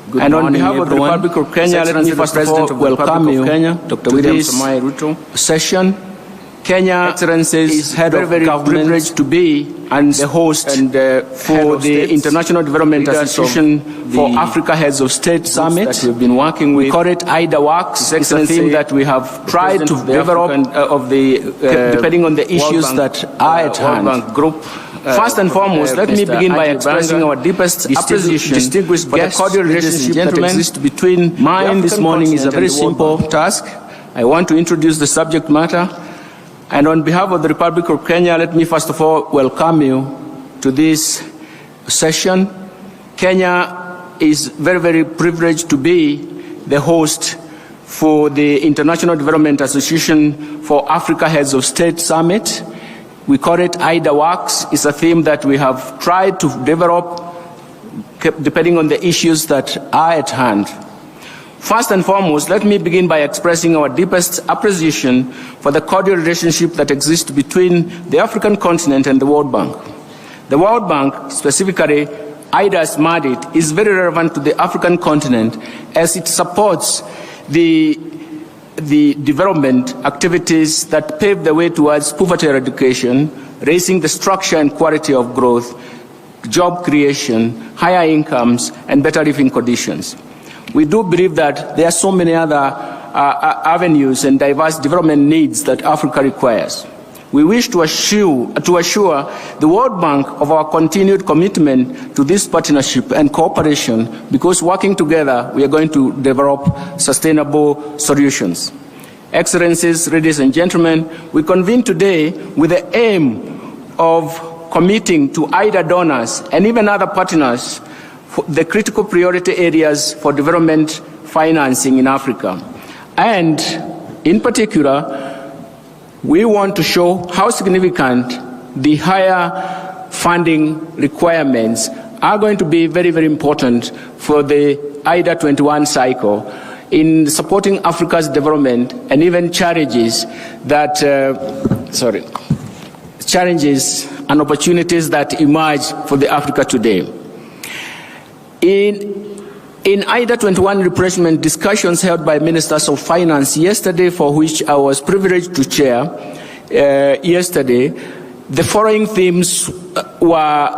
Good and on morning, behalf everyone. of the Republic of Kenya, let me first of all welcome you Dr. to William this Samoei Ruto. session. Kenya Excellencies, is head very, of very government privileged to be and the host for the states, International Development Association for Africa Heads of State Summit that we've been working with. We call it IDA21. It's a theme that we have tried to develop depending on the issues that are at hand. World Bank Group. First and foremost, let me begin by expressing our deepest appreciation distinguished for the guests, cordial relationship that exists between mine this morning is a very simple task. I want to introduce the subject matter. And on behalf of the Republic of Kenya, let me first of all welcome you to this session. Kenya is very, very privileged to be the host for the International Development Association for Africa Heads of State Summit. We call it IDA21. It's a theme that we have tried to develop depending on the issues that are at hand. First and foremost, let me begin by expressing our deepest appreciation for the cordial relationship that exists between the African continent and the World Bank. The World Bank, specifically IDA's mandate, is very relevant to the African continent as it supports the development activities that pave the way towards poverty eradication, raising the structure and quality of growth, job creation, higher incomes, and better living conditions. We do believe that there are so many other avenues and diverse development needs that Africa requires. We wish to assure the World Bank of our continued commitment to this partnership and cooperation, because working together we are going to develop sustainable solutions. Excellencies, ladies and gentlemen, we convene today with the aim of committing to IDA donors and even other partners for the critical priority areas for development financing in Africa. And in particular, we want to show how significant the higher funding requirements are going to be very, very important for the IDA21 cycle in supporting Africa's development and even challenges and opportunities that emerge for the Africa today. In IDA21 replenishment discussions held by ministers of finance yesterday, for which I was privileged to chair yesterday, the following themes were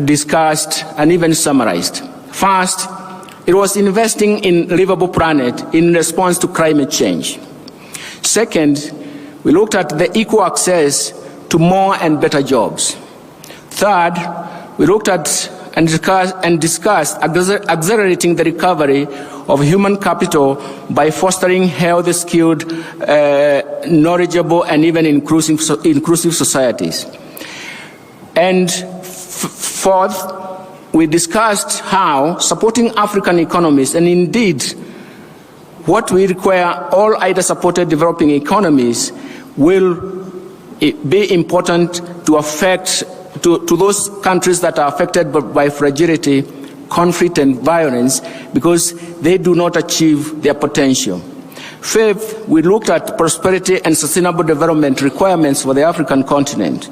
discussed and even summarized. First, it was investing in a livable planet in response to climate change. Second, we looked at the equal access to more and better jobs. Third, we looked at and discussed accelerating the recovery of human capital by fostering healthy, skilled, knowledgeable, and even inclusive societies. And fourth, we discussed how supporting African economies, and indeed what we require all IDA-supported developing economies, will be important to those countries that are affected by fragility, conflict, and violence, because they do not achieve their potential. Fifth, we looked at prosperity and sustainable development requirements for the African continent.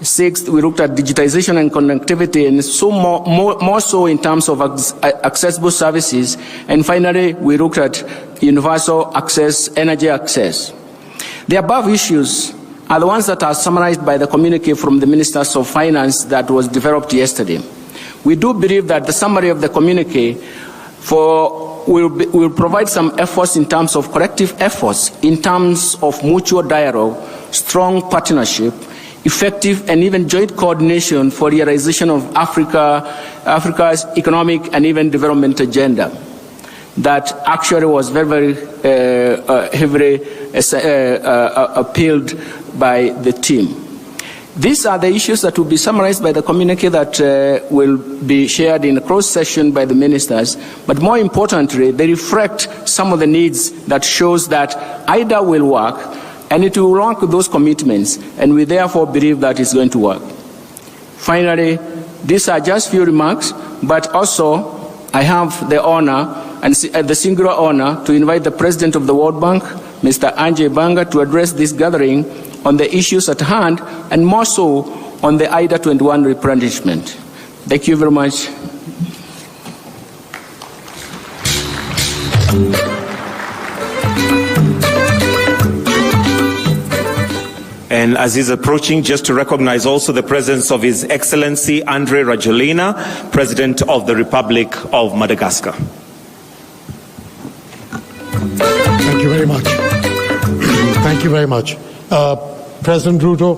Sixth, we looked at digitization and connectivity, and so more so in terms of accessible services. And finally, we looked at universal access, energy access. The above issues are the ones that are summarized by the communique from the Ministers of Finance that was developed yesterday. We do believe that the summary of the communique will provide some efforts in terms of collective efforts, in terms of mutual dialogue, strong partnership, effective and even joint coordination for realization of Africa's economic and even development agenda. That actually was very, very heavily appealed by the team. These are the issues that will be summarized by the communique that will be shared in a closed session by the ministers. But more importantly, they reflect some of the needs that shows that IDA will work, and it will work with those commitments, and we therefore believe that it's going to work. Finally, these are just few remarks, but also I have the honor and the singular honor to invite the President of the World Bank, Mr. Ajay Banga, to address this gathering on the issues at hand, and more so on the IDA21 replenishment. Thank you very much. And as he's approaching, just to recognize also the presence of His Excellency Andre Rajoelina, President of the Republic of Madagascar. Thank you very much. Thank you very much. President Ruto,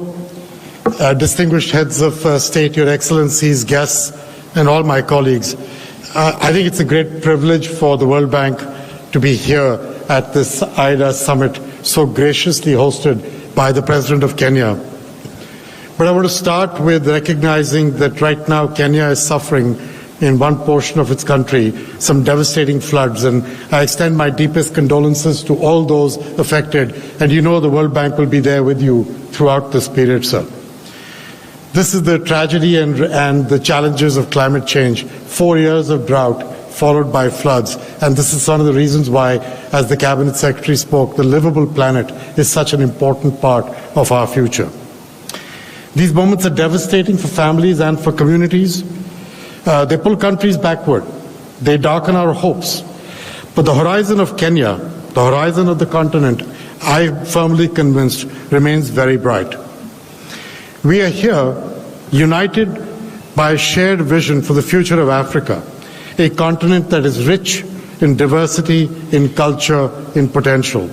distinguished heads of state, Your Excellencies, guests, and all my colleagues, I think it's a great privilege for the World Bank to be here at this IDA summit, so graciously hosted by the President of Kenya. But I want to start with recognizing that right now Kenya is suffering in one portion of its country some devastating floods, and I extend my deepest condolences to all those affected, and you know the World Bank will be there with you throughout this period, sir. This is the tragedy and the challenges of climate change. 4 years of drought followed by floods, and this is one of the reasons why, as the Cabinet Secretary spoke, the livable planet is such an important part of our future. These moments are devastating for families and for communities. They pull countries backward. They darken our hopes. But the horizon of Kenya, the horizon of the continent, I'm firmly convinced, remains very bright. We are here united by a shared vision for the future of Africa, a continent that is rich in diversity, in culture, in potential.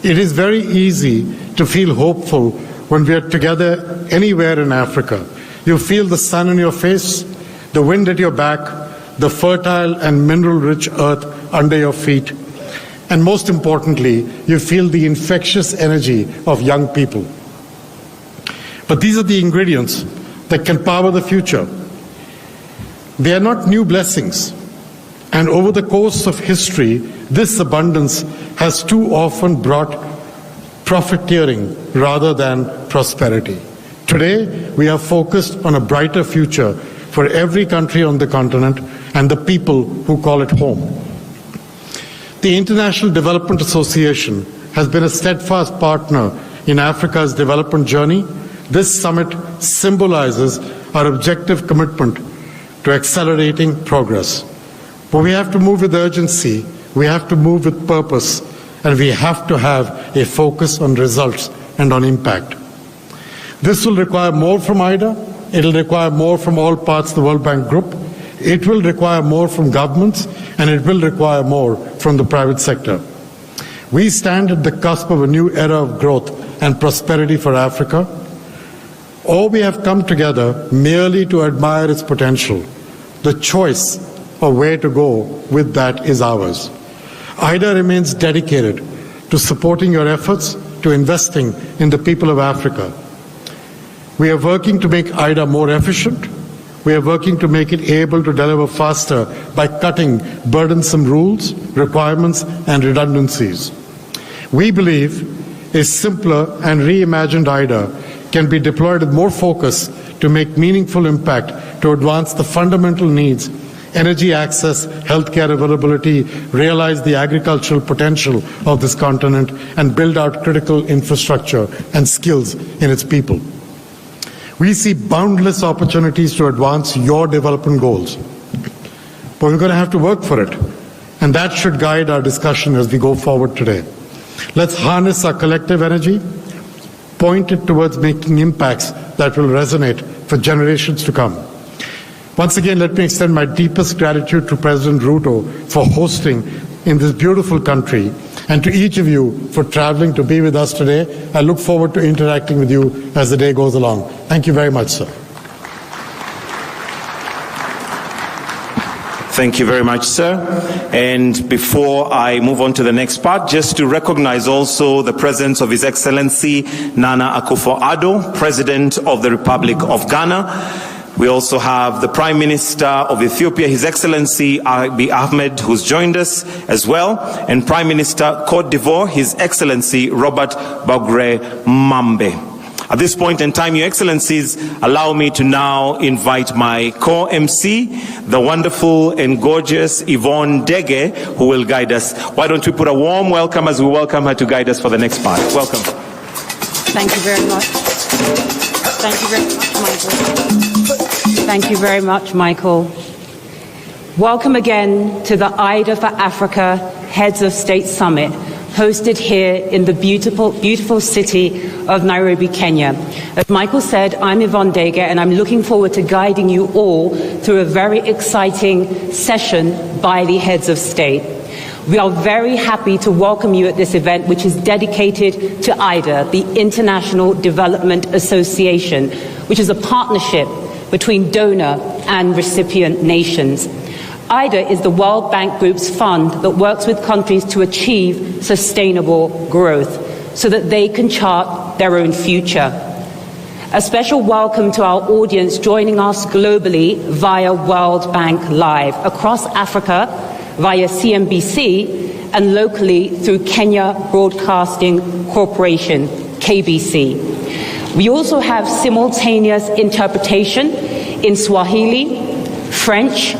It is very easy to feel hopeful when we are together anywhere in Africa. You feel the sun on your face, the wind at your back, the fertile and mineral-rich earth under your feet, and most importantly, you feel the infectious energy of young people. But these are the ingredients that can power the future. They are not new blessings, and over the course of history, this abundance has too often brought profiteering rather than prosperity. Today, we are focused on a brighter future for every country on the continent and the people who call it home. The International Development Association has been a steadfast partner in Africa's development journey. This summit symbolizes our objective commitment to accelerating progress. But we have to move with urgency, we have to move with purpose, and we have to have a focus on results and on impact. This will require more from IDA, it will require more from all parts of the World Bank Group, it will require more from governments, and it will require more from the private sector. We stand at the cusp of a new era of growth and prosperity for Africa, or we have come together merely to admire its potential. The choice of where to go with that is ours. IDA remains dedicated to supporting your efforts, to investing in the people of Africa. We are working to make IDA more efficient. We are working to make it able to deliver faster by cutting burdensome rules, requirements, and redundancies. We believe a simpler and reimagined IDA can be deployed with more focus to make meaningful impact to advance the fundamental needs, energy access, healthcare availability, realize the agricultural potential of this continent, and build out critical infrastructure and skills in its people. We see boundless opportunities to advance your development goals, but we're going to have to work for it, and that should guide our discussion as we go forward today. Let's harness our collective energy, point it towards making impacts that will resonate for generations to come. Once again, let me extend my deepest gratitude to President Ruto for hosting in this beautiful country, and to each of you for traveling to be with us today. I look forward to interacting with you as the day goes along. Thank you very much, sir. Thank you very much, sir. And before I move on to the next part, just to recognize also the presence of His Excellency Nana Akufo-Addo, President of the Republic of Ghana. We also have the Prime Minister of Ethiopia, His Excellency Abiy Ahmed, who's joined us as well, and Prime Minister Cote d'Ivoire, His Excellency Robert Bagre Mambe. At this point in time, Your Excellencies, allow me to now invite my co-MC, the wonderful and gorgeous Yvonne Dege, who will guide us. Why don't we put a warm welcome as we welcome her to guide us for the next part. Welcome. Thank you very much. Thank you very much, Michael. Thank you very much, Michael. Welcome again to the IDA for Africa Heads of State Summit, hosted here in the beautiful city of Nairobi, Kenya. As Michael said, I'm Yvonne Dega, and I'm looking forward to guiding you all through a very exciting session by the heads of state. We are very happy to welcome you at this event, which is dedicated to IDA, the International Development Association, which is a partnership between donor and recipient nations. IDA is the World Bank Group's fund that works with countries to achieve sustainable growth so that they can chart their own future. A special welcome to our audience joining us globally via World Bank Live, across Africa via CNBC, and locally through Kenya Broadcasting Corporation, KBC. We also have simultaneous interpretation in Swahili, French,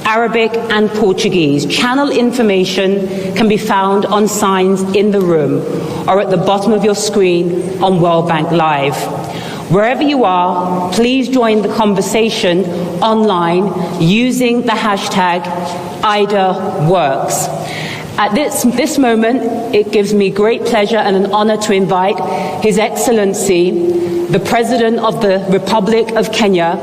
Arabic and Portuguese. Channel information can be found on signs in the room or at the bottom of your screen on World Bank Live. Wherever you are, please join the conversation online using the hashtag IDAWorks. At this moment, it gives me great pleasure and an honor to invite His Excellency, the President of the Republic of Kenya,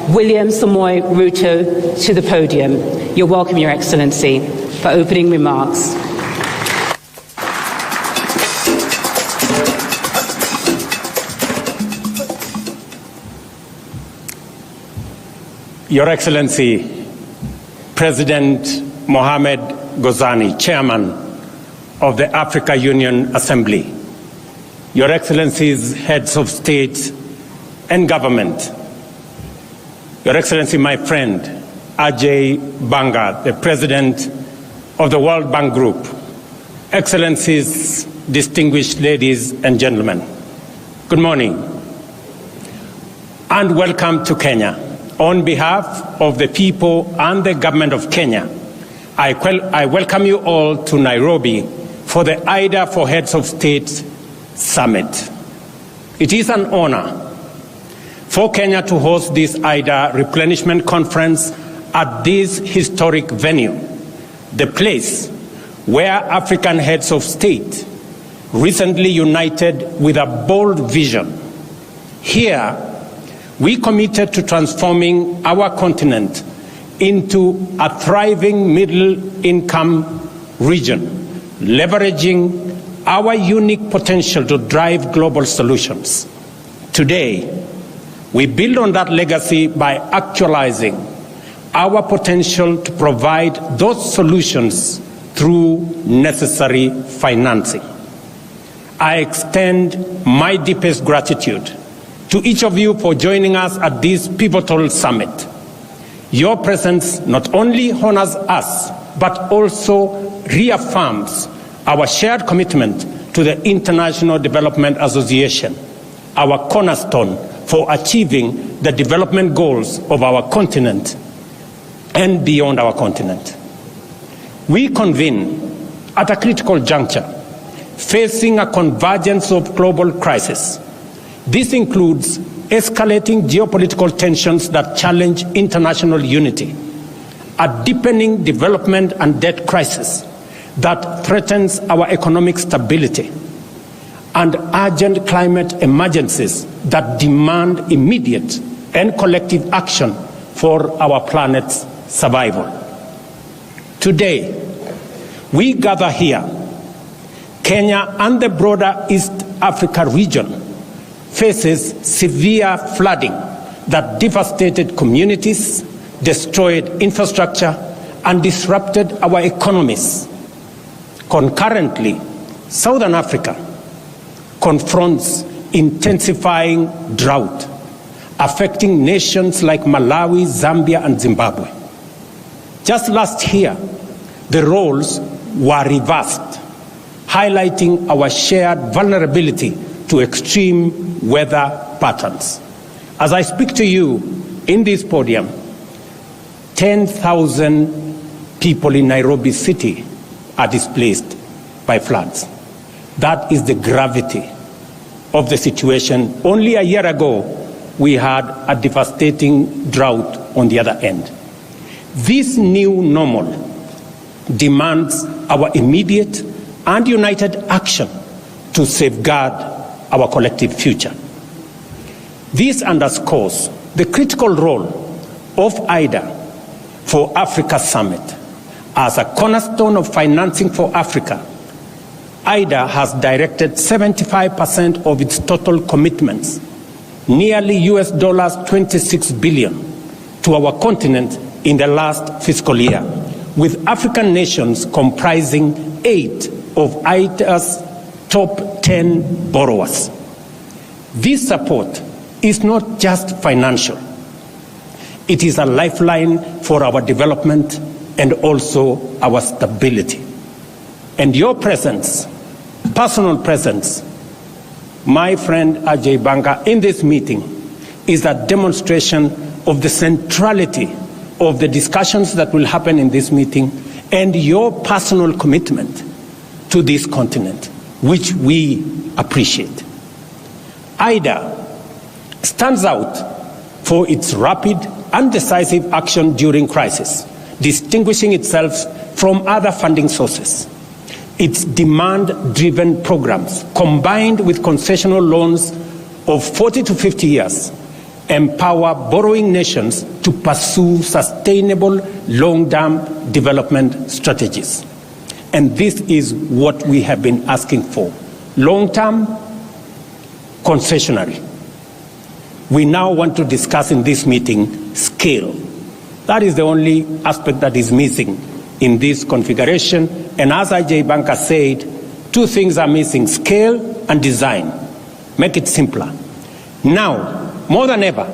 William Samoei Ruto, to the podium. You're welcome, Your Excellency, for opening remarks. Your Excellency, President Mohamed Ghazani, Chairman of the Africa Union Assembly, Your Excellencies, Heads of State and Government, Your Excellency, my friend, Ajay Banga, the President of the World Bank Group, Excellencies, distinguished ladies and gentlemen, good morning and welcome to Kenya. On behalf of the people and the government of Kenya, I welcome you all to Nairobi for the IDA for Heads of State Summit. It is an honor for Kenya to host this IDA Replenishment Conference at this historic venue, the place where African heads of state recently united with a bold vision. Here, we committed to transforming our continent into a thriving middle-income region, leveraging our unique potential to drive global solutions. Today, we build on that legacy by actualizing our potential to provide those solutions through necessary financing. I extend my deepest gratitude to each of you for joining us at this pivotal summit. Your presence not only honors us, but also reaffirms our shared commitment to the International Development Association, our cornerstone for achieving the development goals of our continent and beyond our continent. We convene at a critical juncture, facing a convergence of global crises. This includes escalating geopolitical tensions that challenge international unity, a deepening development and debt crisis that threatens our economic stability, and urgent climate emergencies that demand immediate and collective action for our planet's survival. Today, we gather here, Kenya and the broader East Africa region faces severe flooding that devastated communities, destroyed infrastructure, and disrupted our economies. Concurrently, Southern Africa confronts intensifying drought, affecting nations like Malawi, Zambia, and Zimbabwe. Just last year, the roles were reversed, highlighting our shared vulnerability to extreme weather patterns. As I speak to you in this podium, 10,000 people in Nairobi city are displaced by floods. That is the gravity of the situation. Only a year ago, we had a devastating drought on the other end. This new normal demands our immediate and united action to safeguard our collective future. This underscores the critical role of IDA for Africa Summit. As a cornerstone of financing for Africa, IDA has directed 75% of its total commitments, nearly $26 billion, to our continent in the last fiscal year, with African nations comprising 8 of IDA's top 10 borrowers. This support is not just financial. It is a lifeline for our development and also our stability. And your presence, personal presence, my friend Ajay Banga, in this meeting is a demonstration of the centrality of the discussions that will happen in this meeting and your personal commitment to this continent, which we appreciate. IDA stands out for its rapid and decisive action during crisis, distinguishing itself from other funding sources. Its demand-driven programs, combined with concessional loans of 40 to 50 years, empower borrowing nations to pursue sustainable long-term development strategies. And this is what we have been asking for: long-term, concessionary. We now want to discuss in this meeting scale. That is the only aspect that is missing in this configuration. And as Ajay Banka said, two things are missing: scale and design. Make it simpler. Now, more than ever,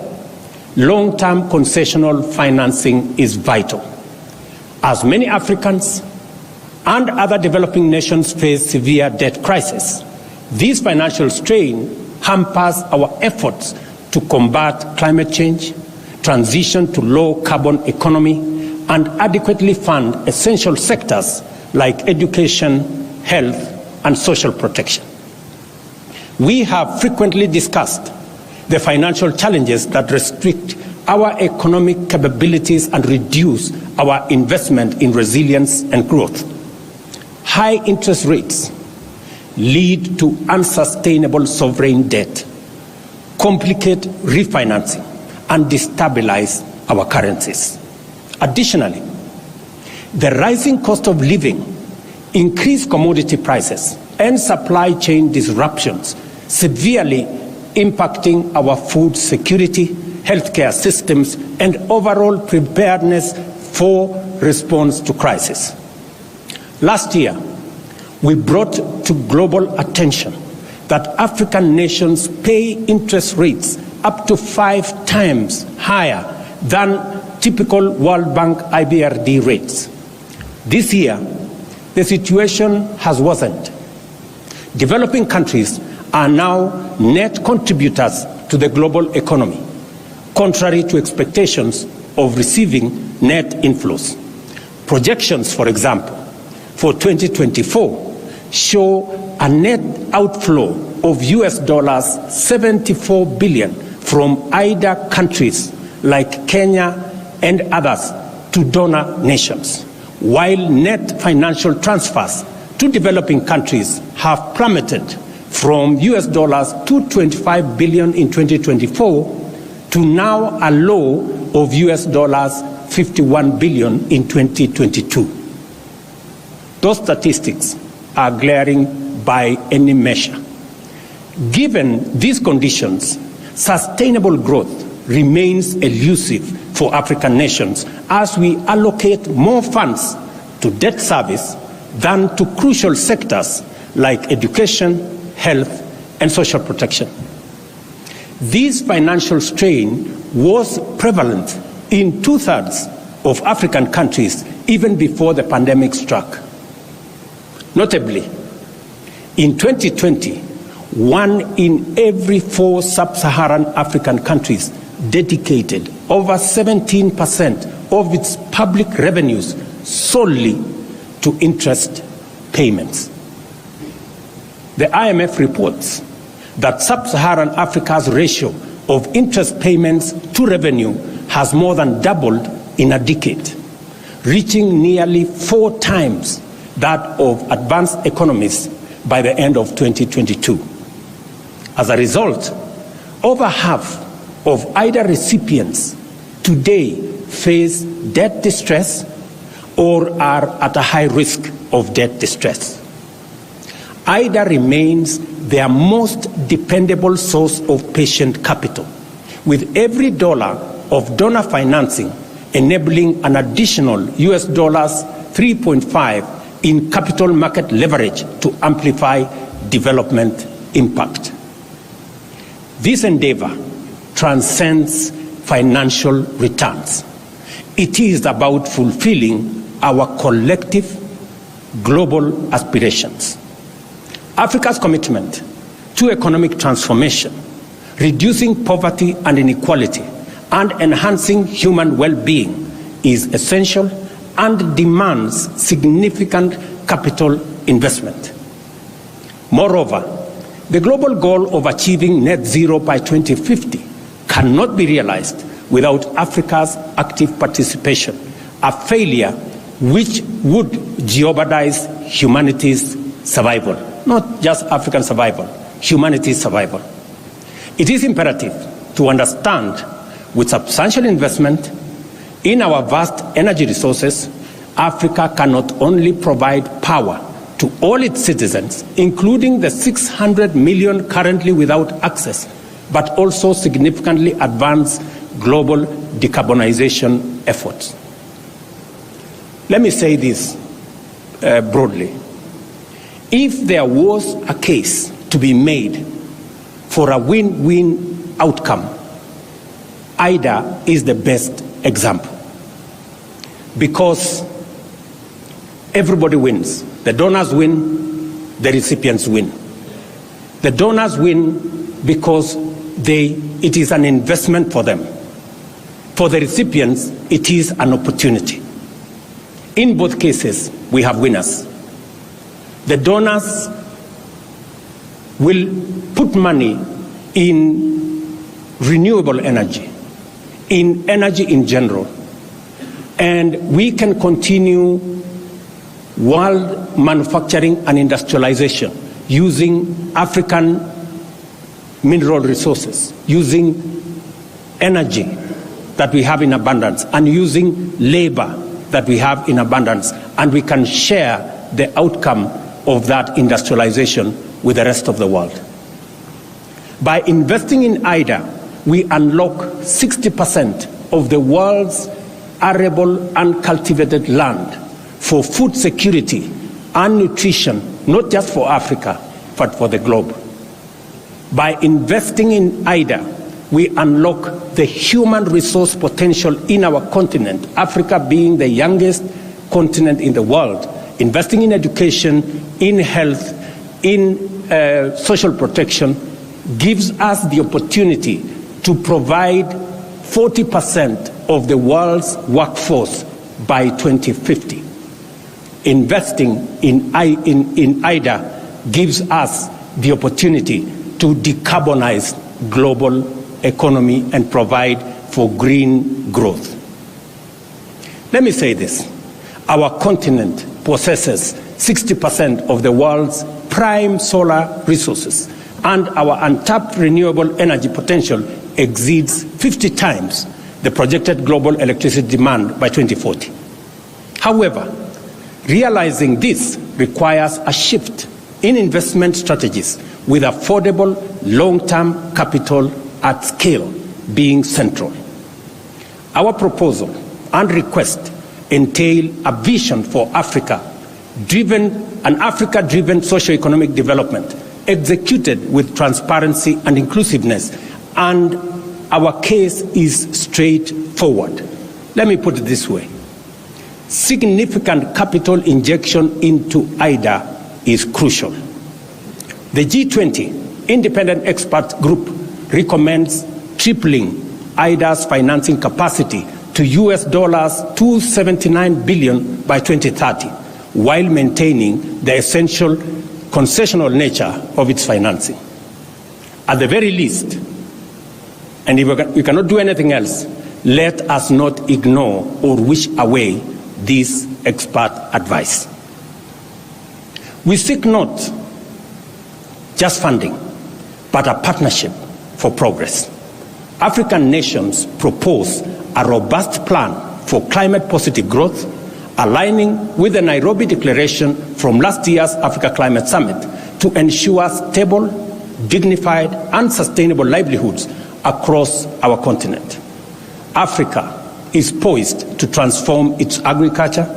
long-term concessional financing is vital. As many Africans and other developing nations face severe debt crisis, this financial strain hampers our efforts to combat climate change, transition to low-carbon economy, and adequately fund essential sectors like education, health, and social protection. We have frequently discussed the financial challenges that restrict our economic capabilities and reduce our investment in resilience and growth. High interest rates lead to unsustainable sovereign debt, complicate refinancing, and destabilize our currencies. Additionally, the rising cost of living, increased commodity prices, and supply chain disruptions severely impacting our food security, healthcare systems, and overall preparedness for response to crisis. Last year, we brought to global attention that African nations pay interest rates up to 5 times higher than typical World Bank IBRD rates. This year, the situation has worsened. Developing countries are now net contributors to the global economy, contrary to expectations of receiving net inflows. Projections, for example, for 2024 show a net outflow of $74 billion from IDA countries like Kenya and others to donor nations, while net financial transfers to developing countries have plummeted from $225 billion in 2024 to now a low of $51 billion in 2022. Those statistics are glaring by any measure. Given these conditions, sustainable growth remains elusive for African nations as we allocate more funds to debt service than to crucial sectors like education, health, and social protection. This financial strain was prevalent in 2/3 of African countries even before the pandemic struck. Notably, in 2020, 1 in every 4 sub-Saharan African countries dedicated over 17% of its public revenues solely to interest payments. The IMF reports that sub-Saharan Africa's ratio of interest payments to revenue has more than doubled in a decade. reaching nearly 4 times that of advanced economies by the end of 2022. As a result, over half of IDA recipients today face debt distress or are at a high risk of debt distress. IDA remains their most dependable source of patient capital, with every dollar of donor financing enabling an additional US dollars 3.5 in capital market leverage to amplify development impact. This endeavor transcends financial returns. It is about fulfilling our collective global aspirations. Africa's commitment to economic transformation, reducing poverty and inequality, and enhancing human well-being is essential and demands significant capital investment. Moreover, the global goal of achieving net zero by 2050 cannot be realized without Africa's active participation, a failure which would jeopardize humanity's survival, not just African survival, humanity's survival. It is imperative to understand with substantial investment in our vast energy resources, Africa can not only provide power to all its citizens, including the 600 million currently without access, but also significantly advance global decarbonization efforts. Let me say this broadly. If there was a case to be made for a win-win outcome, IDA is the best example, because everybody wins. The donors win, the recipients win. The donors win because it is an investment for them. For the recipients, it is an opportunity. In both cases, we have winners. The donors will put money in renewable energy, in energy in general, and we can continue world manufacturing and industrialization using African mineral resources, using energy that we have in abundance, and using labor that we have in abundance, and we can share the outcome of that industrialization with the rest of the world. By investing in IDA, we unlock 60% of the world's arable and cultivated land for food security and nutrition, not just for Africa, but for the globe. By investing in IDA, we unlock the human resource potential in our continent, Africa being the youngest continent in the world. Investing in education, in health, in social protection gives us the opportunity to provide 40% of the world's workforce by 2050. Investing in IDA gives us the opportunity to decarbonize global economy and provide for green growth. Let me say this. Our continent possesses 60% of the world's prime solar resources, and our untapped renewable energy potential exceeds 50 times the projected global electricity demand by 2040. However, realizing this requires a shift in investment strategies, with affordable long-term capital at scale being central. Our proposal and request entail a vision for an Africa-driven socio-economic development executed with transparency and inclusiveness, and our case is straightforward. Let me put it this way. Significant capital injection into IDA is crucial. The G20 Independent Expert Group recommends tripling IDA's financing capacity to US dollars 279 billion by 2030, while maintaining the essential concessional nature of its financing. At the very least, and if we cannot do anything else, let us not ignore or wish away this expert advice. We seek not just funding, but a partnership for progress. African nations propose a robust plan for climate-positive growth, aligning with the Nairobi Declaration from last year's Africa Climate Summit to ensure stable, dignified, and sustainable livelihoods across our continent. Africa is poised to transform its agriculture,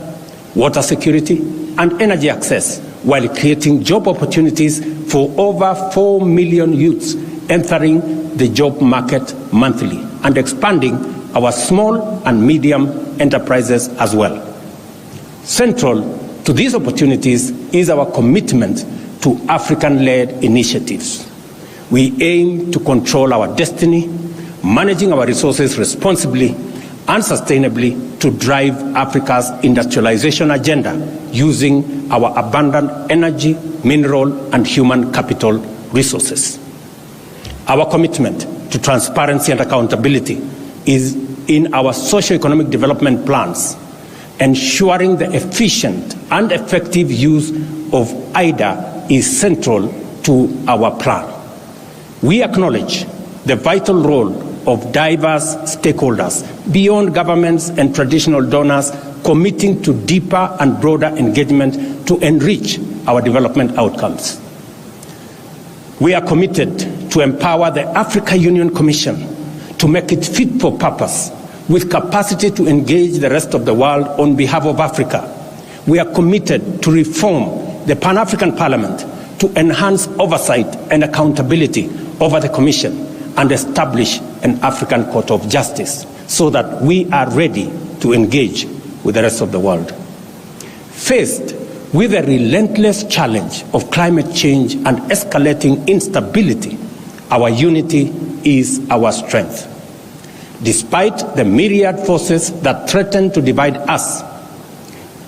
water security, and energy access while creating job opportunities for over 4 million youths entering the job market monthly and expanding our small and medium enterprises as well. Central to these opportunities is our commitment to African-led initiatives. We aim to control our destiny, managing our resources responsibly and sustainably to drive Africa's industrialization agenda using our abundant energy, mineral, and human capital resources. Our commitment to transparency and accountability is in our socio-economic development plans, ensuring the efficient and effective use of IDA is central to our plan. We acknowledge the vital role of diverse stakeholders beyond governments and traditional donors committing to deeper and broader engagement to enrich our development outcomes. We are committed to empower the Africa Union Commission to make it fit for purpose with capacity to engage the rest of the world on behalf of Africa. We are committed to reform the Pan-African Parliament to enhance oversight and accountability over the Commission and establish an African Court of Justice so that we are ready to engage with the rest of the world. Faced with the relentless challenge of climate change and escalating instability, our unity is our strength. Despite the myriad forces that threaten to divide us,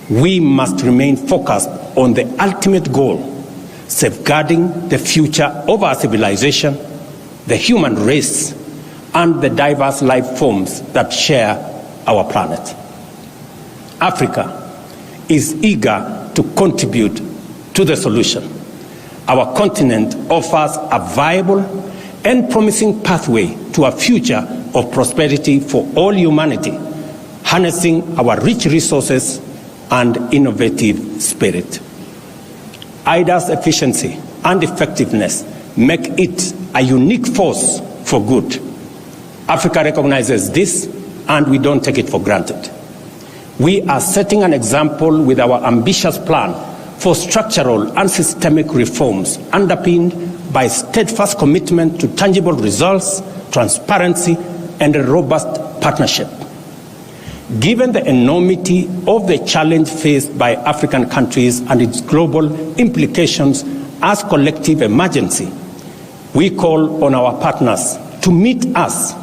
we must remain focused on the ultimate goal, safeguarding the future of our civilization, the human race, and the diverse life forms that share our planet. Africa is eager to contribute to the solution. Our continent offers a viable and promising pathway to a future of prosperity for all humanity, harnessing our rich resources and innovative spirit. IDA's efficiency and effectiveness make it a unique force for good. Africa recognizes this, and we don't take it for granted. We are setting an example with our ambitious plan for structural and systemic reforms underpinned by steadfast commitment to tangible results, transparency, and a robust partnership. Given the enormity of the challenge faced by African countries and its global implications as collective emergency, we call on our partners to meet us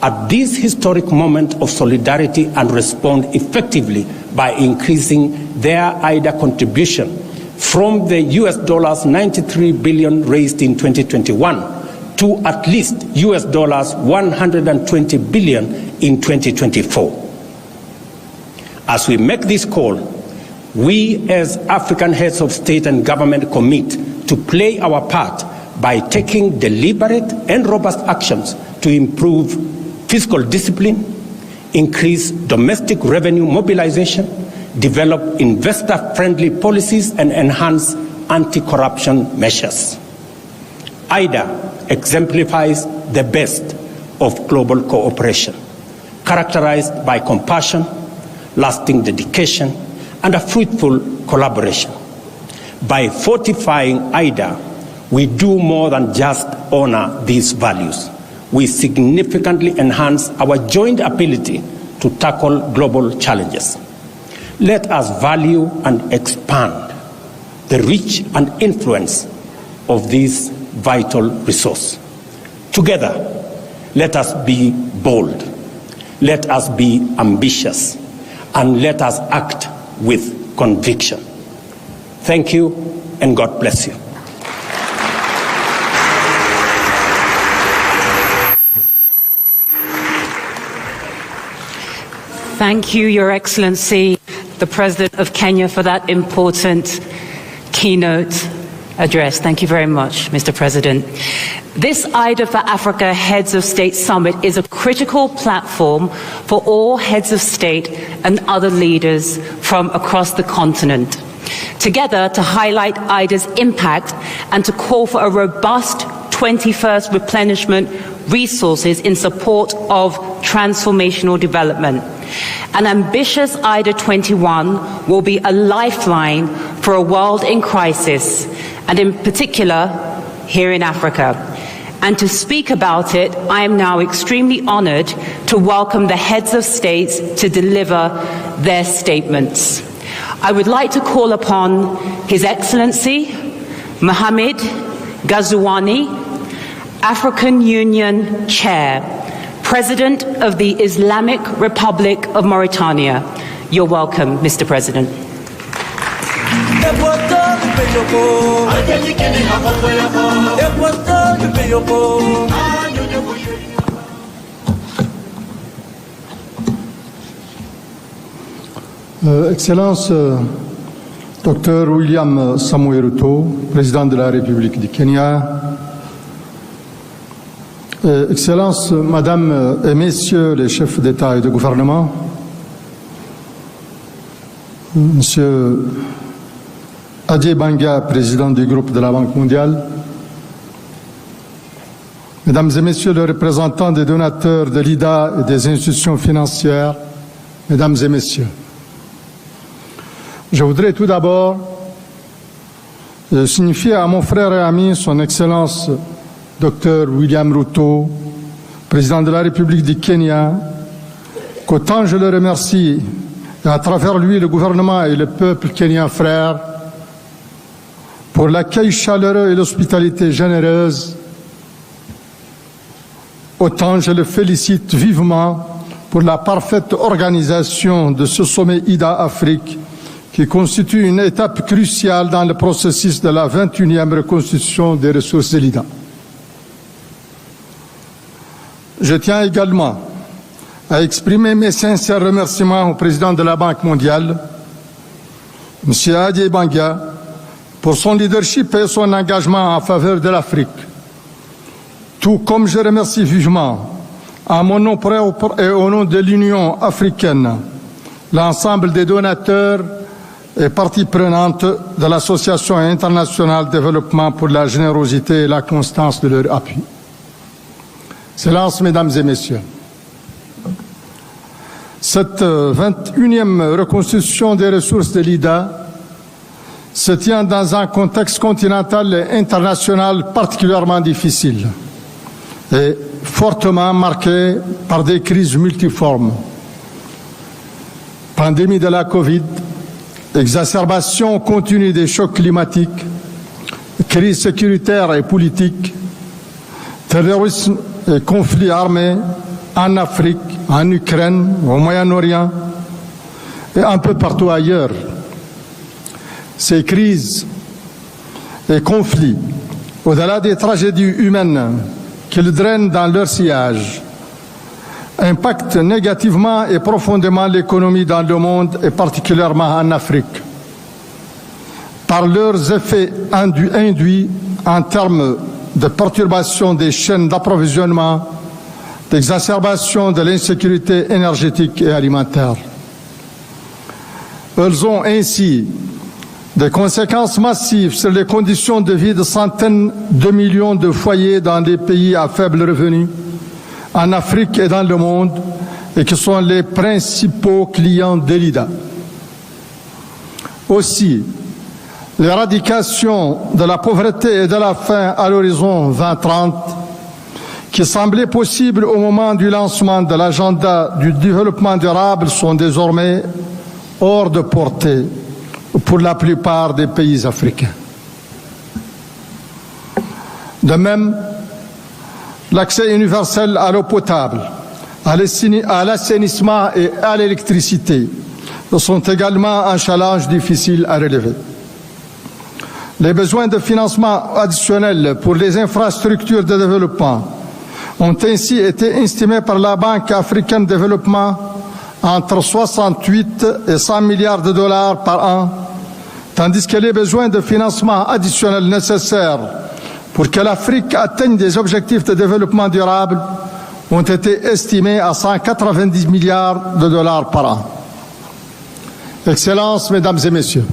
at this historic moment of solidarity and respond effectively by increasing their IDA contribution from the $93 billion raised in 2021 to at least $120 billion in 2024. As we make this call, we as African heads of state and government commit to play our part by taking deliberate and robust actions to improve fiscal discipline, increase domestic revenue mobilization, develop investor-friendly policies, and enhance anti-corruption measures. IDA exemplifies the best of global cooperation, characterized by compassion, lasting dedication, and a fruitful collaboration. By fortifying IDA, we do more than just honor these values. We significantly enhance our joint ability to tackle global challenges. Let us value and expand the reach and influence of this vital resource. Together, let us be bold, let us be ambitious, and let us act with conviction. Thank you, and God bless you. Thank you, Your Excellency. the President of Kenya, for that important keynote address. Thank you very much, Mr. President. This IDA for Africa Heads of State Summit is a critical platform for all heads of state and other leaders from across the continent, together to highlight IDA's impact and to call for a robust 21st replenishment resources in support of transformational development. An ambitious IDA21 will be a lifeline for a world in crisis, and in particular here in Africa. And to speak about it, I am now extremely honored to welcome the heads of states to deliver their statements. I would like to call upon His Excellency Mohamed Ghazouani, African Union Chair, President of the Islamic Republic of Mauritania. You're welcome, Mr. President. Excellence, Dr William Samoei Ruto, Président de la République du Kenya, Excellences, Madame et Messieurs les chefs d'État et de gouvernement, Monsieur IDA21, Président du groupe de la Banque mondiale, Mesdames et Messieurs les représentants des donateurs de l'IDA et des institutions financières, Mesdames et Messieurs, je voudrais tout d'abord signifier à mon frère et ami, Son Excellence Dr William Ruto, Président de la République du Kenya, qu'autant je le remercie, et à travers lui le gouvernement et le peuple kenyan frère, pour l'accueil chaleureux et l'hospitalité généreuse, autant je le félicite vivement pour la parfaite organisation de ce sommet IDA-Afrique qui constitue une étape cruciale dans le processus de la 21e reconstitution des ressources de l'IDA. Je tiens également à exprimer mes sincères remerciements au président de la Banque mondiale, M. IDA21, pour son leadership et son engagement en faveur de l'Afrique. Tout comme je remercie vivement, à mon nom propre et au nom de l'Union africaine, l'ensemble des donateurs et parties prenantes de l'Association internationale de développement pour la générosité et la constance de leur appui. Excellences, Mesdames et Messieurs, cette 21e reconstitution des ressources de l'IDA se tient dans un contexte continental et international particulièrement difficile et fortement marqué par des crises multiformes. Pandémie de la Covid, exacerbation continue des chocs climatiques, crise sécuritaire et politique, terrorisme et conflits armés en Afrique, en Ukraine, au Moyen-Orient et un peu partout ailleurs. Ces crises et conflits, au-delà des tragédies humaines qu'ils drainent dans leur sillage, impactent négativement et profondément l'économie dans le monde et particulièrement en Afrique, par leurs effets induits en termes de perturbation des chaînes d'approvisionnement, d'exacerbation de l'insécurité énergétique et alimentaire. Elles ont ainsi des conséquences massives sur les conditions de vie de centaines de millions de foyers dans des pays à faible revenu, en Afrique et dans le monde, et qui sont les principaux clients de l'IDA. Aussi, l'éradication de la pauvreté et de la faim à l'horizon 2030, qui semblait possible au moment du lancement de l'agenda du développement durable, sont désormais hors de portée pour la plupart des pays africains. De même, l'accès universel à l'eau potable, à l'assainissement et à l'électricité sont également un challenge difficile à relever. Les besoins de financement additionnels pour les infrastructures de développement ont ainsi été estimés par la Banque africaine de développement entre 68 et 100 milliards de dollars par an, tandis que les besoins de financement additionnels nécessaires pour que l'Afrique atteigne des objectifs de développement durable ont été estimés à 190 milliards de dollars par an. Excellences, Mesdames et Messieurs,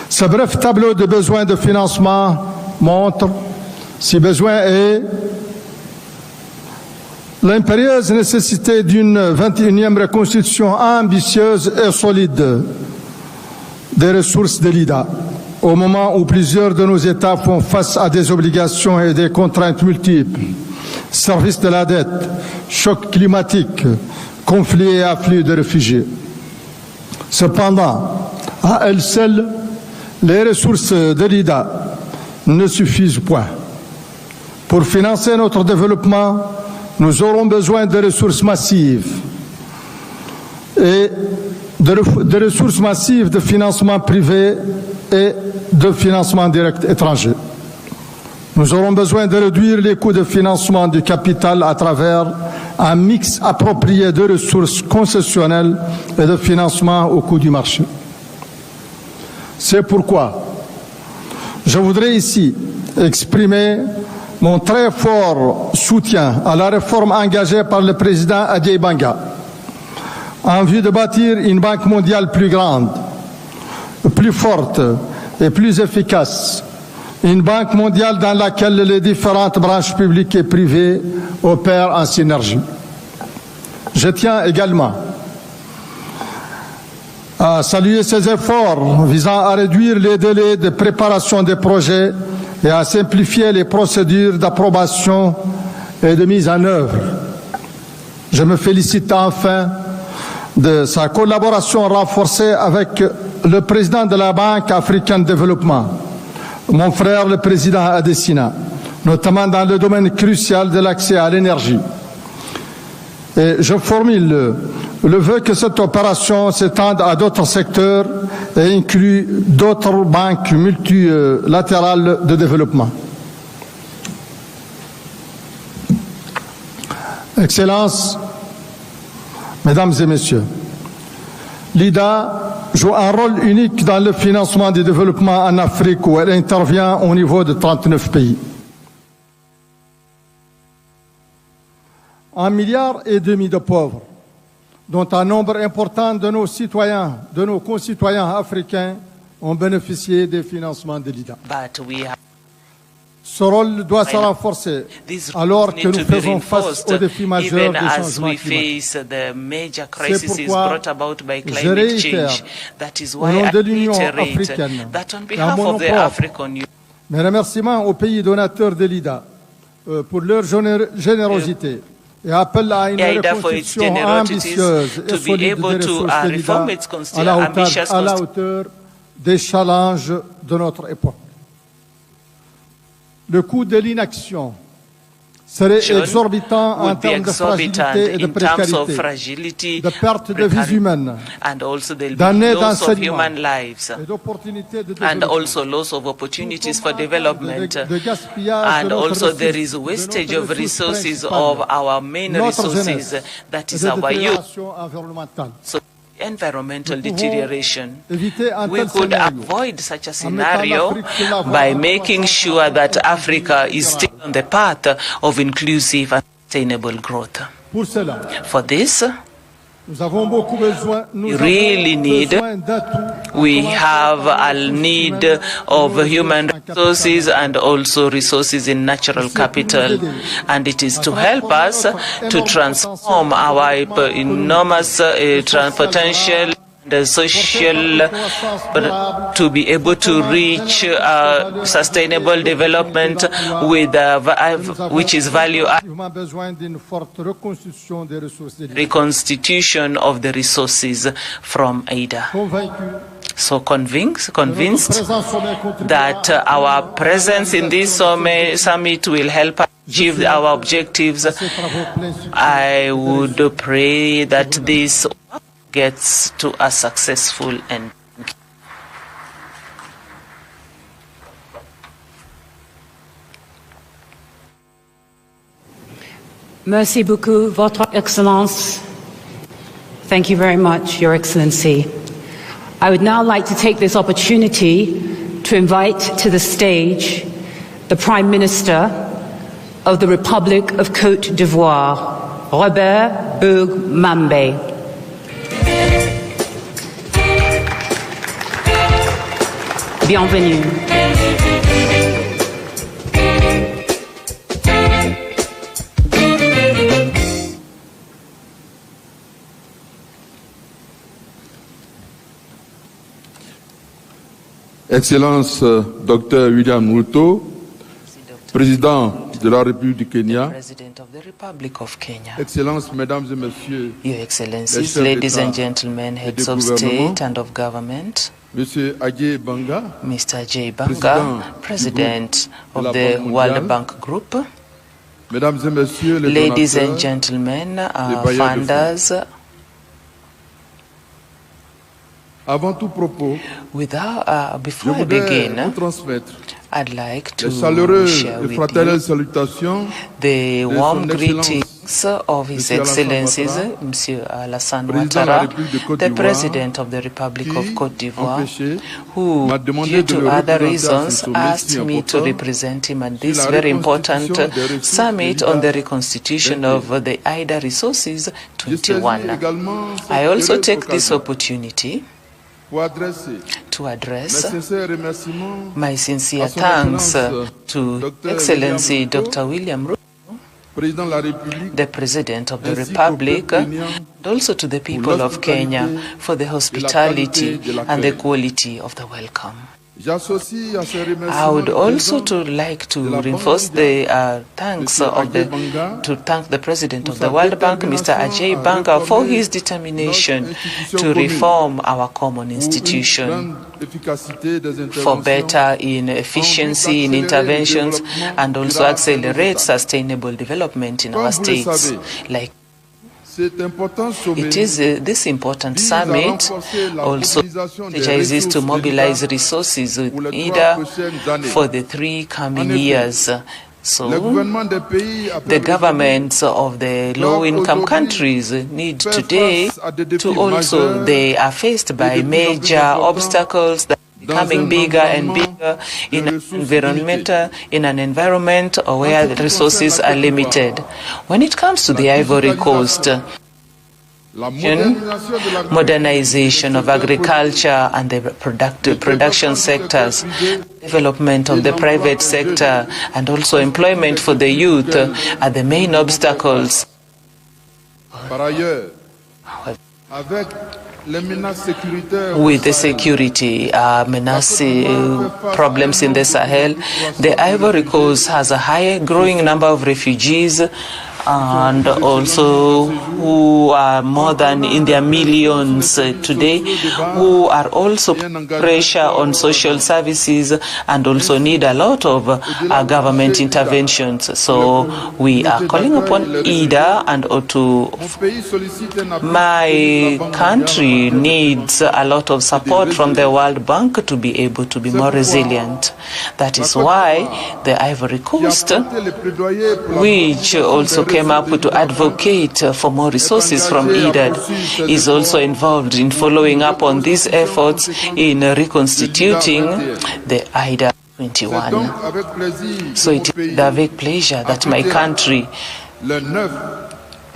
ce bref tableau de besoins de financement montre, si besoin est, l'impérieuse nécessité d'une 21e reconstitution ambitieuse et solide des ressources de l'IDA, au moment où plusieurs de nos États font face à des obligations et des contraintes multiples, service de la dette, choc climatique, conflits et afflux de réfugiés. Cependant, à elles seules, les ressources de l'IDA ne suffisent point. Pour financer notre développement, nous aurons besoin de ressources massives et de ressources massives de financement privé et de financement direct étranger. Nous aurons besoin de réduire les coûts de financement du capital à travers un mix approprié de ressources concessionnelles et de financement au coût du marché. C'est pourquoi je voudrais ici exprimer mon très fort soutien à la réforme engagée par le président IDA21 en vue de bâtir une banque mondiale plus grande, plus forte et plus efficace, une banque mondiale dans laquelle les différentes branches publiques et privées opèrent en synergie. Je tiens également à saluer ces efforts visant à réduire les délais de préparation des projets et à simplifier les procédures d'approbation et de mise en œuvre. Je me félicite enfin de sa collaboration renforcée avec le président de la Banque africaine de développement, mon frère le président Adesina, notamment dans le domaine crucial de l'accès à l'énergie. Et je formule le vœu que cette opération s'étende à d'autres secteurs et inclue d'autres banques multilatérales de développement. Excellences, Mesdames et Messieurs, l'IDA joue un rôle unique dans le financement du développement en Afrique où elle intervient au niveau de 39 pays. 1,5 milliard de pauvres, dont un nombre important de nos citoyens, de nos concitoyens africains, ont bénéficié des financements de l'IDA. Ce rôle doit se renforcer alors que nous faisons face aux défis majeurs des changements climatiques. C'est pourquoi je réitère, au nom de l'Union africaine et à mon nom propre, mes remerciements aux pays donateurs de l'IDA pour leur générosité et appelle à une reconstruction ambitieuse et solide des ressources de l'IDA à la hauteur des challenges de notre époque. Le coût de l'inaction serait exorbitant en termes de fragilité et de précarité, de perte de vies humaines, d'années d'enseignement et d'opportunités de développement, de gaspillage de notre ressource et de dégradation environnementale. Environmental deterioration. We could avoid such a scenario by making sure that Africa is still on the path of inclusive and sustainable growth. For this, we really have a need of human resources and also resources in natural capital, and it is to help us to transform our enormous potential the social to be able to reach sustainable development with which is value reconstitution of the resources from AIDA. So convinced that our presence in this summit will help us achieve our objectives. I would pray that this gets to a successful end. Merci beaucoup, Votre Excellence. Thank you very much, Your Excellency. I would now like to take this opportunity to invite to the stage the Prime Minister of the Republic of Côte d'Ivoire, Robert Bourg-Mambe. Bienvenue. Excellence Dr. William Ruto, Président de la République du Kenya, President of the Republic of Kenya, Excellences, Mesdames et Messieurs, Your Excellencies, ladies and gentlemen, heads of state and of government, Monsieur Ajay Banga, Mr. Ajay Banga, President of the World Bank Group, Mesdames et Messieurs les ladies and donateurs, gentlemen, bailleurs de funders. avant tout propos, Before je I voudrais begin, vous transmettre I'd like to les chaleureuses share et with fraternelles you salutations the de warm Son Excellence greetings of His Monsieur Alassane Excellencies, Ouattara, Monsieur Alassane Président de la Ouattara, République de Côte the d'Ivoire, President of the Republic of qui, Côte d'Ivoire, empêché, who, m'a demandé due de to le other représenter à ce reasons, sommet asked si me to important represent him at sur this la very important reconstitution des ressources summit de on the l'IDA reconstitution of the IDA Resources Je saisis 21. également cette I also heureuse take this occasion opportunity pour adresser to mes address sincères remerciements my sincere à Son thanks Excellence to Dr. Excellency William Ruto, Dr. William Ruto, Président de la République, the President of the ainsi qu'au Republic, peuple kenyan and also to the people of Kenya for the hospitality and the quality of the welcome. J'associe à ces I remerciements would le also président like to de la reinforce Banque the thanks Monsieur of Ajay Banga, to thank the President pour of the sa World Bank, Mr. détermination Ajay à Banga, for réformer his determination notre institution to commune reform our common pour une institution grande efficacité des for interventions better in efficiency in interventions and also accelerate sustainable development in our Comme vous le states. savez, Like cet important sommet it is this important vise à summit renforcer la also mobilisation des strategizes to ressources de mobilize l'État resources pour les 3 either prochaines années. for the 3 coming En effet, years. Les So gouvernements des pays à the faible revenu governments of the low-income countries need faire today face à des défis to also, majeurs they are faced by et de plus en plus major importants obstacles that are dans becoming un bigger and environnement bigger de in ressources an environment where En ce the qui resources concerne are la Côte d'Ivoire, limited. When it comes to the Ivory Coast, la modernisation de l'agriculture modernization of et du secteur agriculture and the production sectors, development of the private sector, and also employment for the youth are the main obstacles. Par ailleurs, avec les menaces sécuritaires au With the Sahel, security problems in the Sahel, the Ivory Coast has a high growing number of refugees and also who are more than in their millions today, who are also pressure on social services and also need a lot of government interventions. So we are calling upon IDA and to mon pays sollicite un appui my de la Banque country mondiale needs a lot of support from the World Bank to be able to be more resilient. That is why the Ivory qui a Coast, porté les plaidoyers pour la which mobilisation also des came up ressources to de l'État, advocate for more resources from IDA, is also involved in following up on these efforts in reconstituting the IDA C'est donc 21. avec plaisir So que it mon is pays with pleasure that my country, le 9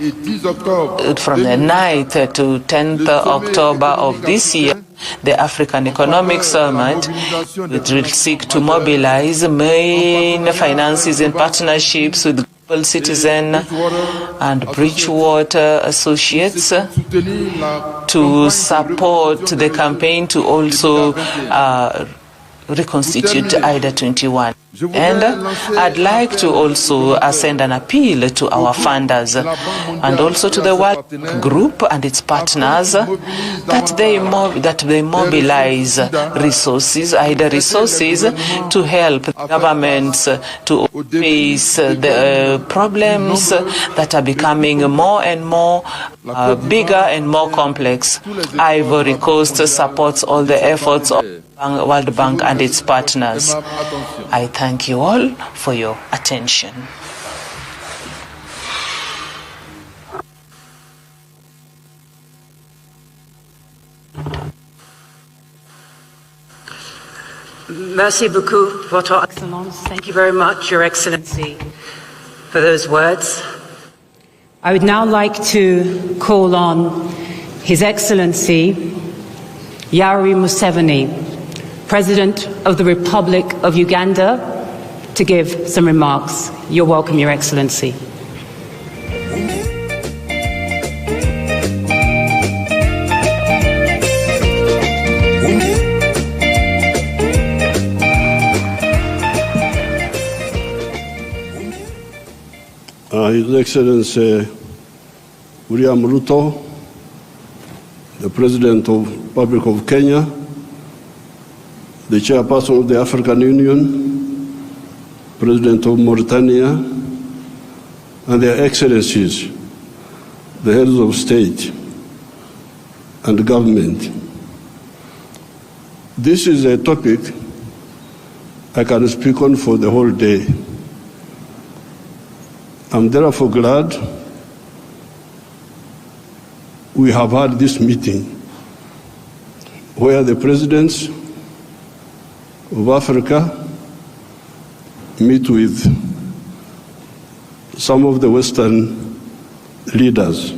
et 10 octobre from the 9th to 10th October of this year, the African Economic Summit, which will seek to mobilize main finances and partnerships with Global Citizen and Bridgewater Associates to support the campaign to also reconstitute IDA 21. And I'd like to also send an appeal to our funders and also to the World Group and its partners that they mobilize resources, IDA resources, to help governments to face the problems that are becoming more and more bigger and more complex. Ivory Coast supports all the efforts of World Bank and its partners. I thank you all for your attention. Merci beaucoup, Votre Excellence. Thank you very much, Your Excellency, for those words. I would now like to call on His Excellency Yoweri Museveni, President of the Republic of Uganda, to give some remarks. You're welcome, Your Excellency. His Excellency William Ruto, the President of the Republic of Kenya, the Chairperson of the African Union, President of Mauritania, and their Excellencies, the heads of state and government. This is a topic I can speak on for the whole day. I'm therefore glad we have had this meeting where the presidents of Africa meet with some of the Western leaders.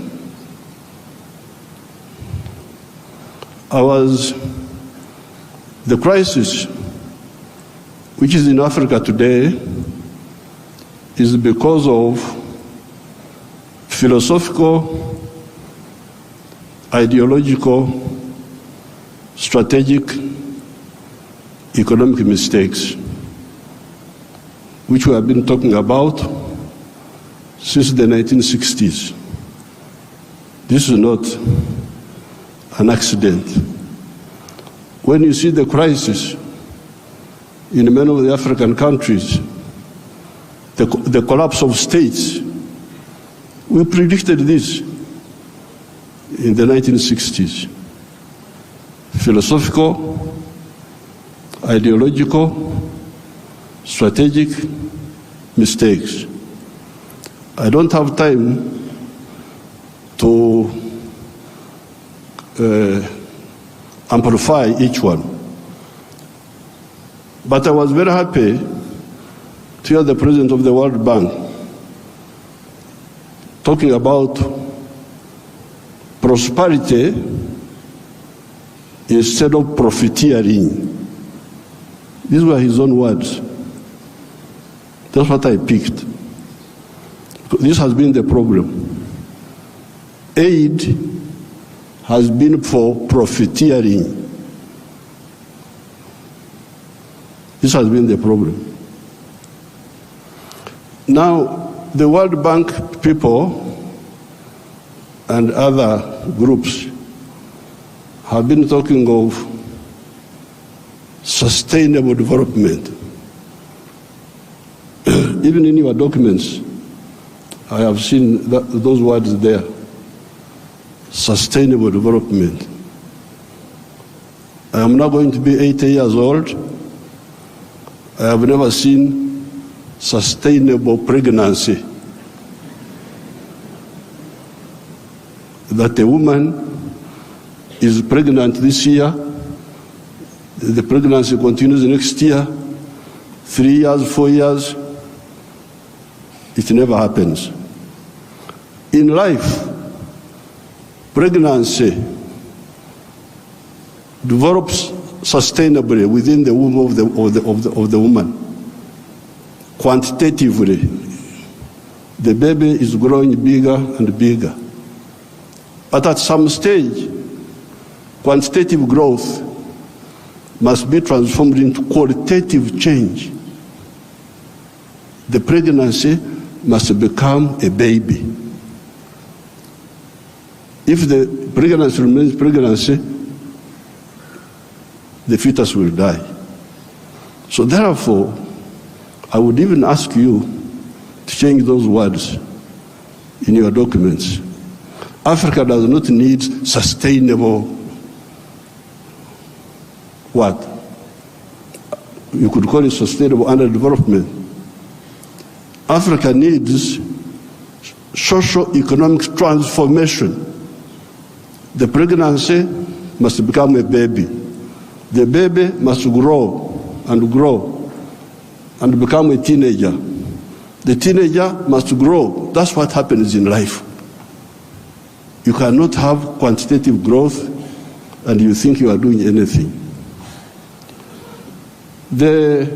The crisis which is in Africa today is because of philosophical, ideological, strategic, economic mistakes, which we have been talking about since the 1960s. This is not an accident. When you see the crisis in many of the African countries, the collapse of states, we predicted this in the 1960s. Philosophical, ideological, strategic mistakes. I don't have time to amplify each one. But I was very happy to hear the President of the World Bank talking about prosperity instead of profiteering. These were his own words. That's what I picked. This has been the problem. Aid has been for profiteering. This has been the problem. Now, the World Bank people and other groups have been talking of sustainable development. Even in your documents, I have seen those words there. Sustainable development. I am now going to be 80 years old. I have never seen sustainable pregnancy. That a woman is pregnant this year, the pregnancy continues next year, 3 years, 4 years, it never happens. In life, pregnancy develops sustainably within the womb of the woman. Quantitatively, the baby is growing bigger and bigger. But at some stage, quantitative growth must be transformed into qualitative change. The pregnancy must become a baby. If the pregnancy remains pregnancy, the fetus will die. So therefore, I would even ask you to change those words in your documents. Africa does not need sustainable what? You could call it sustainable underdevelopment. Africa needs socio-economic transformation. The pregnancy must become a baby. The baby must grow and grow and become a teenager. The teenager must grow. That's what happens in life. You cannot have quantitative growth and you think you are doing anything. The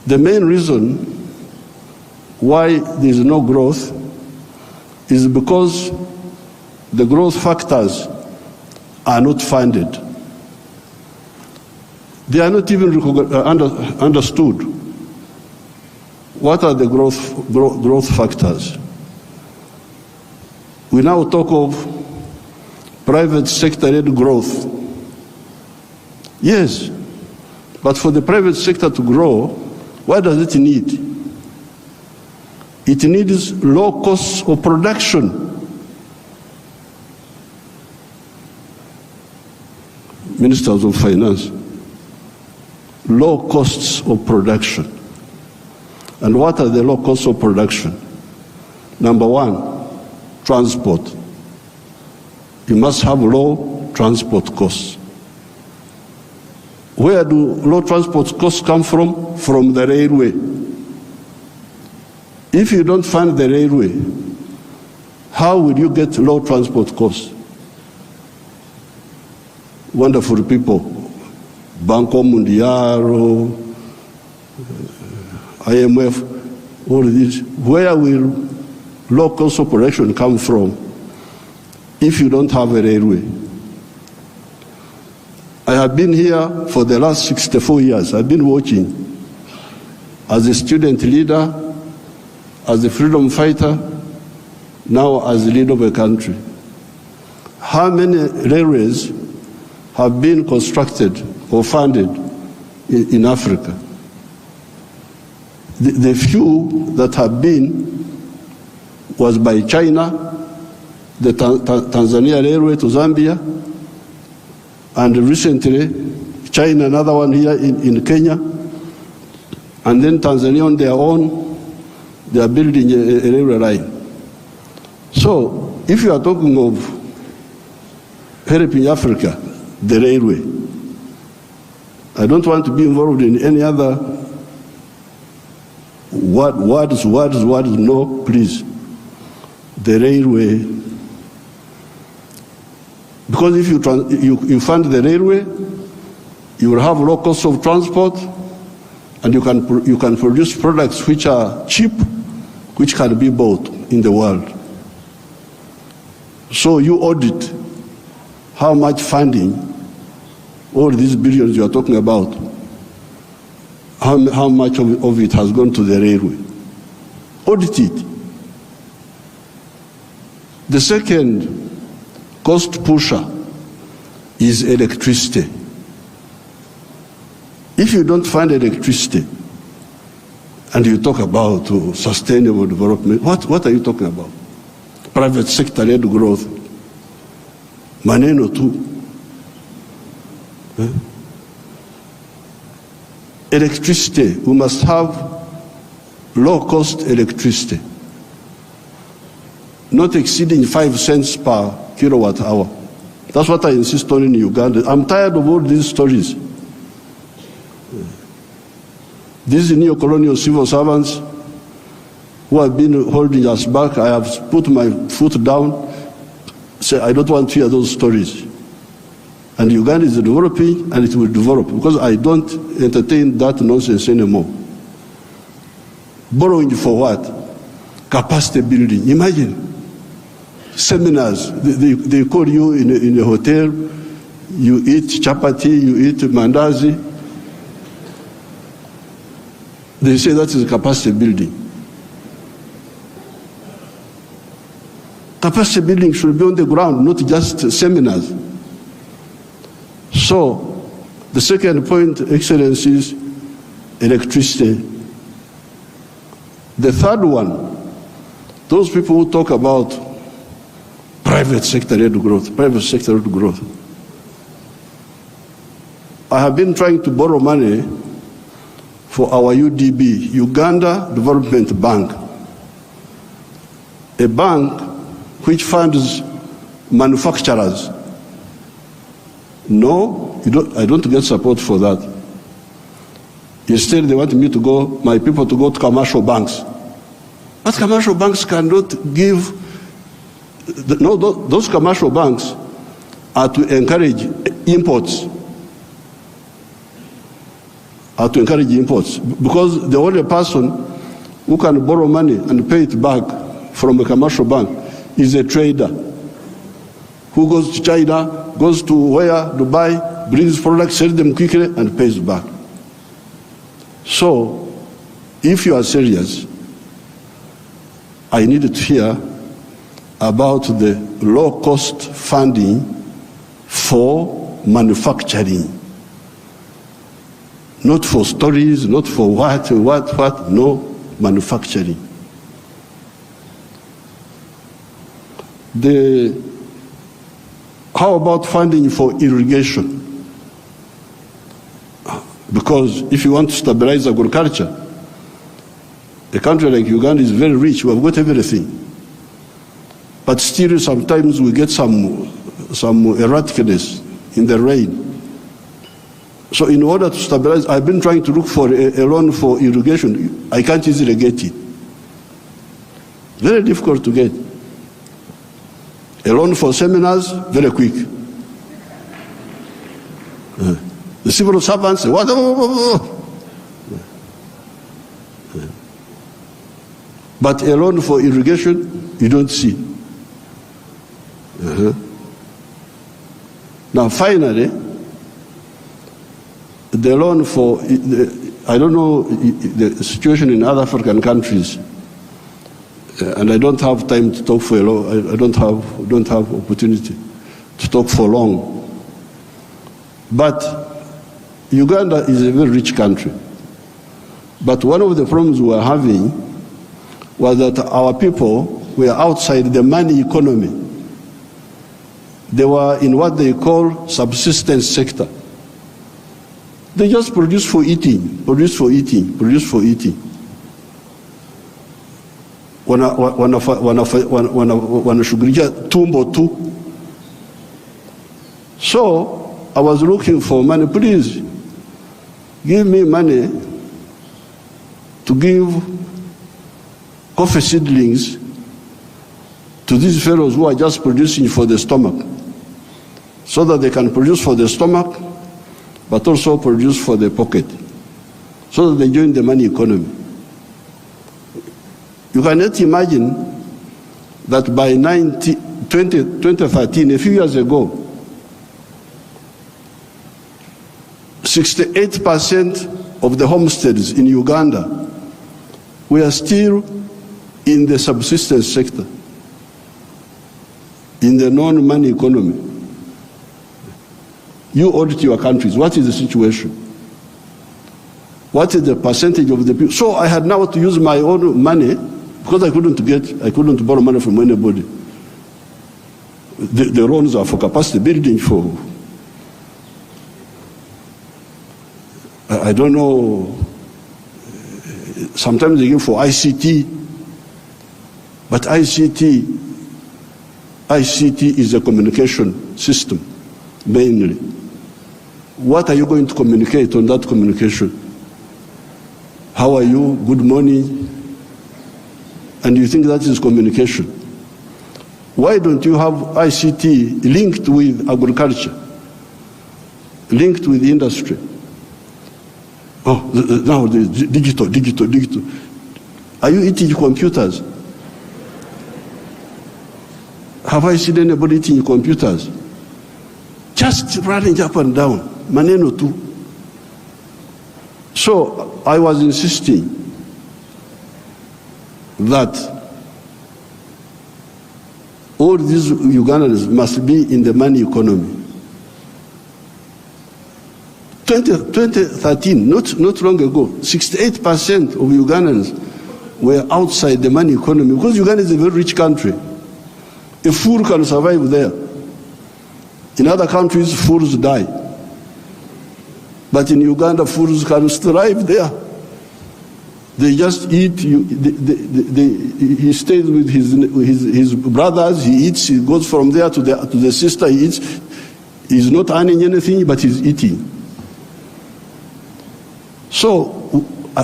main reason why there is no growth is because the growth factors are not funded. They are not even understood. What are the growth factors? We now talk of private sector-led growth. Yes, but for the private sector to grow, what does it need? It needs low costs of production. Ministers of Finance, low costs of production. And what are the low costs of production? Number one, transport. You must have low transport costs. Where do low transport costs come from? From the railway. If you don't fund the railway, how will you get low transport costs? Wonderful people, Banco Mundial, IMF, all of this. Where will low cost of production come from if you don't have a railway? I have been here for the last 64 years. I've been watching as a student leader, as a freedom fighter, now as the leader of a country. How many railways have been constructed or funded in Africa? The few that have been was by China, the Tanzania Railway to Zambia, and recently China, another one here in Kenya, and then Tanzania on their own, they are building a railway line. So if you are talking of helping Africa, the railway, I don't want to be involved in any other words, no, please. The railway, because if you fund the railway, you will have low cost of transport, and you can produce products which are cheap, which can be bought in the world. So you audit how much funding, all these billions you are talking about, how much of it has gone to the railway. Audit it. The second cost pusher is electricity. If you don't find electricity and you talk about sustainable development, what are you talking about? Private sector-led growth. Maneno tu. Electricity, we must have low-cost electricity, not exceeding 5 cents per kilowatt hour. That's what I insist on in Uganda. I'm tired of all these stories. These neo-colonial civil servants who have been holding us back, I have put my foot down, say I don't want to hear those stories. And Uganda is developing, and it will develop, because I don't entertain that nonsense anymore. Borrowing for what? Capacity building. Imagine seminars. They call you in a hotel, you eat chapati, you eat mandazi. They say that is capacity building. Capacity building should be on the ground, not just seminars. So, the second point, Excellency, is electricity. The third one, those people who talk about private sector-led growth, I have been trying to borrow money for our UDB, Uganda Development Bank, a bank which funds manufacturers. No, I don't get support for that. Instead, they want me to go, my people to go to commercial banks. But commercial banks cannot give, no, those commercial banks are to encourage imports. Because the only person who can borrow money and pay it back from a commercial bank is a trader who goes to China, goes to where, Dubai, brings products, sells them quickly, and pays back. So, if you are serious, I needed to hear about the low-cost funding for manufacturing. Not for stories, not for what, no, manufacturing. How about funding for irrigation? Because if you want to stabilize agriculture, a country like Uganda is very rich, we have got everything. But still sometimes we get some erraticness in the rain. So in order to stabilize, I've been trying to look for a loan for irrigation. I can't easily get it. Very difficult to get. A loan for seminars, very quick. The civil servants, what? But a loan for irrigation, you don't see. Now finally, the loan for, I don't know the situation in other African countries, and I don't have time to talk for a long, I don't have opportunity to talk for long. But Uganda is a very rich country. But one of the problems we were having was that our people were outside the money economy. They were in what they call subsistence sector. They just produce for eating, produce for eating, produce for eating. Wanashughulikia tumbo tu. So I was looking for money. Please give me money to give coffee seedlings to these fellows who are just producing for the stomach, so that they can produce for the stomach but also produce for the pocket, so that they join the money economy. You cannot imagine that by 2013, a few years ago, 68% of the homesteads in Uganda were still in the subsistence sector, in the non-money economy. You audit your countries. What is the situation? What is the percentage of the people? So I had now to use my own money, because I couldn't borrow money from anybody. The loans are for capacity building, for, I don't know, sometimes they give for ICT, but ICT is a communication system, mainly. What are you going to communicate on that communication? How are you? Good morning. And you think that is communication. Why don't you have ICT linked with agriculture, linked with industry? Oh, now the digital. Are you eating computers? Have I seen anybody eating computers? Just running up and down, maneno tu. So I was insisting that all these Ugandans must be in the money economy. 2013, not long ago, 68% of Ugandans were outside the money economy, because Uganda is a very rich country. A fool can survive there. In other countries, fools die. But in Uganda, fools can thrive there. They just eat. He stays with his brothers. He eats. He goes from there to the sister. He eats. He's not earning anything, but he's eating. So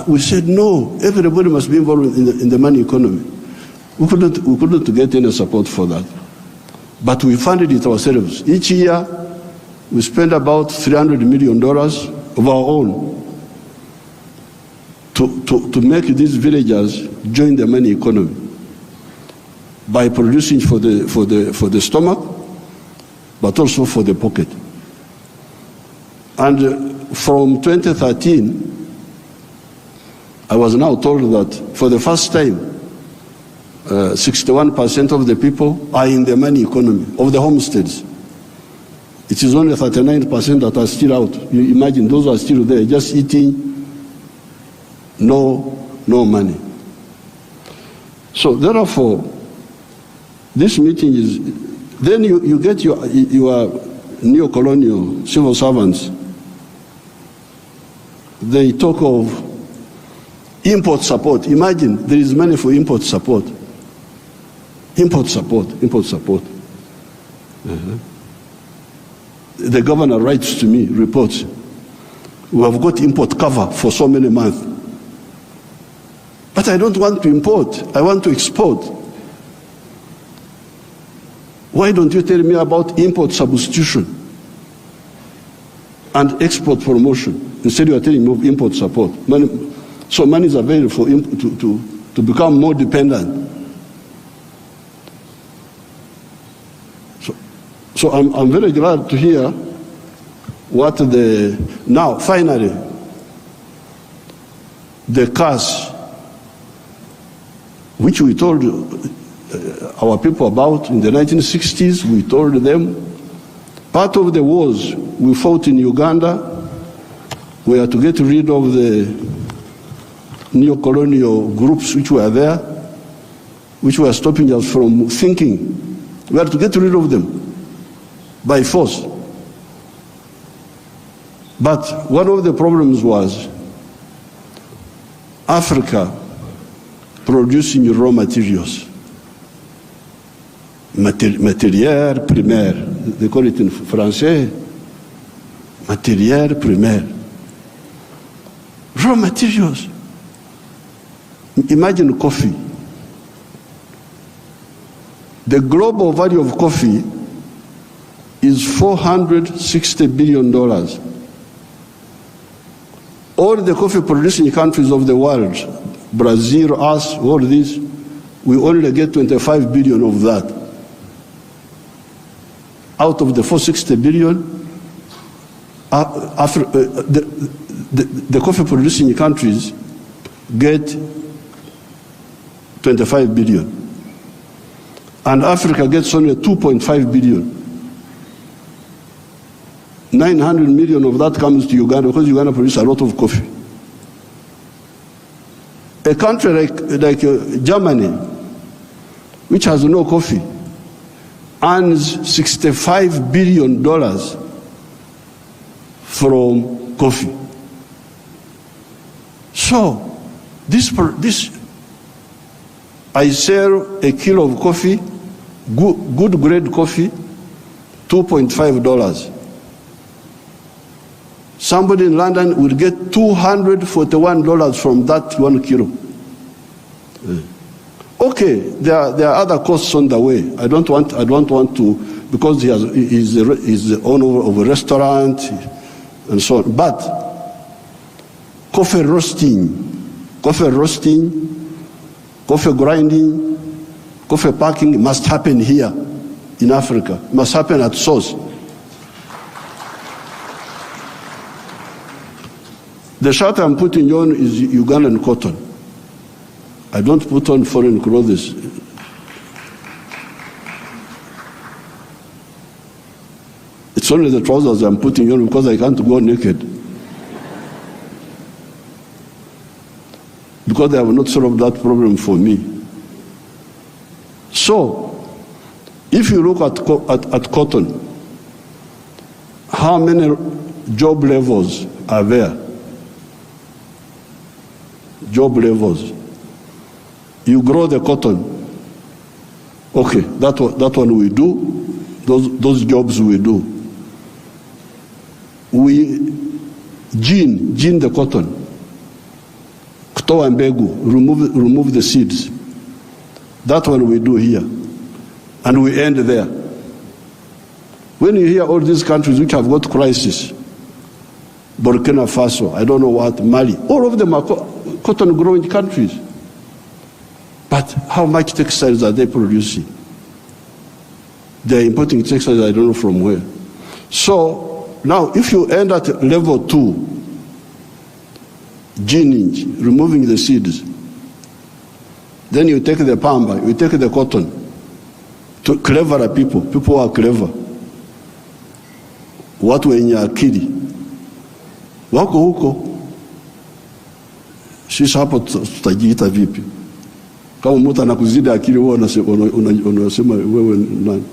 we said, no, everybody must be involved in the money economy. We couldn't get any support for that. But we funded it ourselves. Each year, we spend about $300 million of our own to make these villagers join the money economy by producing for the stomach, but also for the pocket. And from 2013, I was now told that for the first time, 61% of the people are in the money economy of the homesteads. It is only 39% that are still out. You imagine those are still there, just eating, no money. So therefore, this meeting is, then you get your neo-colonial civil servants. They talk of import support. Imagine there is money for import support. Import support. The governor writes to me, reports, we have got import cover for so many months. But I don't want to import, I want to export. Why don't you tell me about import substitution and export promotion? Instead you are telling me of import support. So money is available for to become more dependent. So I'm very glad to hear what now finally the cash which we told our people about in the 1960s, we told them part of the wars we fought in Uganda were to get rid of the neo-colonial groups which were there, which were stopping us from thinking. We had to get rid of them by force. But one of the problems was Africa producing raw materials, matière primaire, they call it in français, matière primaire. Raw materials. Imagine coffee. The global value of coffee is $460 billion. All the coffee producing countries of the world, Brazil, us, all this, we only get 25 billion of that. Out of the 460 billion, the coffee producing countries get 25 billion. And Africa gets only 2.5 billion. 900 million of that comes to Uganda because Uganda produces a lot of coffee. A country like Germany, which has no coffee, earns $65 billion from coffee. So, I sell a kilo of coffee, good grade coffee, $2.5. Somebody in London will get $241 from that 1 kilo. Okay, there are other costs on the way. I don't want to, because he's the owner of a restaurant and so on. But coffee roasting, coffee grinding, coffee packing must happen here in Africa. It must happen at source. The shirt I'm putting on is Ugandan cotton. I don't put on foreign clothes. It's only the trousers I'm putting on because I can't go naked. Because they have not solved that problem for me. So, if you look at cotton, how many job levels are there? Job levels. You grow the cotton. Okay, that one we do. Those jobs we do. We gene the cotton. kutoa mbegu, remove the seeds. That's what we do here. And we end there. When you hear all these countries which have got crisis, Burkina Faso, I don't know what, Mali, all of them are cotton growing countries. But how much textiles are they producing? They're importing textiles, I don't know from where. So now if you end at level 2, ginning, removing the seeds, then you take the pamba, you take the cotton, to cleverer people who are clever, watu wenye akili wako huko. Sisi hapo tutajiita vipi? Kama mtu anakuzidi akili wewe unasema wewe nani?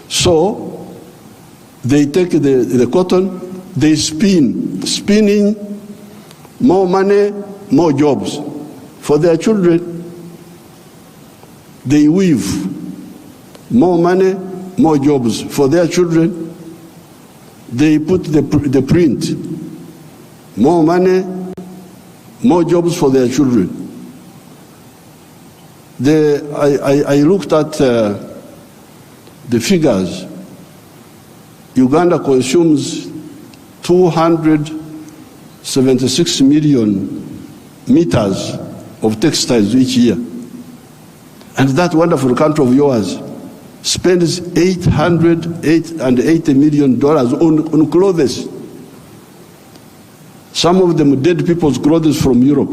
So they take the cotton, they spinning, more money, more jobs for their children. They weave, more money, more jobs for their children. They put the print, more money, more jobs for their children. I looked at the figures. Uganda consumes 276 million meters of textiles each year. And that wonderful country of yours spends $880 million on clothes. Some of them dead people's clothes from Europe.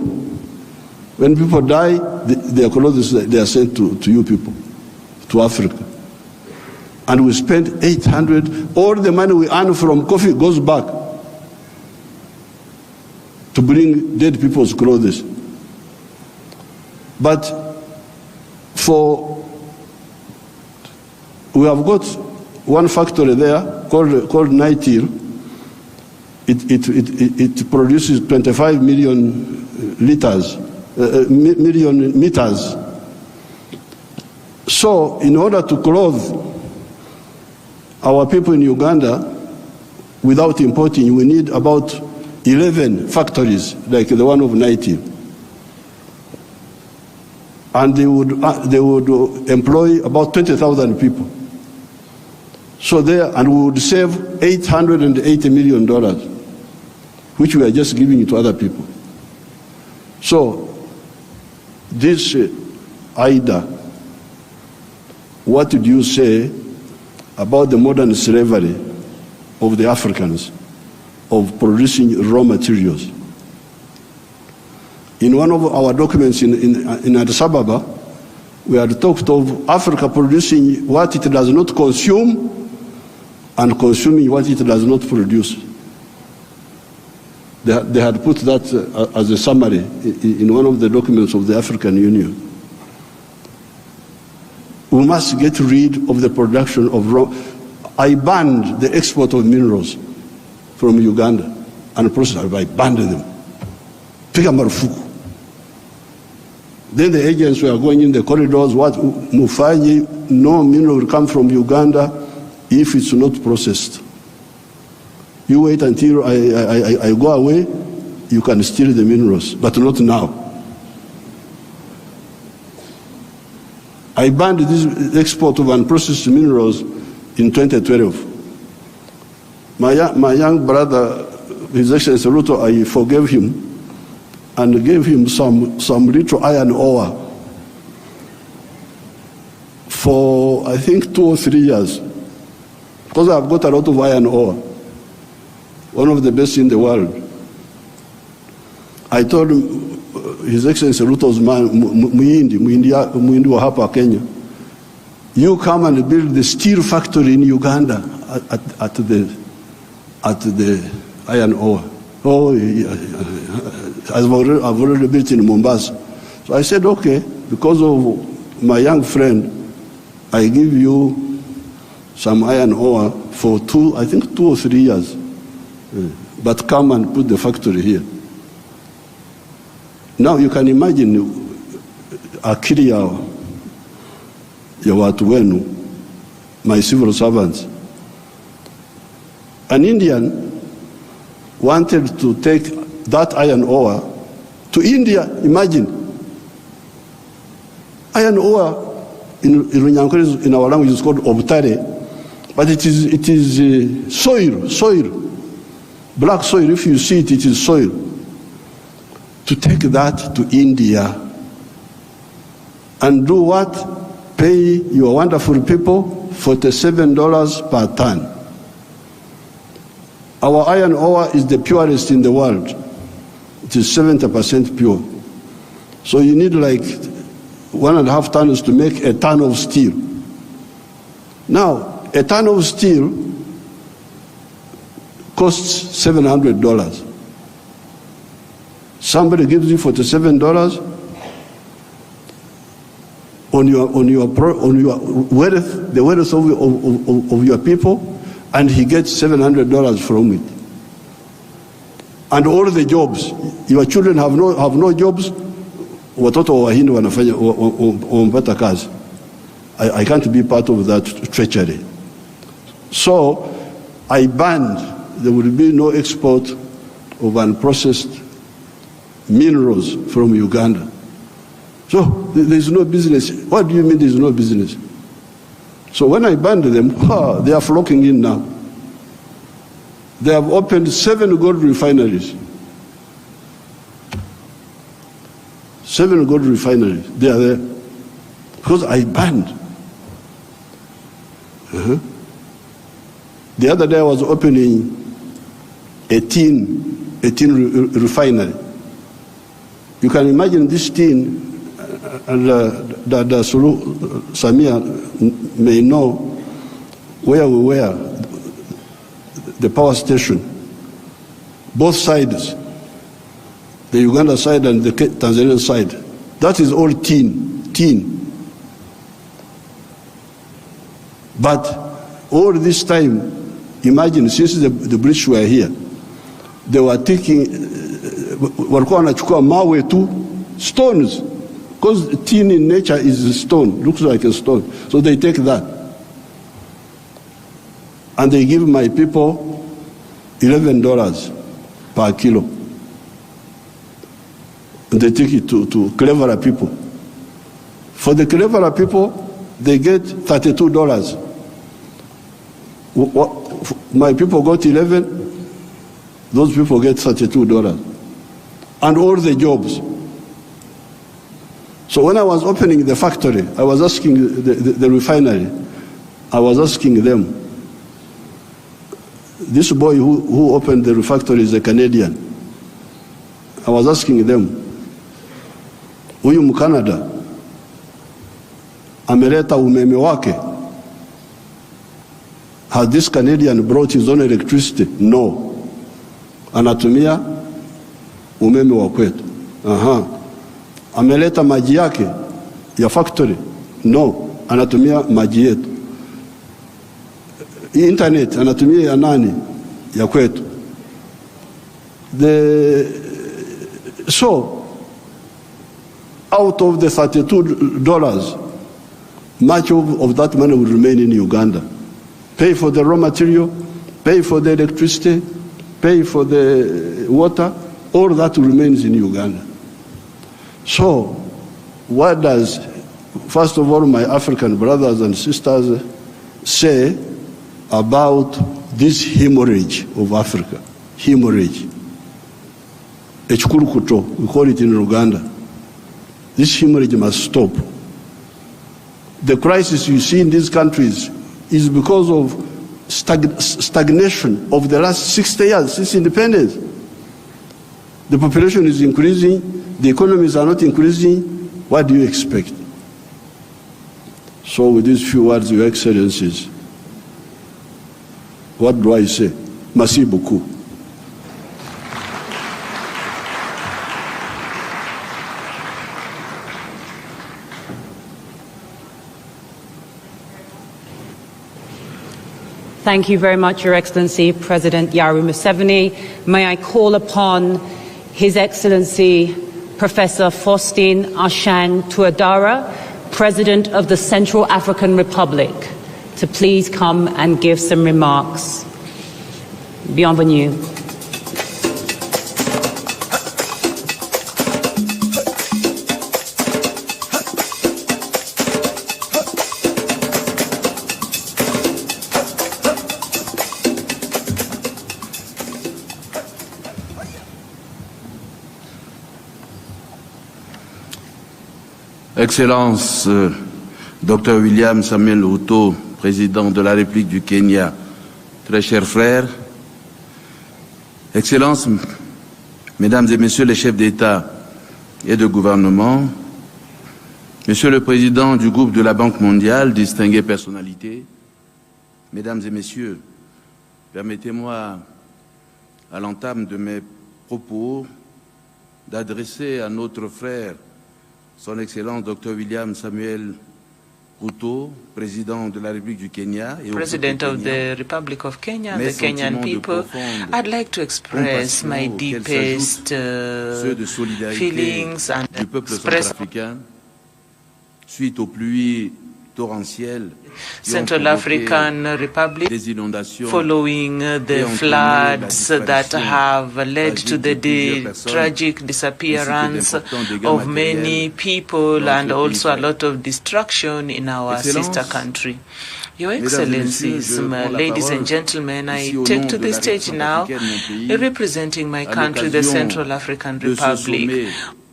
When people die, their clothes, they are sent to you people, to Africa. And we spend 800, all the money we earn from coffee goes back to bring dead people's clothes. But we have got one factory there called Nitil. It produces 25 million meters. So in order to clothe our people in Uganda without importing, we need about 11 factories like the one of Nitil. And they would employ about 20,000 people. So and we would save $880 million, which we are just giving to other people. So this IDA, what did you say about the modern slavery of the Africans of producing raw materials? In one of our documents in Addis Ababa, we had talked of Africa producing what it does not consume and consuming what it does not produce. They had put that as a summary in one of the documents of the African Union. We must get rid of the production of raw. I banned the export of minerals from Uganda and processed. I banned them. Piga marufuku. Then the agents were going in the corridors, what Mufanyi, no mineral will come from Uganda if it's not processed. You wait until I go away, you can steal the minerals, but not now. I banned this export of unprocessed minerals in 2012. My young brother, His Excellency Ruto, I forgave him and gave him some little iron ore for, I think, 2 or 3 years. Because I've got a lot of iron ore, one of the best in the world. I told him, His Excellency Ruto's man, Muhindi wa hapa Kenya, you come and build the steel factory in Uganda at the iron ore. Oh, I've already built in Mombasa. So I said, okay, because of my young friend, I give you some iron ore for 2 or 3 years. But come and put the factory here. Now you can imagine akili ya watu wenu, my civil servants. An Indian wanted to take that iron ore To India, imagine. Iron ore in our language is called obtare, but it is soil, black soil. If you see it, it is soil. To take that to India and do what? Pay your wonderful people $47 per ton. Our iron ore is the purest in the world. It is 70% pure. So you need like 1.5 tons to make a ton of steel. Now, a ton of steel costs $700. Somebody gives you $47 on your wealth, the wealth of your people, and he gets $700 from it. And all the jobs, your children have no jobs. Watoto wa Wahindi wanafanya wampata kazi. I can't be part of that treachery. So I banned, there will be no export of unprocessed minerals from Uganda. So there's no business. What do you mean there's no business? So when I banned them, they are flocking in now. They have opened 7 gold refineries. 7 gold refineries, they are there. Because I banned. The other day I was opening a tin refinery. You can imagine this tin, and Samia may know where we were, the power station, both sides, the Uganda side and the Tanzanian side. That is all tin. But all this time, imagine, since the British were here, they were taking, walikuwa wanachukua mawe tu, stones, because tin in nature is a stone, looks like a stone. So they take that. And they give my people $11 per kilo. And they take it to cleverer people. For the cleverer people, they get $32. My people got 11, those people get $32. And all the jobs. So when I was opening the factory, I was asking the refinery, I was asking them, this boy who opened the factory is a Canadian. I was asking them, huyu Mkanada ameleta umeme wake? Has this Canadian brought his own electricity? No. Anatumia umeme wa kwetu. Ameleta maji yake ya factory? No. Anatumia maji yetu. Internet anatumia ya nani? Ya kwetu. So out of the $32, much of that money will remain in Uganda. Pay for the raw material, pay for the electricity, pay for the water, all that remains in Uganda. So what does, first of all, my African brothers and sisters say about this hemorrhage of Africa? Hemorrhage. Echikurukuto, we call it in Uganda. This hemorrhage must stop. The crisis you see in these countries is because of stagnation of the last 60 years since independence. The population is increasing, the economies are not increasing. What do you expect? So with these few words, Your Excellencies, what do I say? Merci beaucoup. Thank you very much, Your Excellency, President Yoweri Museveni. May I call upon His Excellency, Professor Faustin Archange Touadéra, President of the Central African Republic, to please come and give some remarks. Bienvenue. Excellence, Dr William Samuel Ruto, président de la République du Kenya, très chers frères, Excellences, Mesdames et Messieurs les chefs d'État et de gouvernement, Monsieur le Président du groupe de la Banque mondiale, distinguées personnalités, Mesdames et Messieurs, permettez-moi, à l'entame de mes propos, d'adresser à notre frère, Son Excellence Dr William Samuel Ruto, Président de la République du Kenya, President of the Republic of Kenya and the Kenyan people, I'd like to express my deepest feelings and express suite aux pluies torrentielles Central African Republic following the floods that have led to the tragic disappearance of many people and also a lot of destruction in our sister country. Your Excellencies, ladies and gentlemen, I take to the stage now representing my country, the Central African Republic.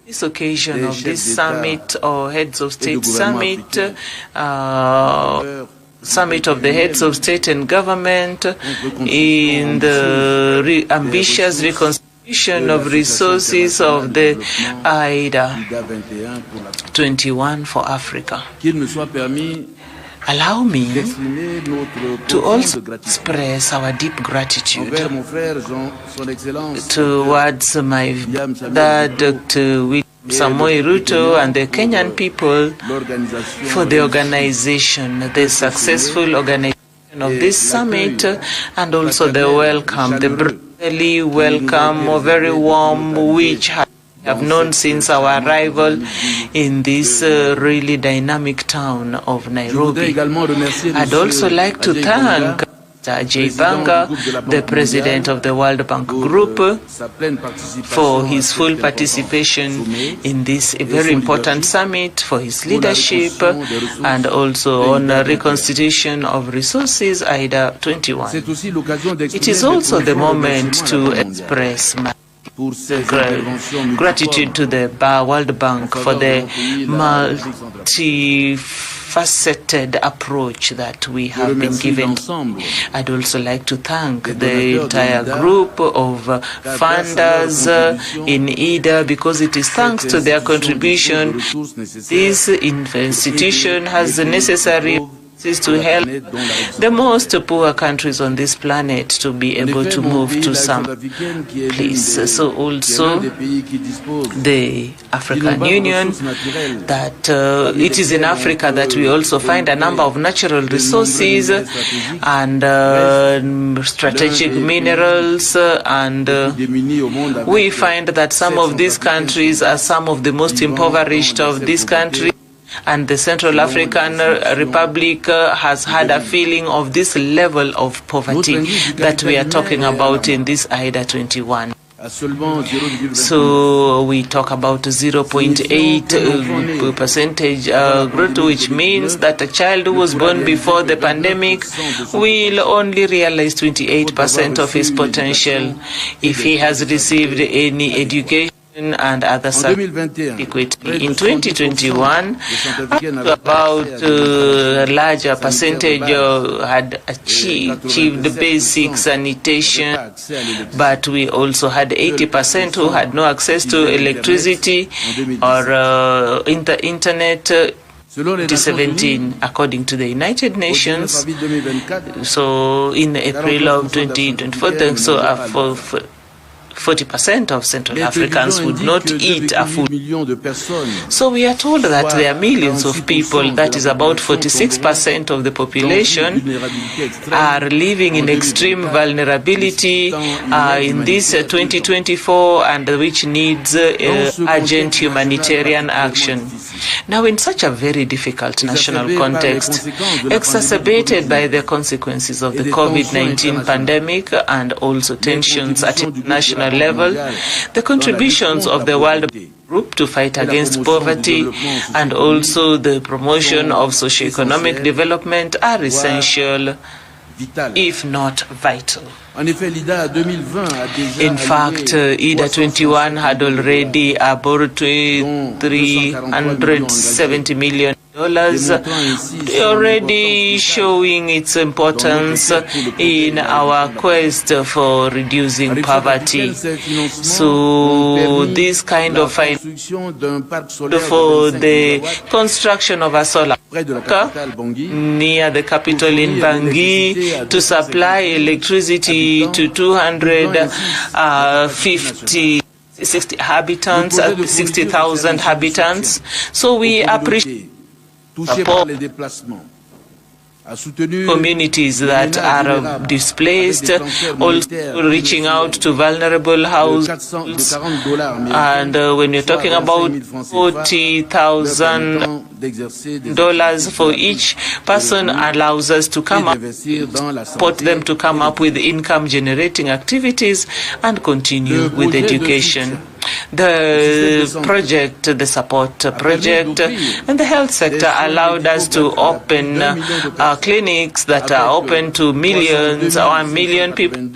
This occasion of this summit or Heads of State Summit, Summit of the Heads of State and Government in the ambitious reconstruction of resources of the IDA21 for Africa. Allow me to also express our deep gratitude towards my dad, Dr. William Samoei Ruto, and the Kenyan people for the organization, the successful organization of this summit, and also the welcome, the brotherly welcome, very warm, which have known since our arrival in this really dynamic town of Nairobi. I'd also like to thank Ajay Banga, the president of the World Bank Group, for his full participation in this very important summit, for his leadership, and also on reconstitution of resources, IDA21. It is also the moment to express my gratitude to the World Bank for the multifaceted approach that we have been given. I'd also like to thank the entire group of funders in IDA, because it is thanks to their contribution this institution has the necessary is to help the most poor countries on this planet to be able to move to some place. So also the African Union, that it is in Africa that we also find a number of natural resources and strategic minerals, and we find that some of these countries are some of the most impoverished of these countries. And the Central African Republic has had a feeling of this level of poverty that we are talking about in this IDA21. So we talk about 0.8 percentage growth, which means that a child who was born before the pandemic will only realize 28% of his potential if he has received any education and other equity. In 2021, about a larger percentage had achieved basic sanitation, but we also had 80% who had no access to electricity or internet. 2017, according to the United Nations. So in April of 2024, so 40% of Central Africans would not eat a food. So we are told that there are millions of people, that is about 46% of the population, are living in extreme vulnerability in this 2024, and which needs urgent humanitarian action. Now, in such a very difficult national context, exacerbated by the consequences of the COVID-19 pandemic and also tensions at international level, the contributions of the World Group to fight against poverty and also the promotion of socio-economic development are essential if not vital. En effet, l'IDA 2020 a déjà In fact, IDA21 had already about $370 million, already showing its importance in our quest for reducing poverty. So this kind of for the construction of a solar park near the capital in Bangui to supply electricity to 60,000 habitants. So we appreciate communities that are displaced, also reaching out to vulnerable households. And when you're talking about $40,000 for each person, allows us to come up, support them to come up with income-generating activities and continue with education. The project, the support project, and the health sector allowed us to open clinics that are open to millions or 1 million people,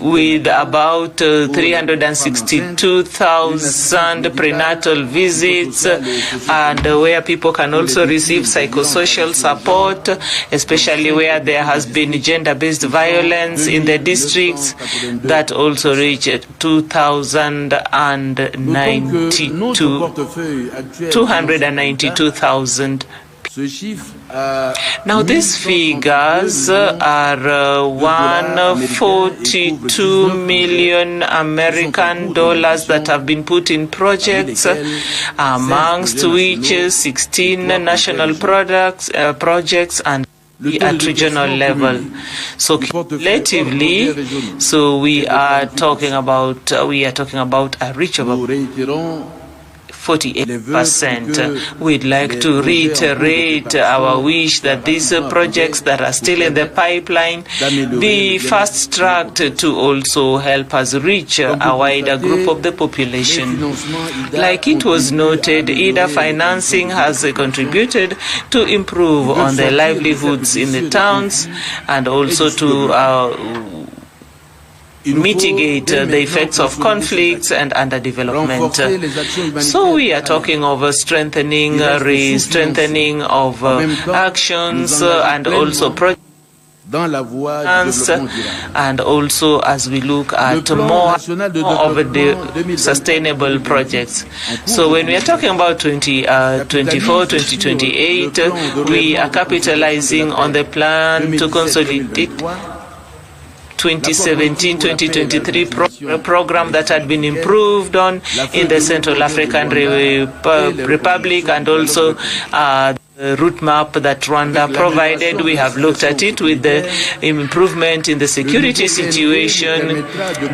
with about 362,000 prenatal visits, and where people can also receive psychosocial support, especially where there has been gender-based violence in the districts, that also reached 292,000. Now these figures are 142 million American dollars that have been put in projects, amongst which 16 national projects and at regional level. So cumulatively, we are talking about a reach of 48%. We'd like to reiterate our wish that these projects that are still in the pipeline be fast-tracked to also help us reach a wider group of the population. Like it was noted, IDA financing has contributed to improve on the livelihoods in the towns and also to mitigate the effects of conflicts and underdevelopment. So we are talking of strengthening of actions and also projects, and also as we look at more of the sustainable projects. So when we are talking about 2024-2028, we are capitalizing on the plan to consolidate 2017-2023 program that had been improved on in the Central African Republic, and also the route map that Rwanda provided. We have looked at it with the improvement in the security situation.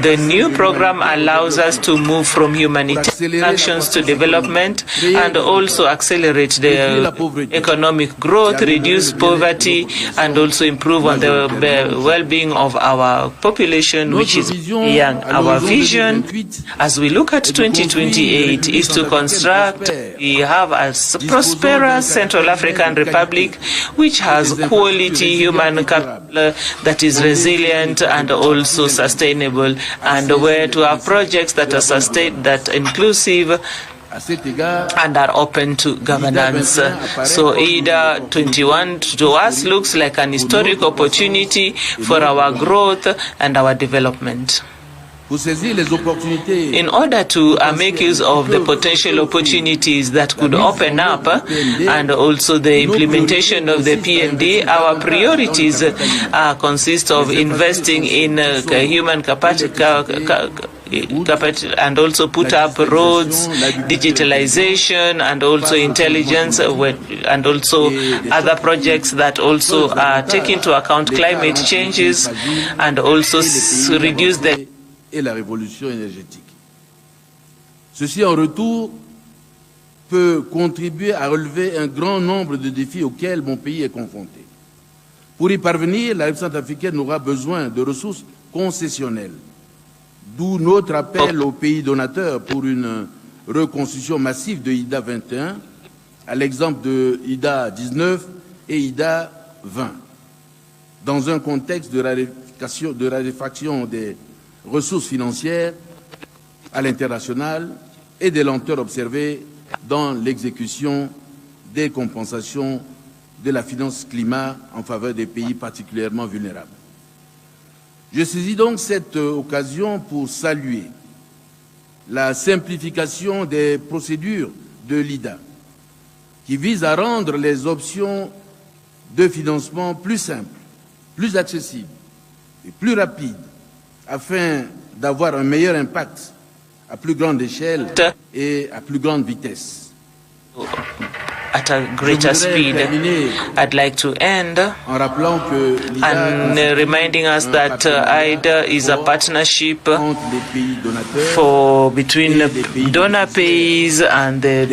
The new program allows us to move from humanitarian actions to development and also accelerate the economic growth, reduce poverty, and also improve on the well-being of our population, which is young. Our vision, as we look at 2028, is to construct, we have a prosperous Central African Republic which has quality human capital that is resilient and also sustainable, and where to have projects that are that inclusive and are open to governance. So IDA21 to us looks like an historic opportunity for our growth and our development. In order to make use of the potential opportunities that could open up and also the implementation of the PND, our priorities consist of investing in human capacity and also put up roads, digitalization, and also intelligence, and also other projects that also take into account climate changes and also reduce the et la révolution énergétique. Ceci en retour peut contribuer à relever un grand nombre de défis auxquels mon pays est confronté. Pour y parvenir, la République centrafricaine aura besoin de ressources concessionnelles, d'où notre appel aux pays donateurs pour une reconstruction massive de IDA 21, à l'exemple de IDA 19 et IDA 20. dans un contexte de raréfaction des ressources financières à l'international et des lenteurs observées dans l'exécution des compensations de la finance climat en faveur des pays particulièrement vulnérables. Je saisis donc cette occasion pour saluer la simplification des procédures de l'IDA, qui vise à rendre les options de financement plus simples, plus accessibles et plus rapides, afin d'avoir un meilleur impact à plus grande échelle et à plus grande vitesse. At a greater speed. I'd like to end and reminding us that IDA is a partnership between donor pays and the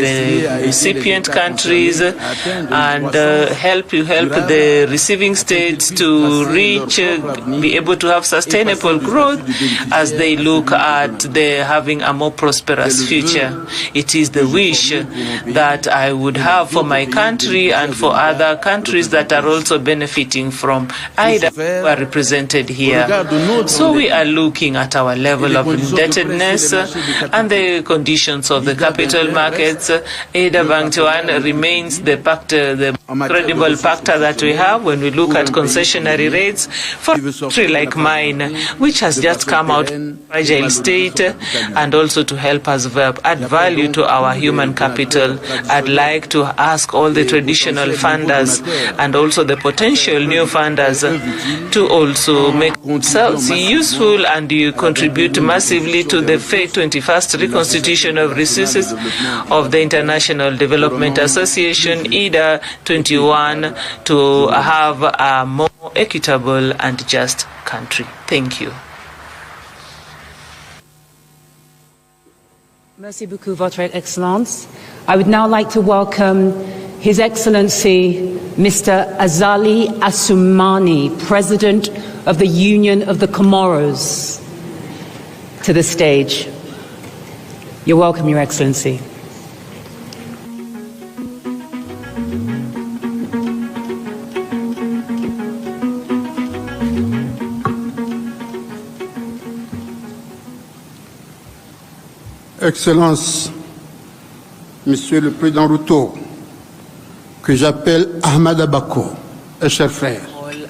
recipient countries, and help the receiving states to be able to have sustainable growth as they look at having a more prosperous future. It is the wish that I would have for my country and for other countries that are also benefiting from IDA who are represented here. So we are looking at our level of indebtedness and the conditions of the capital markets. IDA21 remains the credible factor that we have when we look at concessionary rates for a country like mine, which has just come out of a fragile state, and also to help us add value to our human capital. I'd like to ask all the traditional funders and also the potential new funders to also make themselves useful and you contribute massively to the 21st reconstitution of resources of the International Development Association, IDA21, to have a more equitable and just country. Thank you. Merci beaucoup, Votre Excellence. I would now like to welcome His Excellency Mr. Azali Assoumani, President of the Union of the Comoros, to the stage. You're welcome, Your Excellency. Excellence, Monsieur le Président Ruto, que j'appelle Ahmad Abako, un cher frère.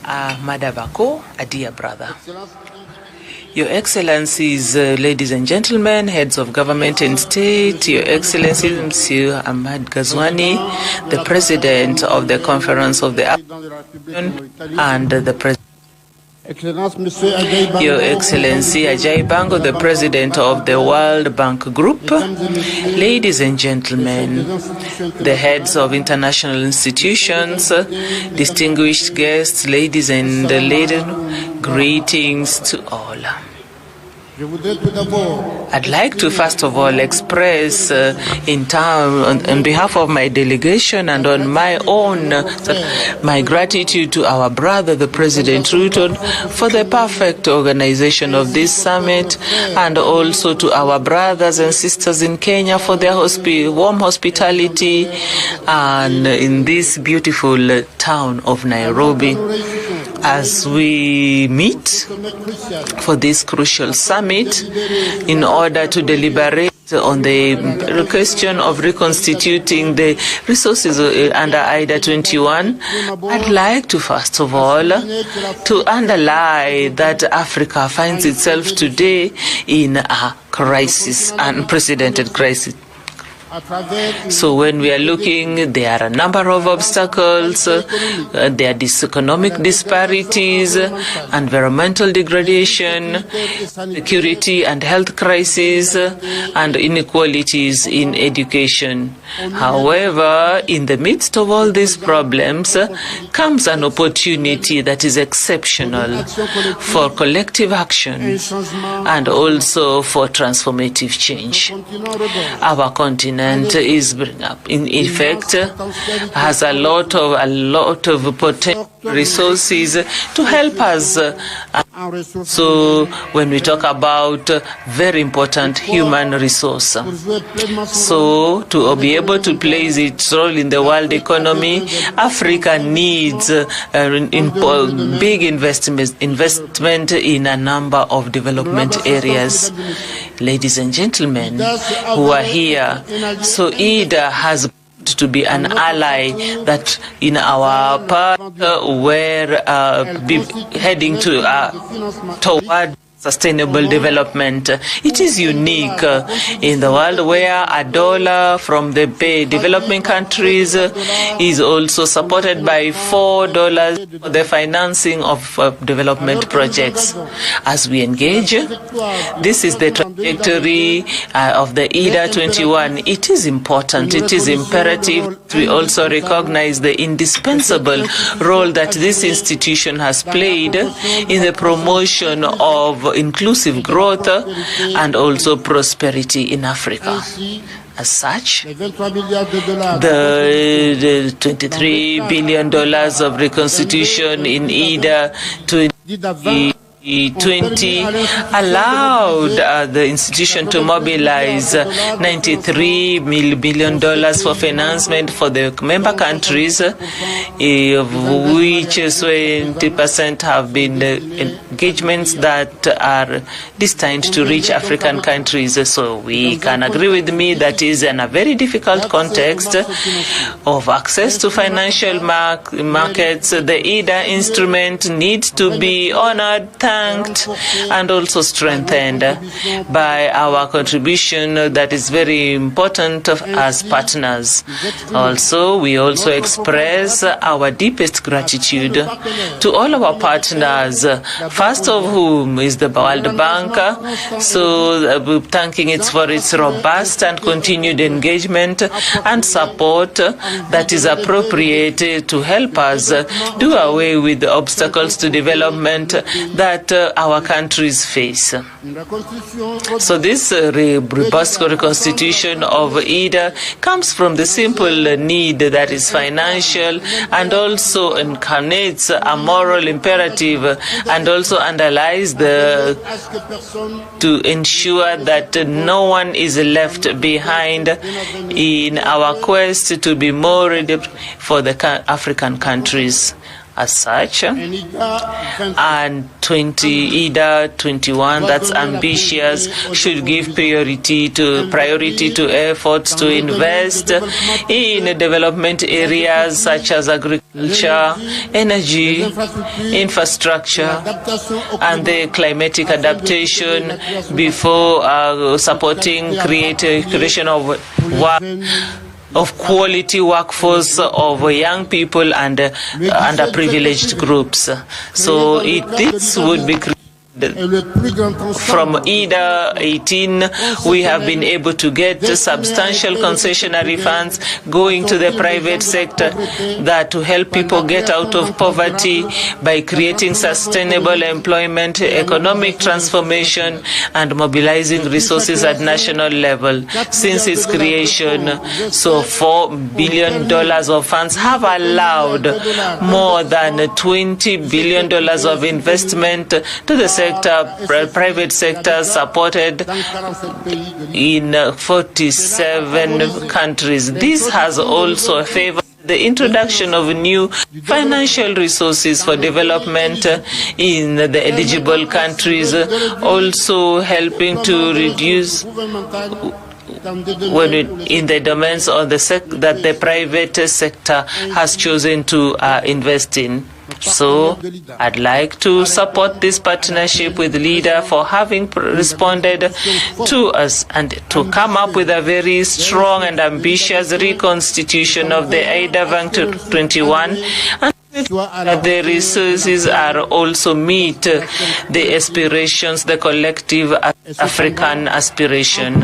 Ahmad Abako, a dear brother. Your Excellencies, ladies and gentlemen, heads of government and state, Your Excellencies, Monsieur Ahmad Ghazouani, the President of the Conference of the African and the President. Your Excellency Ajay Bango, the President of the World Bank Group, ladies and gentlemen, the heads of international institutions, distinguished guests, ladies and ladies, greetings to all. I'd like to first of all express on behalf of my delegation and on my own my gratitude to our brother, the President Ruto, for the perfect organization of this summit, and also to our brothers and sisters in Kenya for their warm hospitality and in this beautiful town of Nairobi. As we meet for this crucial summit in order to deliberate on the question of reconstituting the resources under IDA21, I'd like to first of all to underline that Africa finds itself today in a crisis, unprecedented crisis. So when we are looking, there are a number of obstacles, there are economic disparities, environmental degradation, security and health crisis, and inequalities in education. However, in the midst of all these problems comes an opportunity that is exceptional for collective action and also for transformative change. Our continent continent is in effect has a lot of potential resources to help us. So when we talk about very important human resource, so to be able to play its role in the world economy, Africa needs big investment in a number of development areas. Ladies and gentlemen who are here, so IDA has to be an ally that in our part we're heading toward sustainable development. It is unique in the world where a dollar from the developing countries is also supported by $4 for the financing of development projects. As we engage, this is the trajectory of the IDA21. It is important, it is imperative. We also recognize the indispensable role that this institution has played in the promotion of inclusive growth and also prosperity in Africa. As such, the $23 billion of reconstitution in IDA 2020 allowed the institution to mobilize $93 billion for financement for the member countries, of which 20% have been engagements that are destined to reach African countries. So we can agree with me that is in a very difficult context of access to financial markets. The IDA instrument needs to be honored, thanked, and also strengthened by our contribution that is very important as partners. Also, we also express our deepest gratitude to all of our partners, first of whom is the World Bank, so thanking it for its robust and continued engagement and support that is appropriate to help us do away with the obstacles to development that our countries face. So this robust reconstitution of IDA comes from the simple need that is financial and also incarnates a moral imperative and also underlies to ensure that no one is left behind in our quest to be more ready for the African countries. As such, and IDA21, that's ambitious, should give priority to efforts to invest in development areas such as agriculture, energy, infrastructure, and the climatic adaptation before supporting creation of work of quality workforce of young people and underprivileged groups. So this would be from IDA 18, we have been able to get substantial concessionary funds going to the private sector that to help people get out of poverty by creating sustainable employment, economic transformation, and mobilizing resources at national level. Since its creation, so $4 billion of funds have allowed more than $20 billion of investment to the private sector supported in 47 countries. This has also favored the introduction of new financial resources for development in the eligible countries, also helping to reduce in the domains of that the private sector has chosen to invest in. So I'd like to support this partnership with LEADER for having responded to us and to come up with a very strong and ambitious reconstitution of the IDA21 and the resources are also meet the aspirations, the collective African aspiration.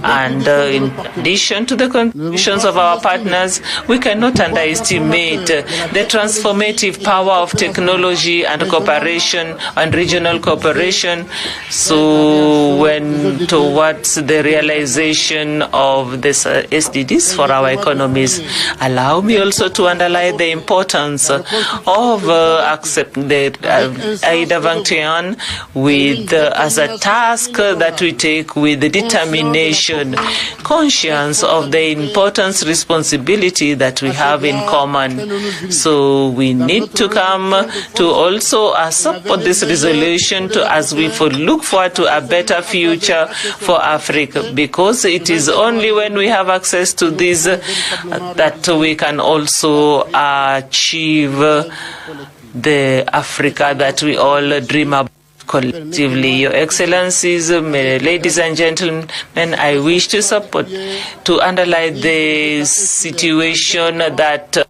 And in addition to the contributions of our partners, we cannot underestimate the transformative power of technology and cooperation and regional cooperation. So when towards the realization of this SDGs for our economies, allow me also to underline the importance of accepting the IDA21 with as a task that we take with determination, conscious of the importance, responsibility that we have in common. So we need to come to also support this resolution as we look forward to a better future for Africa, because it is only when we have access to this that we can also achieve the Africa that we all dream about collectively. Your Excellencies, ladies and gentlemen, I wish to underline the situation that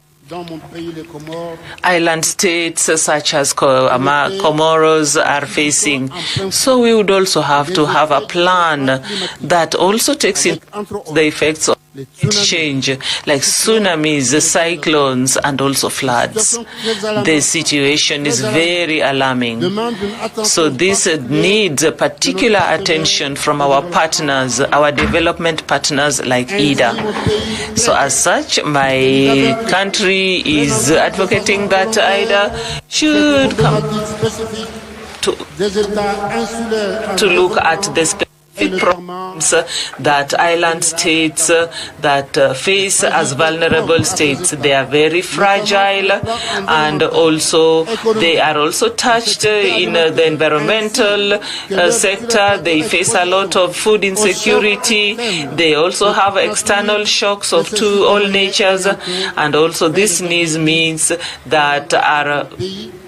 island states such as Comoros are facing. So we would also have to have a plan that also takes into the effects of change, like tsunamis, cyclones, and also floods. The situation is very alarming. So this needs particular attention from our partners, our development partners like IDA. So as such, my country is advocating that IDA should come to look at the specific problems that island states that face as vulnerable states. They are very fragile, and also they are also touched in the environmental sector. They face a lot of food insecurity. They also have external shocks of all natures, and also this means that are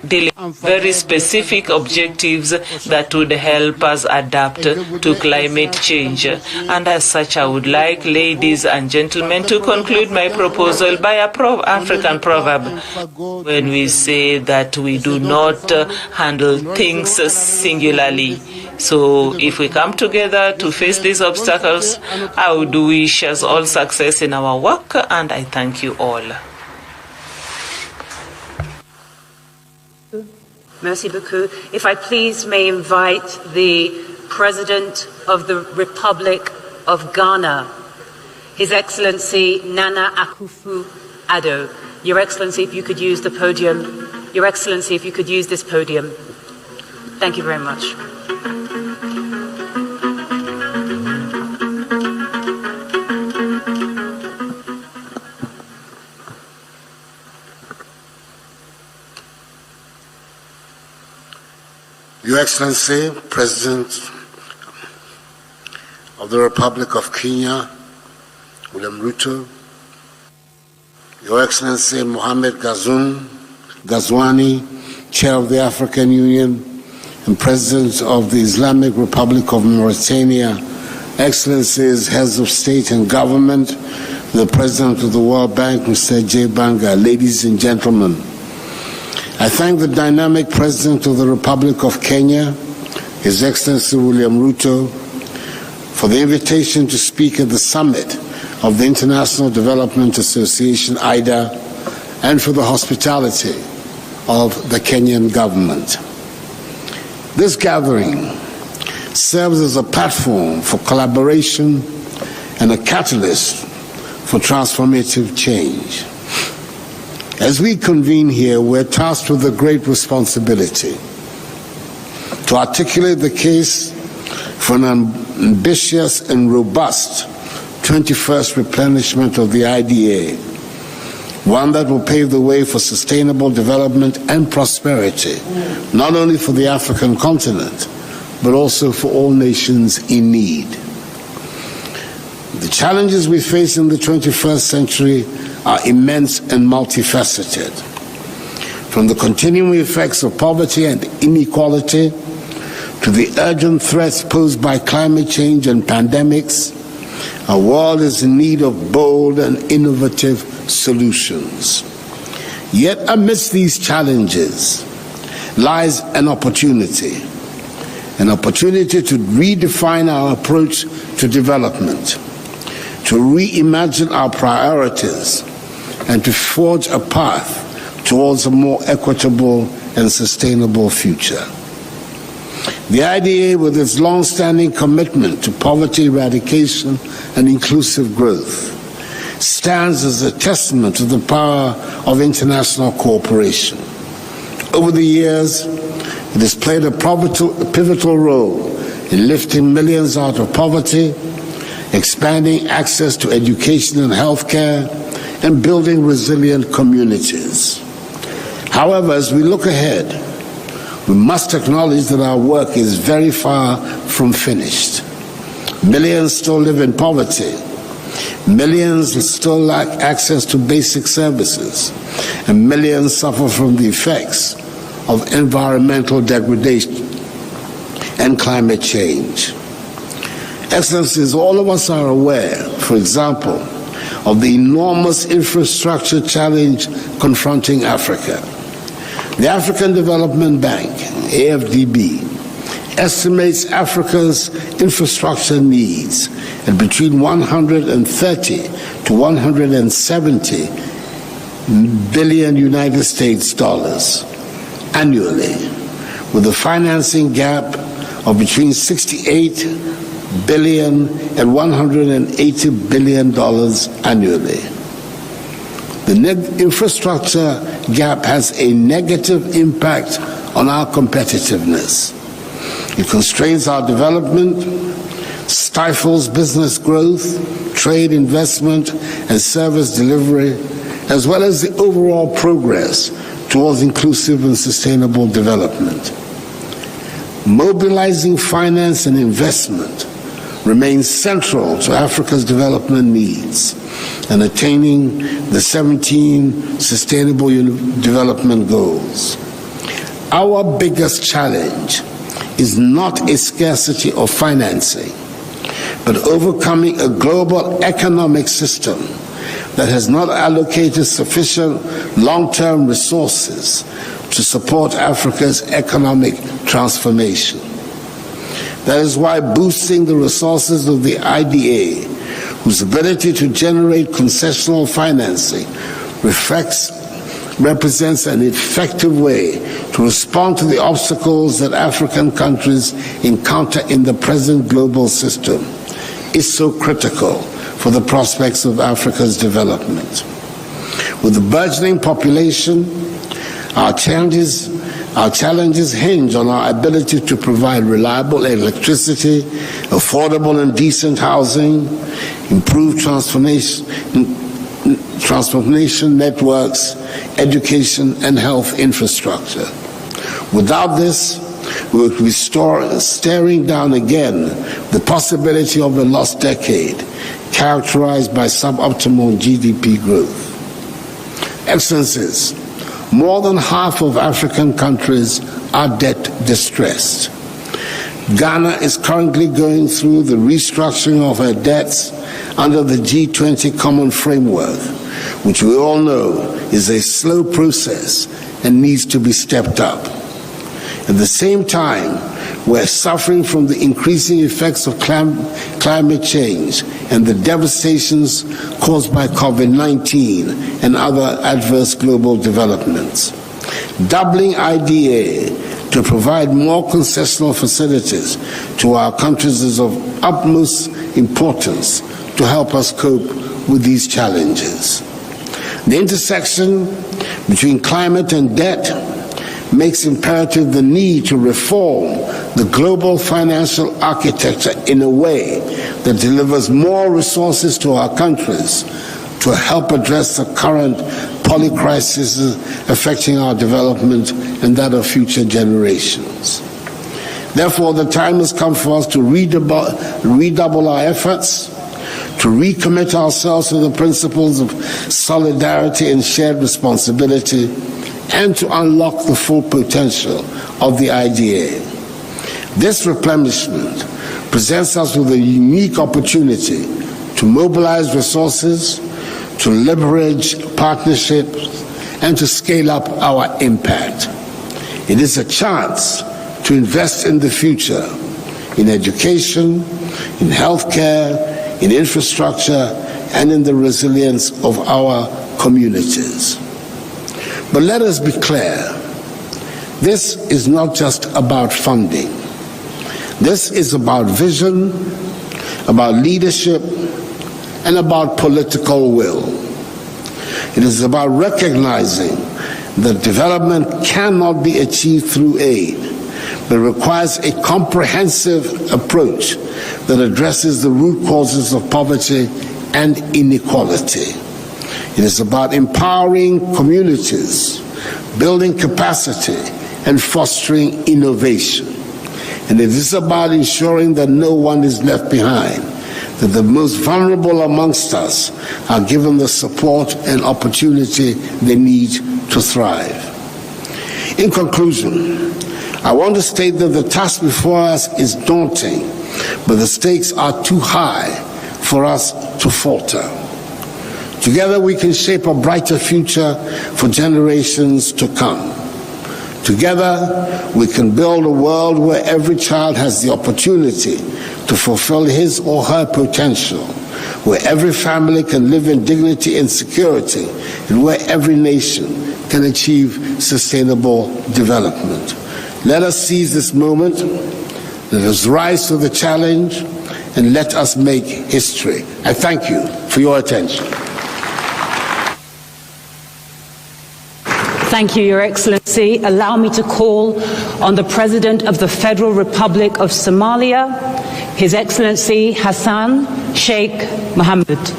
dealing very specific objectives that would help us adapt to climate change. And as such, I would like, ladies and gentlemen, to conclude my proposal by a African proverb when we say that we do not handle things singularly. So if we come together to face these obstacles, I would wish us all success in our work, and I thank you all. Merci beaucoup. If I please may invite the President of the Republic of Ghana, His Excellency Nana Akufo-Addo. Your Excellency, if you could use the podium. Your Excellency, if you could use this podium. Thank you very much. Your Excellency, President of the Republic of Kenya, William Ruto, Your Excellency Mohamed Ghazouani, Chair of the African Union and President of the Islamic Republic of Mauritania, Excellencies, Heads of State and Government, the President of the World Bank, Mr. J. Banga, ladies and gentlemen, I thank the dynamic President of the Republic of Kenya, His Excellency William Ruto, for the invitation to speak at the summit of the International Development Association, IDA, and for the hospitality of the Kenyan government. This gathering serves as a platform for collaboration and a catalyst for transformative change. As we convene here, we're tasked with a great responsibility to articulate the case for an ambitious and robust 21st replenishment of the IDA, one that will pave the way for sustainable development and prosperity, not only for the African continent, but also for all nations in need. The challenges we face in the 21st century are immense and multifaceted. From the continuing effects of poverty and inequality to the urgent threats posed by climate change and pandemics, our world is in need of bold and innovative solutions. Yet amidst these challenges lies an opportunity to redefine our approach to development, to reimagine our priorities, and to forge a path towards a more equitable and sustainable future. The IDA, with its long-standing commitment to poverty eradication and inclusive growth, stands as a testament to the power of international cooperation. Over the years, it has played a pivotal role in lifting millions out of poverty, expanding access to education and healthcare, and building resilient communities. However, as we look ahead, we must acknowledge that our work is very far from finished. Millions still live in poverty. Millions still lack access to basic services, and millions suffer from the effects of environmental degradation and climate change. Excellencies, all of us are aware, for example, of the enormous infrastructure challenge confronting Africa. The African Development Bank, AFDB, estimates Africa's infrastructure needs at between 130 to 170 billion United States dollars annually, with a financing gap of between 68 billion and 180 billion dollars annually. The infrastructure gap has a negative impact on our competitiveness. It constrains our development, stifles business growth, trade investment, and service delivery, as well as the overall progress towards inclusive and sustainable development. Mobilizing finance and investment remains central to Africa's development needs and attaining the 17 Sustainable Development Goals. Our biggest challenge is not a scarcity of financing, but overcoming a global economic system that has not allocated sufficient long-term resources to support Africa's economic transformation. That is why boosting the resources of the IDA, whose ability to generate concessional financing represents an effective way to respond to the obstacles that African countries encounter in the present global system, is so critical for the prospects of Africa's development. With the burgeoning population, our challenges hinge on our ability to provide reliable electricity, affordable and decent housing, improved transportation networks, education, and health infrastructure. Without this, we would be staring down again the possibility of a lost decade characterized by suboptimal GDP growth. Excellencies, more than half of African countries are debt distressed. Ghana is currently going through the restructuring of her debts under the G20 Common Framework, which we all know is a slow process and needs to be stepped up. At the same time, we're suffering from the increasing effects of climate change and the devastations caused by COVID-19 and other adverse global developments. Doubling IDA to provide more concessional facilities to our countries is of utmost importance to help us cope with these challenges. The intersection between climate and debt makes imperative the need to reform the global financial architecture in a way that delivers more resources to our countries to help address the current polycrises affecting our development and that of future generations. Therefore, the time has come for us to redouble our efforts, to recommit ourselves to the principles of solidarity and shared responsibility, and to unlock the full potential of the IDA. This replenishment presents us with a unique opportunity to mobilize resources, to leverage partnerships, and to scale up our impact. It is a chance to invest in the future, in education, in healthcare, in infrastructure, and in the resilience of our communities. But let us be clear, this is not just about funding. This is about vision, about leadership, and about political will. It is about recognizing that development cannot be achieved through aid, but requires a comprehensive approach that addresses the root causes of poverty and inequality. It is about empowering communities, building capacity, and fostering innovation. And it is about ensuring that no one is left behind, that the most vulnerable amongst us are given the support and opportunity they need to thrive. In conclusion, I want to state that the task before us is daunting, but the stakes are too high for us to falter. Together we can shape a brighter future for generations to come. Together we can build a world where every child has the opportunity to fulfill his or her potential, where every family can live in dignity and security, and where every nation can achieve sustainable development. Let us seize this moment, let us rise to the challenge, and let us make history. I thank you for your attention. Thank you, Your Excellency. Allow me to call on the President of the Federal Republic of Somalia, His Excellency Hassan Sheikh Mohamud.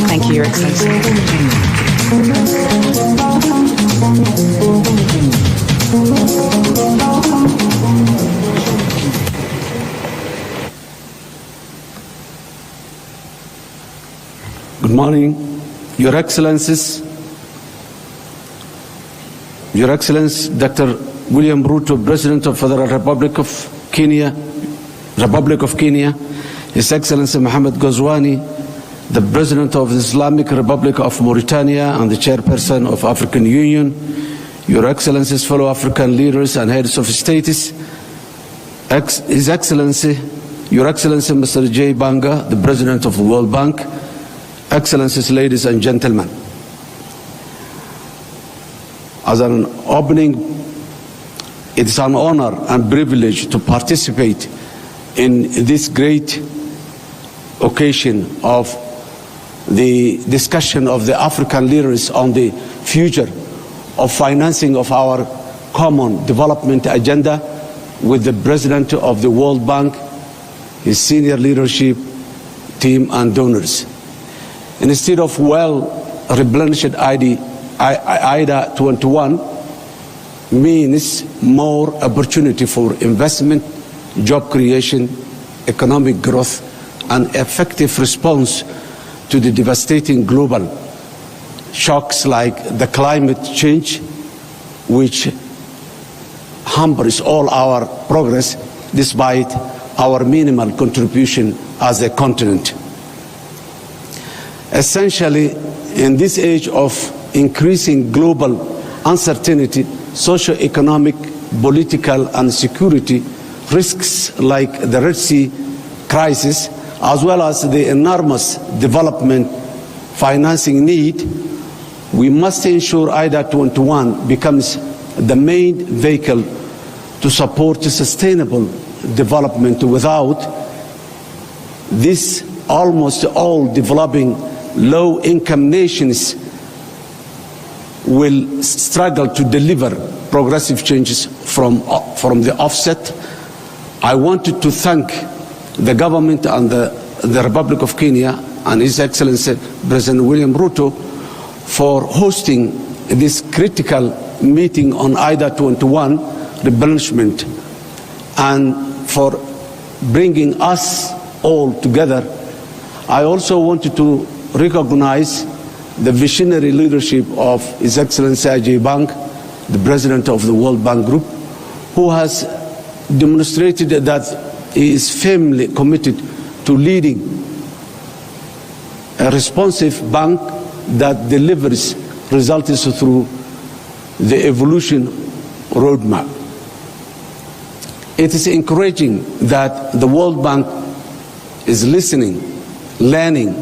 Thank you, Your Excellency. Good morning, Your Excellencies. Your Excellency, Dr. William Ruto, President of the Federal Republic of Kenya, His Excellency Mohammed Ghazwani, the President of the Islamic Republic of Mauritania and the Chairperson of African Union, Your Excellencies, fellow African leaders and heads of states, His Excellency, Your Excellency Mr. J. Banga, the President of the World Bank, Excellencies, ladies and gentlemen. As an opening, it is an honor and privilege to participate in this great occasion of the discussion of the African leaders on the future of financing of our common development agenda with the President of the World Bank, his senior leadership team and donors. Instead of well-replenished IDA21 means more opportunity for investment, job creation, economic growth, and effective response to the devastating global shocks like the climate change, which hampers all our progress despite our minimal contribution as a continent. Essentially, in this age of increasing global uncertainty, socio-economic, political, and security risks like the Red Sea crisis, as well as the enormous development financing need, we must ensure IDA21 becomes the main vehicle to support sustainable development. Without this, almost all developing low-income nations will struggle to deliver progressive changes from the offset. I wanted to thank the government and the Republic of Kenya and His Excellency President William Ruto for hosting this critical meeting on IDA21 replenishment and for bringing us all together. I also wanted to recognize the visionary leadership of His Excellency Ajay Bang, the President of the World Bank Group, who has demonstrated that he is firmly committed to leading a responsive bank that delivers results through the evolution roadmap. It is encouraging that the World Bank is listening, learning,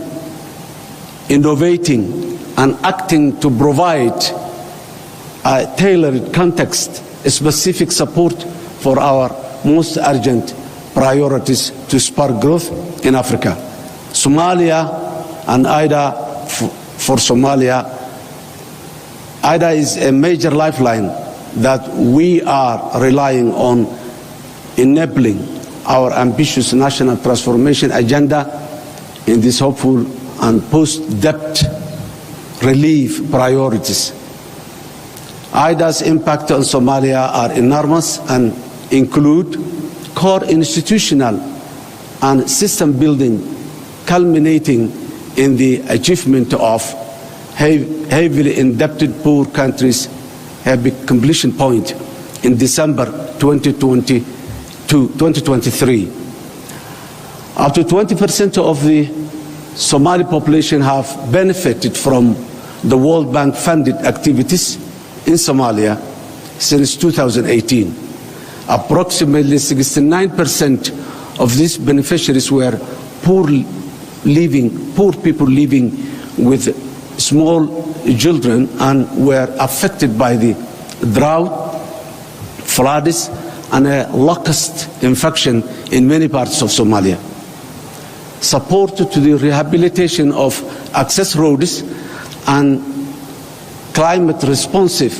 innovating, and acting to provide a tailored context-specific support for our most urgent priorities to spark growth in Africa. Somalia and IDA for Somalia. IDA is a major lifeline that we are relying on enabling our ambitious national transformation agenda in these hopeful and post-debt relief priorities. IDA's impact on Somalia are enormous and include core institutional and system building, culminating in the achievement of heavily indebted poor countries have a completion point in December 2023. Up to 20% of the Somali population have benefited from the World Bank funded activities in Somalia since 2018. Approximately 69% of these beneficiaries were poor people living with small children and were affected by the drought, floods, and a locust infection in many parts of Somalia. Support to the rehabilitation of access roads and climate resistant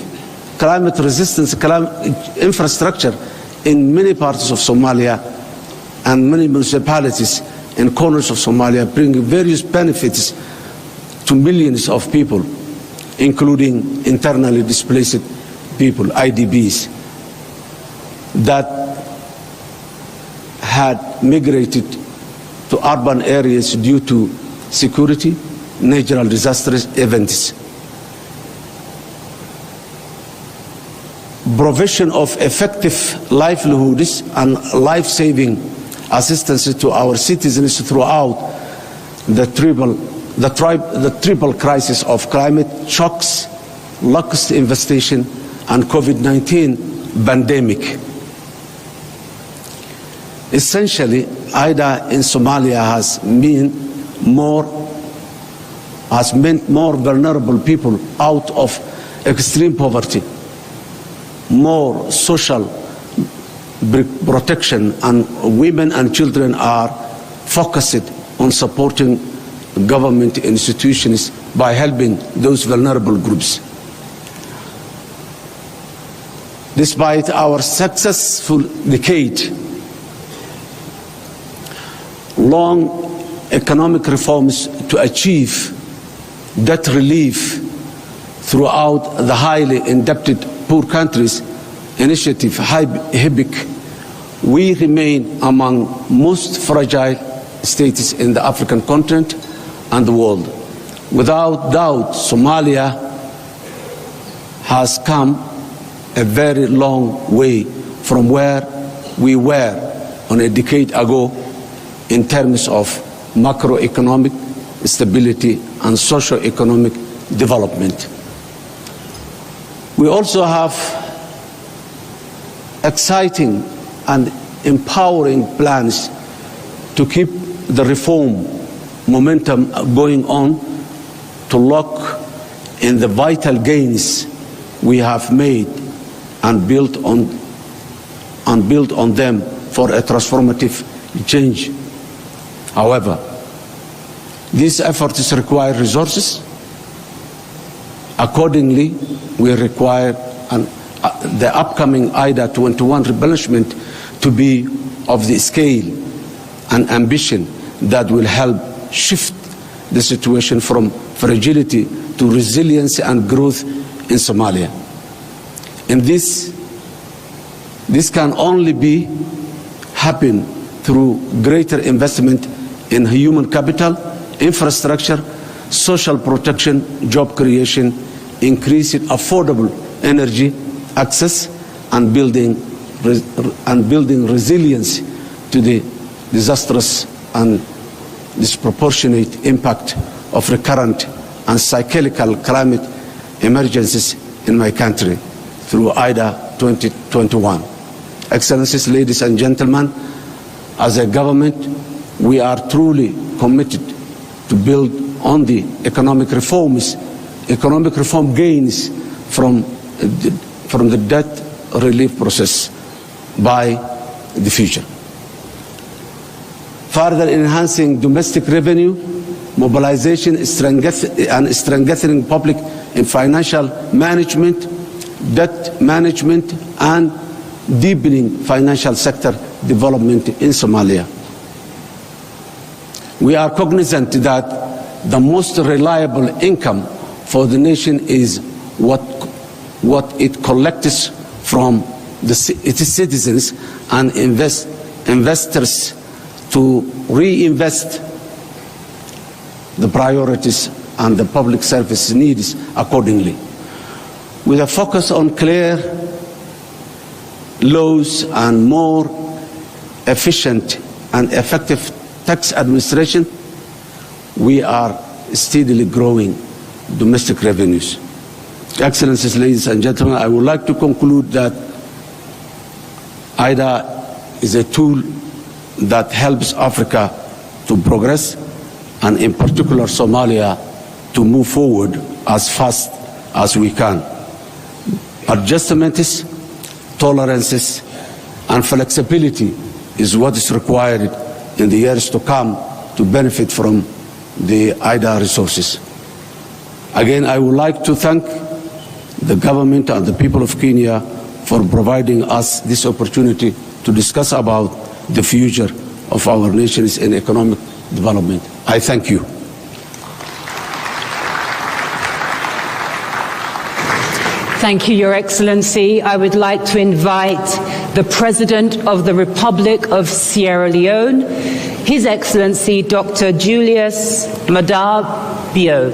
infrastructure in many parts of Somalia and many municipalities in corners of Somalia bring various benefits to millions of people, including internally displaced people, IDPs, that had migrated to urban areas due to security, natural disasters events. Provision of effective livelihoods and life-saving assistance to our citizens throughout the triple crisis of climate shocks, locust infestation, and COVID-19 pandemic. Essentially, IDA in Somalia has meant more vulnerable people out of extreme poverty, more social protection, and women and children are focused on supporting government institutions by helping those vulnerable groups. Despite our successful decade-long economic reforms to achieve debt relief throughout the highly indebted poor countries initiative, HIBIC, we remain among most fragile states in the African continent and the world. Without doubt, Somalia has come a very long way from where we were a decade ago in terms of macroeconomic stability and socio-economic development. We also have exciting and empowering plans to keep the reform momentum going on, to lock in the vital gains we have made and build on them for a transformative change. However, these efforts require resources. Accordingly, we require the upcoming IDA21 replenishment to be of the scale and ambition that will help shift the situation from fragility to resilience and growth in Somalia. And this can only happen through greater investment in human capital, infrastructure, social protection, job creation, increasing affordable energy access, and building resilience to the disastrous and disproportionate impact of recurrent and cyclical climate emergencies in my country through IDA 2021. Excellencies, ladies and gentlemen, as a government, we are truly committed to build on the economic reform gains from the debt relief process by the future. Further enhancing domestic revenue, mobilization and strengthening public and financial management, debt management, and deepening financial sector development in Somalia. We are cognizant that the most reliable income for the nation is what it collects from its citizens and investors to reinvest the priorities and the public service needs accordingly. With a focus on clear laws and more efficient and effective tax administration, we are steadily growing domestic revenues. Excellencies, ladies and gentlemen, I would like to conclude that IDA is a tool that helps Africa to progress, and in particular Somalia to move forward as fast as we can. Adjustments, tolerances, and flexibility is what is required in the years to come to benefit from the IDA resources. Again, I would like to thank the government and the people of Kenya for providing us this opportunity to discuss about the future of our nations in economic development. I thank you. Thank you, Your Excellency. I would like to invite the President of the Republic of Sierra Leone, His Excellency Dr. Julius Maada Bio.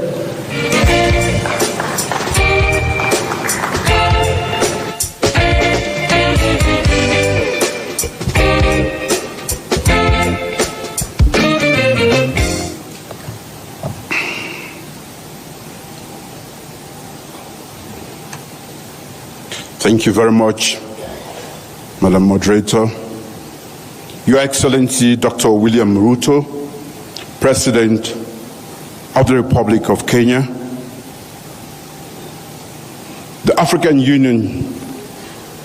Thank you very much, Madam Moderator. Your Excellency Dr. William Ruto, President of the Republic of Kenya, the African Union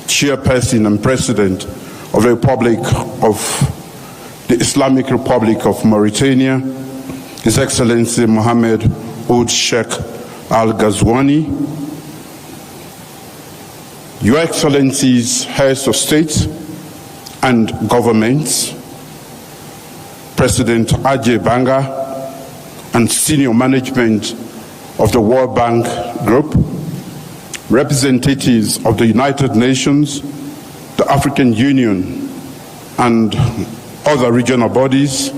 Chairperson and President of the Republic of the Islamic Republic of Mauritania, His Excellency Mohammed Ould Sheikh Al Ghazouani, Your Excellencies, Heads of State and Governments, President Ajay Banga, and senior management of the World Bank Group, representatives of the United Nations, the African Union, and other regional bodies,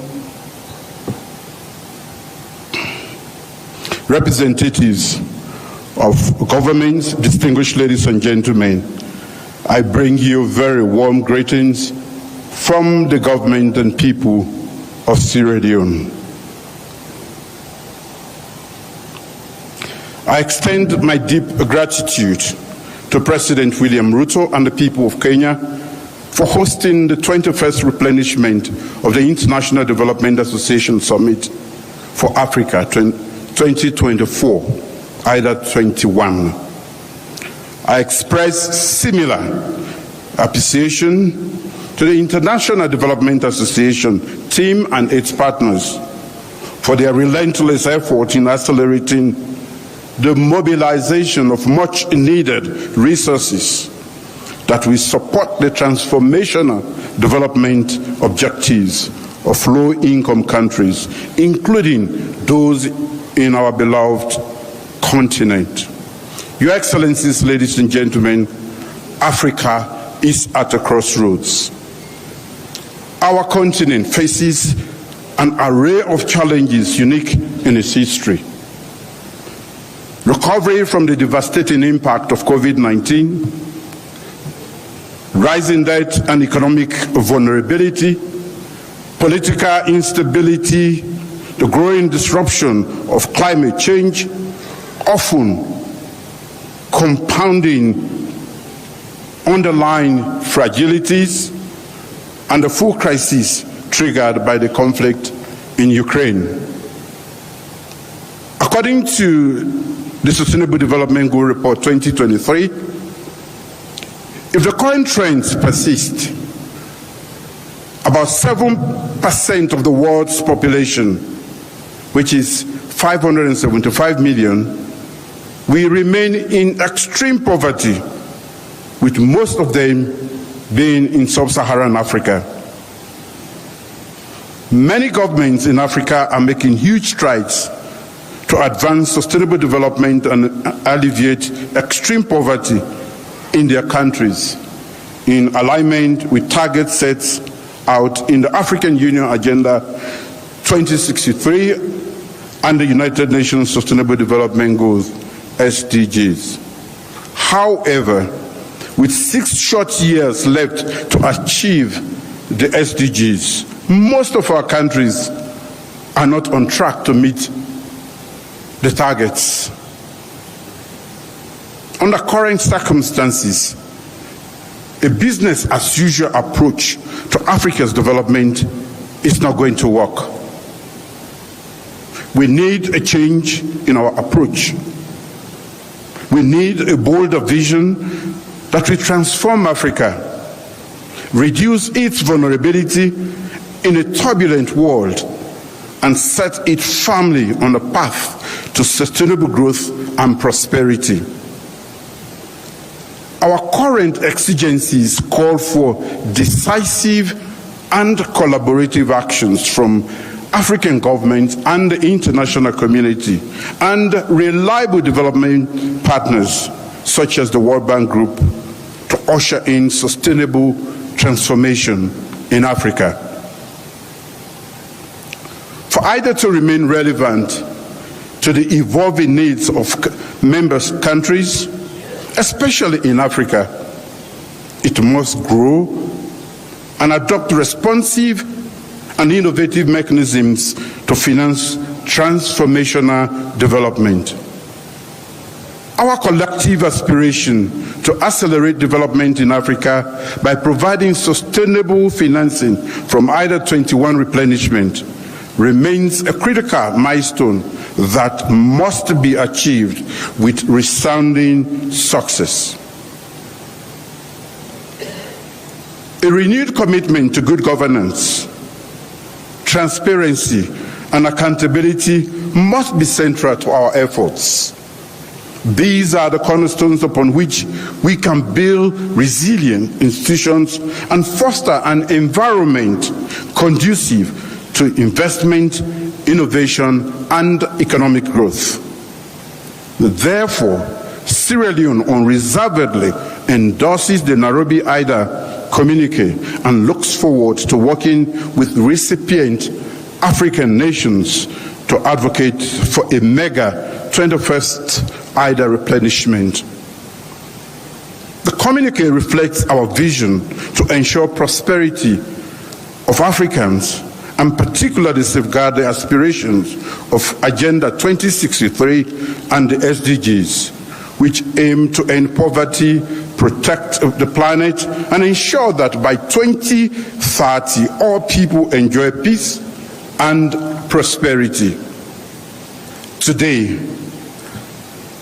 representatives of governments, distinguished ladies and gentlemen, I bring you very warm greetings from the government and people of Sierra Leone. I extend my deep gratitude to President William Ruto and the people of Kenya for hosting the 21st replenishment of the International Development Association Summit for Africa 2024. IDA21. I express similar appreciation to the International Development Association team and its partners for their relentless effort in accelerating the mobilization of much needed resources that will support the transformational development objectives of low-income countries, including those in our beloved continent. Your Excellencies, ladies and gentlemen, Africa is at a crossroads. Our continent faces an array of challenges unique in its history. Recovery from the devastating impact of COVID-19, rising debt and economic vulnerability, political instability, the growing disruption of climate change, often compounding underlying fragilities and the full crisis triggered by the conflict in Ukraine. According to the Sustainable Development Goal Report 2023, if the current trends persist, about 7% of the world's population, which is 575 million, will remain in extreme poverty, with most of them being in sub-Saharan Africa. Many governments in Africa are making huge strides to advance sustainable development and alleviate extreme poverty in their countries, in alignment with targets set out in the African Union Agenda 2063 and the United Nations Sustainable Development Goals, SDGs. However, with 6 short years left to achieve the SDGs, most of our countries are not on track to meet the targets. Under current circumstances, a business as usual approach to Africa's development is not going to work. We need a change in our approach. We need a bolder vision that will transform Africa, reduce its vulnerability in a turbulent world, and set it firmly on a path to sustainable growth and prosperity. Our current exigencies call for decisive and collaborative actions from African governments and the international community, and reliable development partners such as the World Bank Group to usher in sustainable transformation in Africa. For IDA to remain relevant to the evolving needs of member countries, especially in Africa, it must grow and adopt responsive and innovative mechanisms to finance transformational development. Our collective aspiration to accelerate development in Africa by providing sustainable financing from IDA21 replenishment remains a critical milestone that must be achieved with resounding success. A renewed commitment to good governance, transparency, and accountability must be central to our efforts. These are the cornerstones upon which we can build resilient institutions and foster an environment conducive to investment, innovation, and economic growth. Therefore, Sierra Leone unreservedly endorses the Nairobi IDA communique and looks forward to working with recipient African nations to advocate for a mega 21st IDA replenishment. The communique reflects our vision to ensure prosperity of Africans and particularly safeguard the aspirations of Agenda 2063 and the SDGs, which aim to end poverty, protect the planet, and ensure that by 2030 all people enjoy peace and prosperity. Today,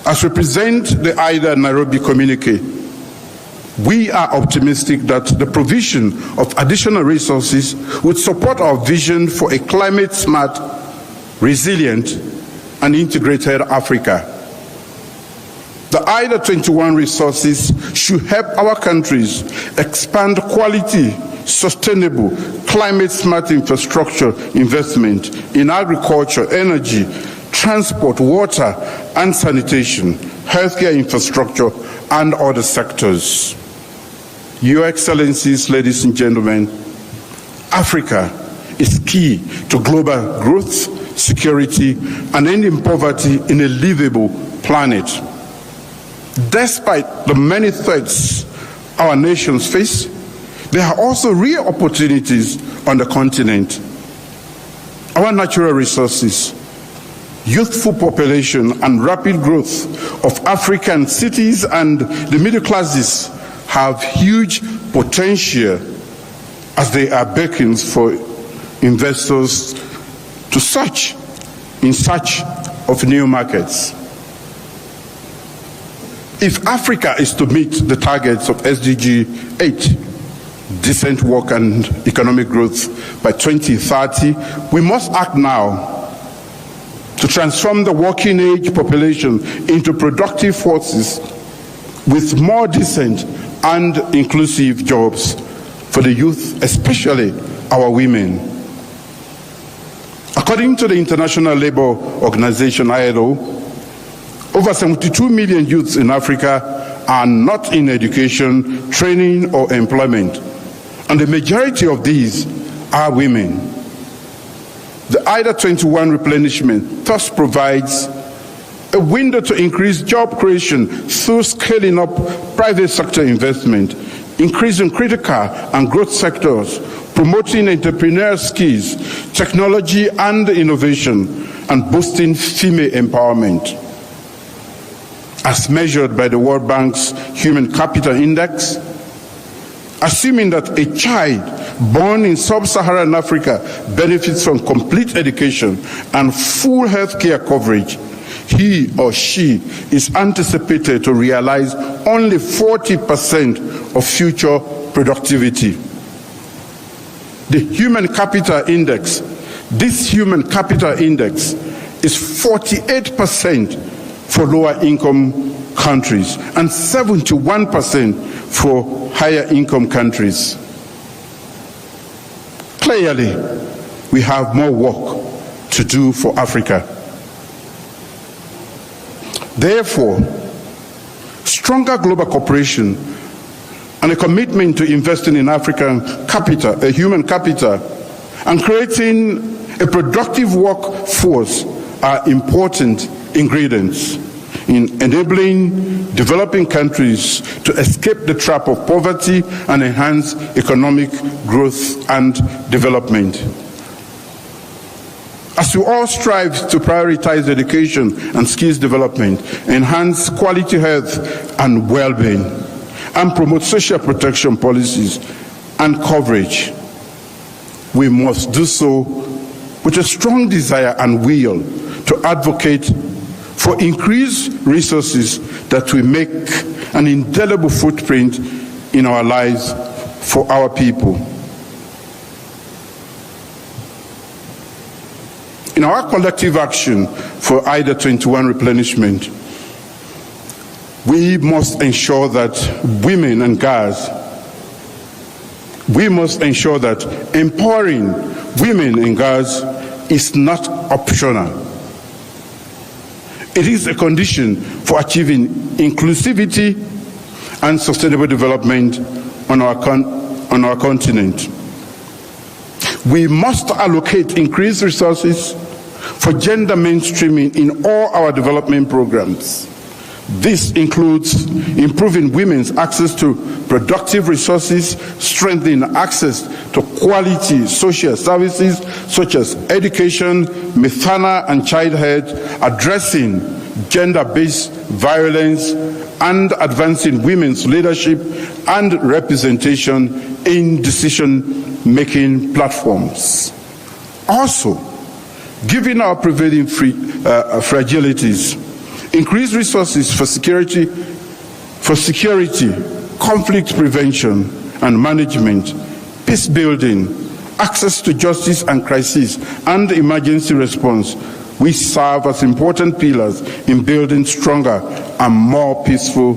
as we present the IDA Nairobi communique, we are optimistic that the provision of additional resources would support our vision for a climate-smart, resilient, and integrated Africa. The IDA21 resources should help our countries expand quality, sustainable, climate-smart infrastructure investment in agriculture, energy, transport, water, and sanitation, healthcare infrastructure, and other sectors. Your Excellencies, ladies and gentlemen, Africa is key to global growth, security, and ending poverty in a livable planet. Despite the many threats our nations face, there are also real opportunities on the continent. our natural resources, youthful population, and rapid growth of African cities and the middle classes have huge potential as they are beckons for investors to search in search of new markets. If Africa is to meet the targets of SDG 8, decent work and economic growth by 2030, we must act now to transform the working age population into productive forces with more decent and inclusive jobs for the youth, especially our women. According to the International Labour Organization, ILO, over 72 million youths in Africa are not in education, training, or employment, and the majority of these are women. The IDA21 replenishment thus provides a window to increase job creation through scaling up private sector investment, increasing critical and growth sectors, promoting entrepreneurial skills, technology and innovation, and boosting female empowerment. As measured by the World Bank's Human Capital Index, assuming that a child born in sub-Saharan Africa benefits from complete education and full health care coverage, he or she is anticipated to realize only 40% of future productivity. The Human Capital Index, this Human Capital Index is 48% for lower income countries and 71% for higher income countries. Clearly, we have more work to do for Africa. Therefore, stronger global cooperation and a commitment to investing in African capital, a human capital, and creating a productive workforce are important ingredients in enabling developing countries to escape the trap of poverty and enhance economic growth and development. As we all strive to prioritize education and skills development, enhance quality health and well-being, and promote social protection policies and coverage, we must do so with a strong desire and will to advocate for increased resources that will make an indelible footprint in our lives for our people. In our collective action for IDA21 replenishment, we must ensure that women and girls, we must ensure that empowering women and girls is not optional. It is a condition for achieving inclusivity and sustainable development on our continent. We must allocate increased resources for gender mainstreaming in all our development programs. This includes improving women's access to productive resources, strengthening access to quality social services such as education, maternal and childhood, addressing gender-based violence, and advancing women's leadership and representation in decision-making platforms. Also, given our prevailing fragilities, increase resources for security, conflict prevention and management, peace building, access to justice and crisis, and emergency response, we serve as important pillars in building stronger and more peaceful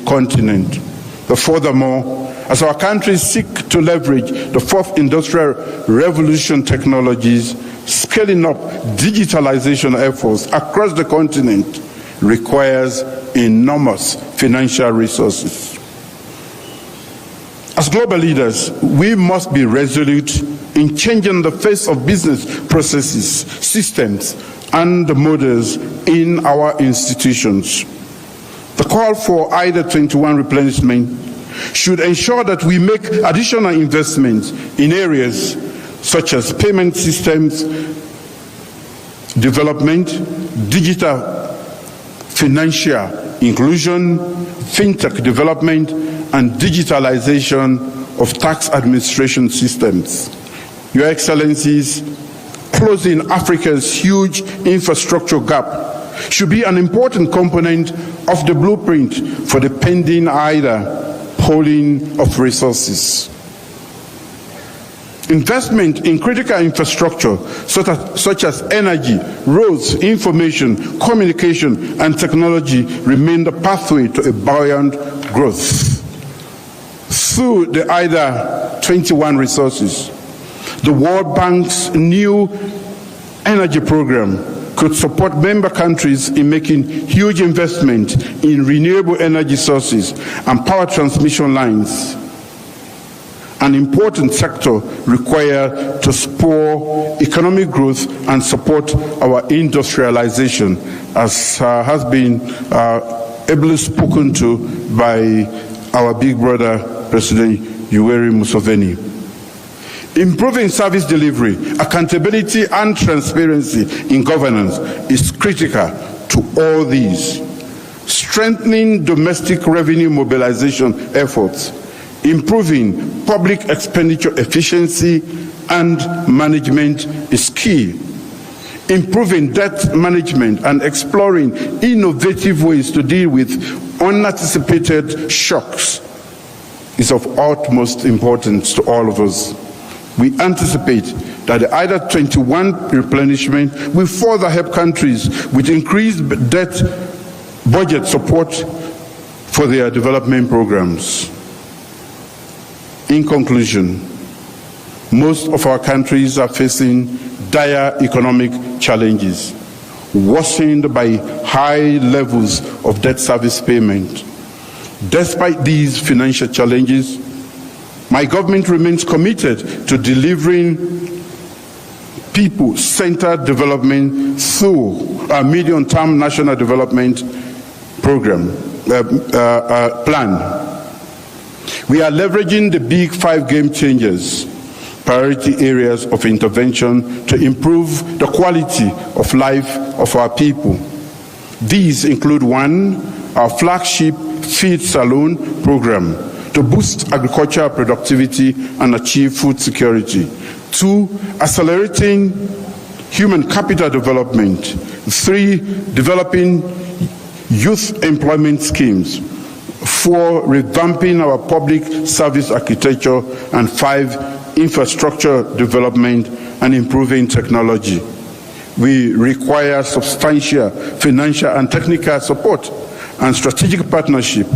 continent. But furthermore, as our countries seek to leverage the fourth industrial revolution technologies, scaling up digitalization efforts across the continent requires enormous financial resources. As global leaders, we must be resolute in changing the face of business processes, systems, and models in our institutions. The call for IDA21 replenishment should ensure that we make additional investments in areas such as payment systems development, digital financial inclusion, fintech development, and digitalization of tax administration systems. Your Excellencies, closing Africa's huge infrastructure gap should be an important component of the blueprint for the pending IDA pooling of resources. Investment in critical infrastructure such as energy, roads, information, communication, and technology remain the pathway to a buoyant growth. Through the IDA21 resources, the World Bank's new energy program could support member countries in making huge investment in renewable energy sources and power transmission lines, an important sector required to spur economic growth and support our industrialization, as has been ably spoken to by our big brother, President Yoweri Museveni. Improving service delivery, accountability, and transparency in governance is critical to all these. Strengthening domestic revenue mobilization efforts, improving public expenditure efficiency and management is key. Improving debt management and exploring innovative ways to deal with unanticipated shocks is of utmost importance to all of us. We anticipate that the IDA21 replenishment will further help countries with increased debt budget support for their development programs. In conclusion, most of our countries are facing dire economic challenges, worsened by high levels of debt service payment. Despite these financial challenges, my government remains committed to delivering people-centered development through our medium-term national development program plan. We are leveraging the big 5 game changers, priority areas of intervention to improve the quality of life of our people. These include 1, our flagship Feed Saloon program to boost agricultural productivity and achieve food security. 2, accelerating human capital development. 3, developing youth employment schemes. 4, revamping our public service architecture. And 5, infrastructure development and improving technology. We require substantial financial and technical support and strategic partnership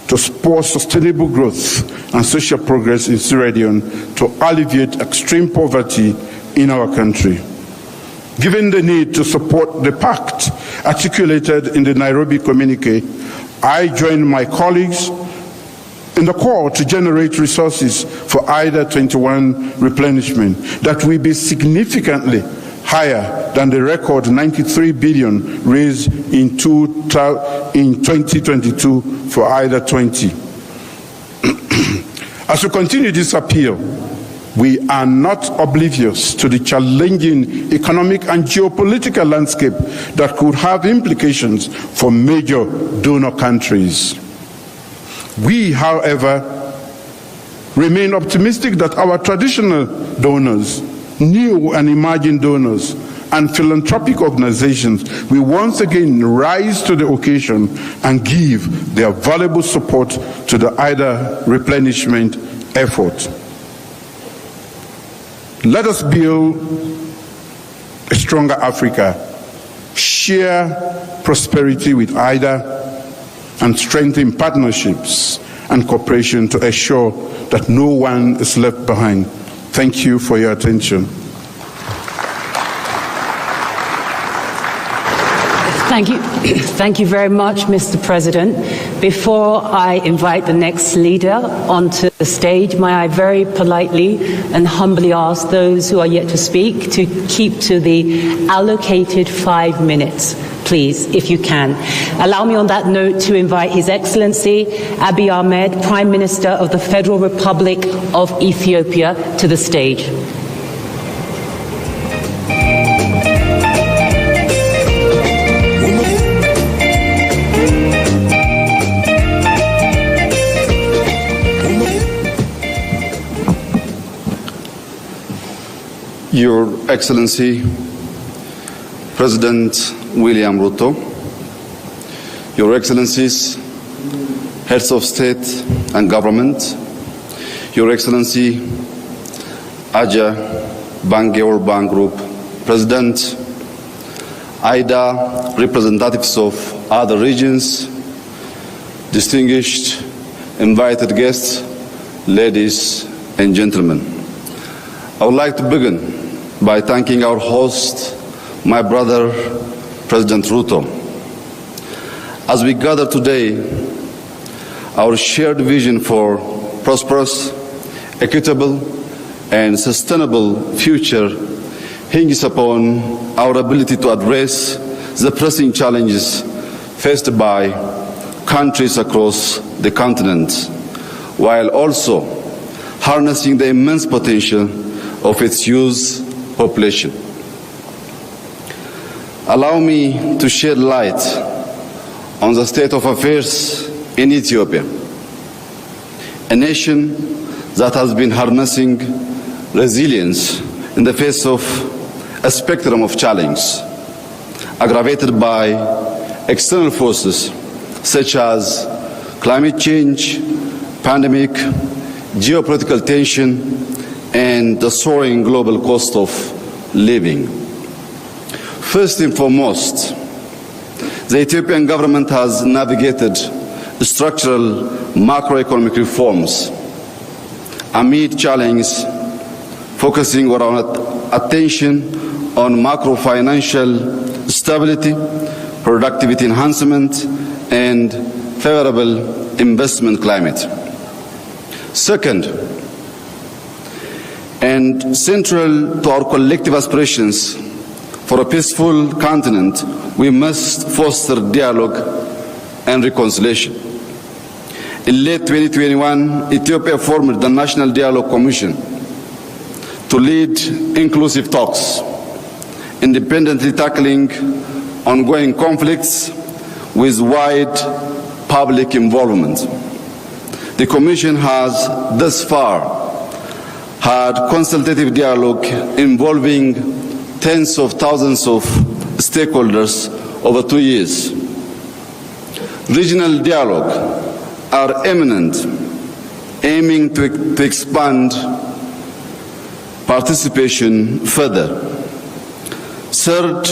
to spur sustainable growth and social progress in the region to alleviate extreme poverty in our country. Given the need to support the pact articulated in the Nairobi communique, I join my colleagues in the call to generate resources for IDA21 replenishment that will be significantly higher than the record 93 billion raised in 2022 for IDA20. As we continue this appeal, we are not oblivious to the challenging economic and geopolitical landscape that could have implications for major donor countries. We, however, remain optimistic that our traditional donors, new and emerging donors, and philanthropic organizations will once again rise to the occasion and give their valuable support to the IDA replenishment effort. Let us build a stronger Africa, share prosperity with IDA, and strengthen partnerships and cooperation to ensure that no one is left behind. Thank you for your attention. Thank you. Thank you very much, Mr. President. Before I invite the next leader onto the stage, may I very politely and humbly ask those who are yet to speak to keep to the allocated 5 minutes, please, if you can. Allow me on that note to invite His Excellency Abiy Ahmed, Prime Minister of the Federal Republic of Ethiopia, to the stage. Your Excellency, President William Ruto, Your Excellencies, Heads of State and Government, Your Excellency, Aja Bange World Bank Group, President, IDA representatives of other regions, distinguished invited guests, ladies and gentlemen. I would like to begin by thanking our host, my brother, President Ruto. As we gather today, our shared vision for prosperous, equitable, and sustainable future hinges upon our ability to address the pressing challenges faced by countries across the continent, while also harnessing the immense potential of its youth population. Allow me to shed light on the state of affairs in Ethiopia, a nation that has been harnessing resilience in the face of a spectrum of challenges, aggravated by external forces such as climate change, pandemic, geopolitical tension, and the soaring global cost of living. First and foremost, the Ethiopian government has navigated structural macroeconomic reforms amid challenges, focusing our attention on macro-financial stability, productivity enhancement, and favorable investment climate. Second, and central to our collective aspirations for a peaceful continent, we must foster dialogue and reconciliation. In late 2021, Ethiopia formed the National Dialogue Commission to lead inclusive talks, independently tackling ongoing conflicts with wide public involvement. The Commission has thus far had consultative dialogue involving tens of thousands of stakeholders over 2 years. Regional dialogue are imminent, aiming to expand participation further. Third,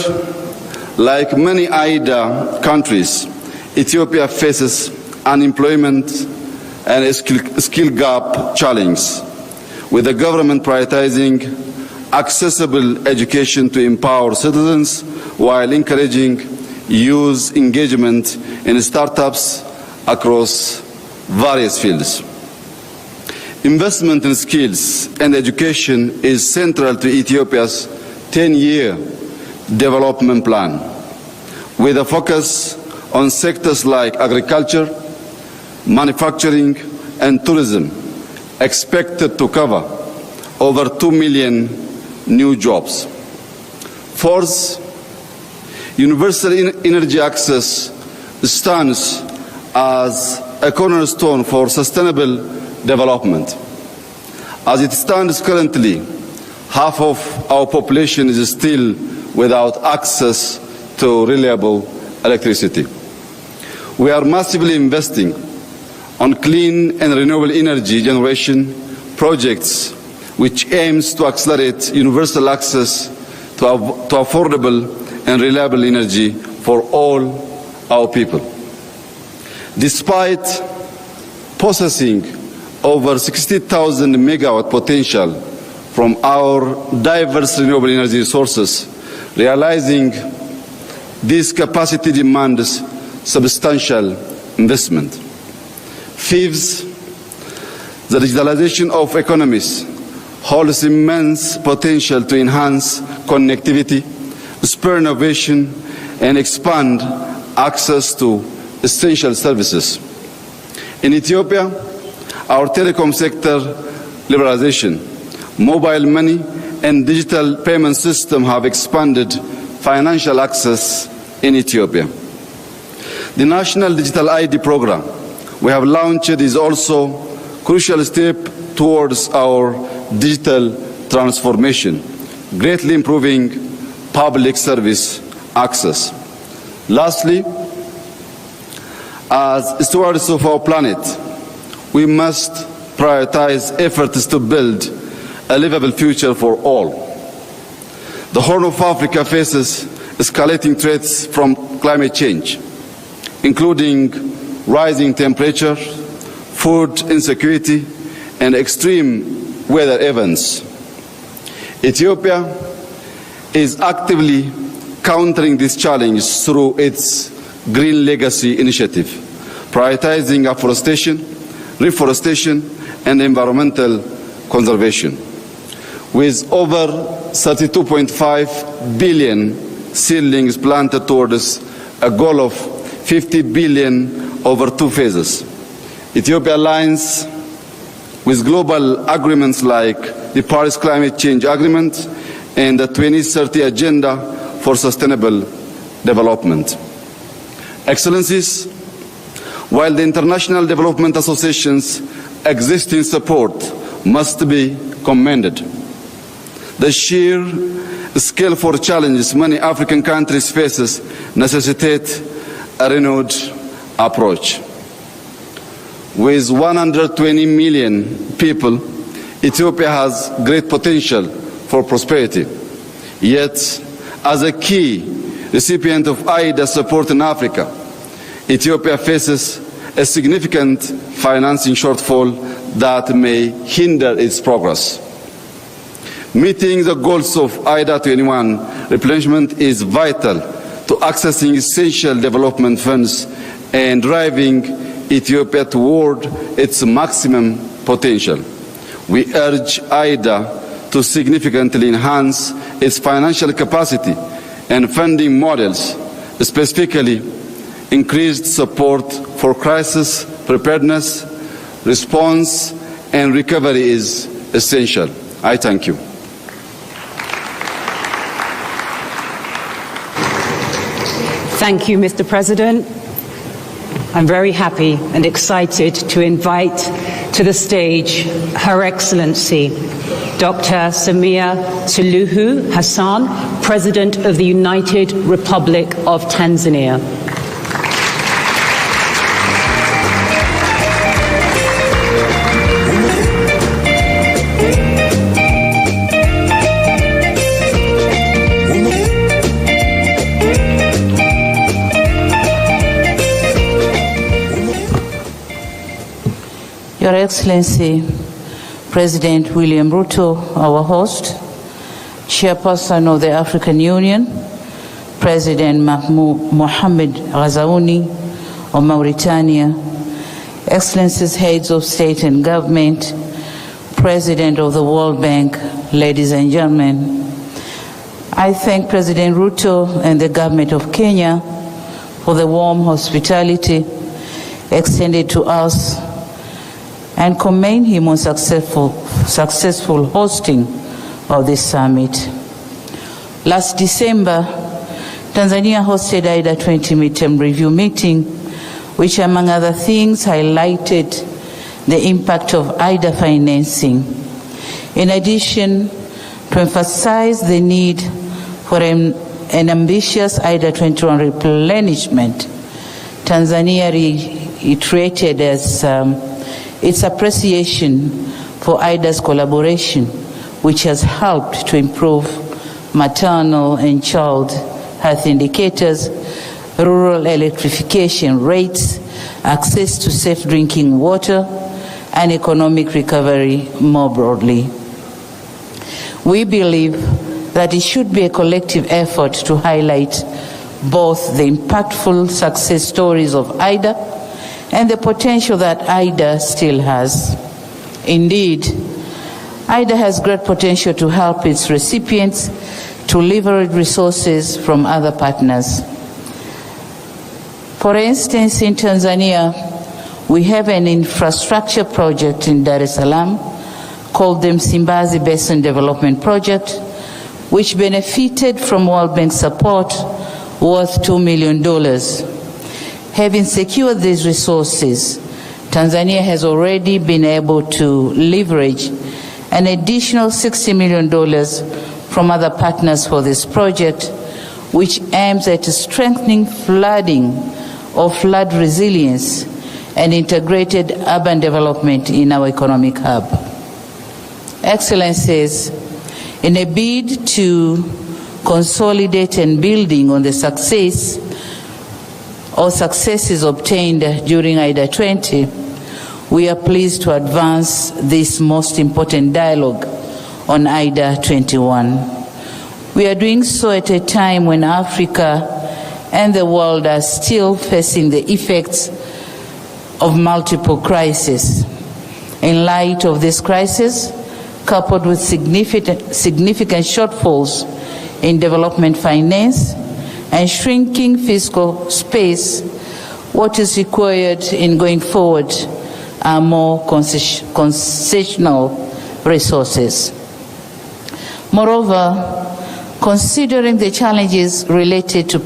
like many IDA countries, Ethiopia faces unemployment and a skill gap challenge, with the government prioritizing accessible education to empower citizens while encouraging youth engagement in startups across various fields. Investment in skills and education is central to Ethiopia's 10-year development plan, with a focus on sectors like agriculture, manufacturing, and tourism, expected to cover over 2 million new jobs. Fourth, universal energy access stands as a cornerstone for sustainable development. As it stands currently, half of our population is still without access to reliable electricity. We are massively investing on clean and renewable energy generation projects, which aims to accelerate universal access to affordable and reliable energy for all our people. Despite possessing over 60,000 megawatt potential from our diverse renewable energy sources, realizing this capacity demands substantial investment. Fifth, the digitalization of economies holds immense potential to enhance connectivity, spur innovation, and expand access to essential services. In Ethiopia, our telecom sector liberalization, mobile money, and digital payment system have expanded financial access in Ethiopia. The National Digital ID program we have launched is also a crucial step towards our digital transformation, greatly improving public service access. Lastly, as stewards of our planet, we must prioritize efforts to build a livable future for all. The Horn of Africa faces escalating threats from climate change, including rising temperature, food insecurity, and extreme weather events. Ethiopia is actively countering this challenge through its Green Legacy initiative, prioritizing afforestation, reforestation, and environmental conservation. With over 32.5 billion seedlings planted towards a goal of 50 billion over 2 phases. Ethiopia aligns with global agreements like the Paris Climate Change Agreement and the 2030 Agenda for Sustainable Development. Excellencies, while the international development associations' existing support must be commended, the sheer scale for challenges many African countries faces necessitate a renewed approach. With 120 million people, Ethiopia has great potential for prosperity. Yet, as a key recipient of IDA support in Africa, Ethiopia faces a significant financing shortfall that may hinder its progress. Meeting the goals of IDA21 replenishment is vital to accessing essential development funds and driving Ethiopia toward its maximum potential. We urge IDA to significantly enhance its financial capacity and funding models, specifically increased support for crisis preparedness, response, and recovery is essential. I thank you. Thank you, Mr. President. I'm very happy and excited to invite to the stage Her Excellency Dr. Samia Suluhu Hassan, President of the United Republic of Tanzania. Your Excellency, President William Ruto, our host, Chairperson of the African Union, President Mohamed Ghazouani of Mauritania, Excellencies, Heads of State and Government, President of the World Bank, ladies and gentlemen, I thank President Ruto and the government of Kenya for the warm hospitality extended to us and commend him on successful hosting of this summit. Last December, Tanzania hosted IDA20 midterm review meeting, which among other things highlighted the impact of IDA financing. In addition, to emphasize the need for an ambitious IDA21 replenishment, Tanzania reiterated as its appreciation for IDA's collaboration, which has helped to improve maternal and child health indicators, rural electrification rates, access to safe drinking water, and economic recovery more broadly. We believe that it should be a collective effort to highlight both the impactful success stories of IDA and the potential that IDA still has. Indeed, IDA has great potential to help its recipients to leverage resources from other partners. For instance, in Tanzania, we have an infrastructure project in Dar es Salaam called the Msimbazi Basin Development Project, which benefited from World Bank support worth $2 million. Having secured these resources, Tanzania has already been able to leverage an additional $60 million from other partners for this project, which aims at strengthening flooding or flood resilience and integrated urban development in our economic hub. Excellencies, in a bid to consolidate and building on the successes obtained during IDA20, we are pleased to advance this most important dialogue on IDA21. We are doing so at a time when Africa and the world are still facing the effects of multiple crises. In light of this crisis, coupled with significant shortfalls in development finance and shrinking fiscal space, what is required in going forward are more concessional resources. Moreover, considering the challenges related to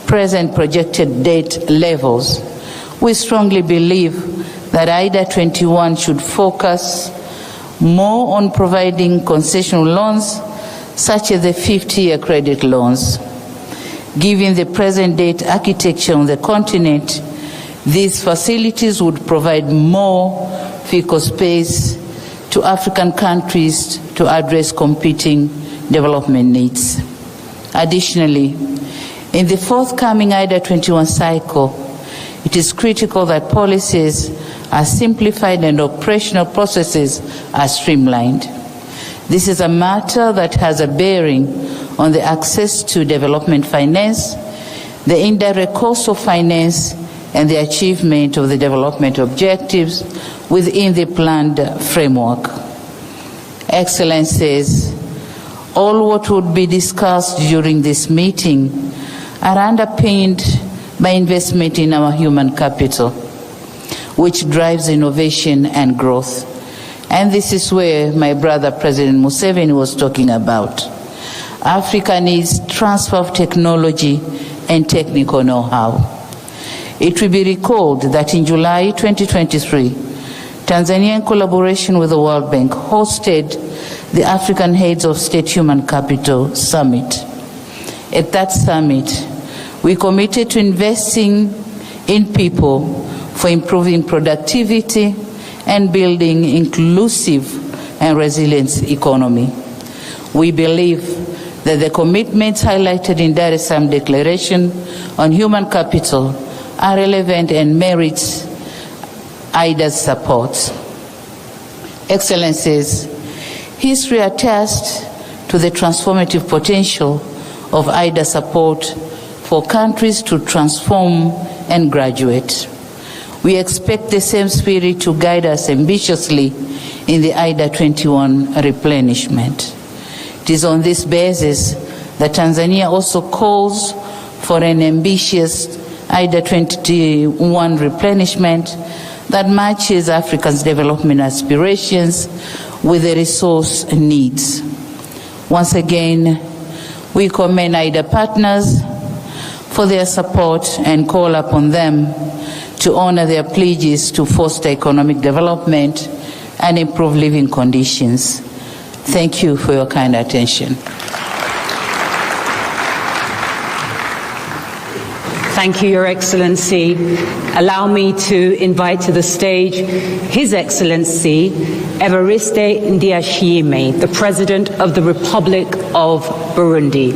present projected debt levels, we strongly believe that IDA21 should focus more on providing concessional loans, such as the 50-year credit loans. Given the present debt architecture on the continent, these facilities would provide more fiscal space to African countries to address competing development needs. Additionally, in the forthcoming IDA21 cycle, it is critical that policies are simplified and operational processes are streamlined. This is a matter that has a bearing on the access to development finance, the indirect cost of finance, and the achievement of the development objectives within the planned framework. Excellencies, all what would be discussed during this meeting are underpinned by investment in our human capital, which drives innovation and growth. And this is where my brother President Museveni was talking about. Africa needs transfer of technology and technical know-how. It will be recalled that in July 2023, Tanzania, in collaboration with the World Bank, hosted the African Heads of State Human Capital Summit. At that summit, we committed to investing in people for improving productivity and building inclusive and resilient economy. We believe that the commitments highlighted in Dar es Salaam Declaration on Human Capital are relevant and merit IDA's support. Excellencies, history attests to the transformative potential of IDA support for countries to transform and graduate. We expect the same spirit to guide us ambitiously in the IDA21 replenishment. It is on this basis that Tanzania also calls for an ambitious IDA21 replenishment that matches Africa's development aspirations with the resource needs. Once again, we commend IDA partners for their support and call upon them to honor their pledges to foster economic development and improve living conditions. Thank you for your kind attention. Thank you, Your Excellency. Allow me to invite to the stage His Excellency Evariste Ndayishimiye, the President of the Republic of Burundi.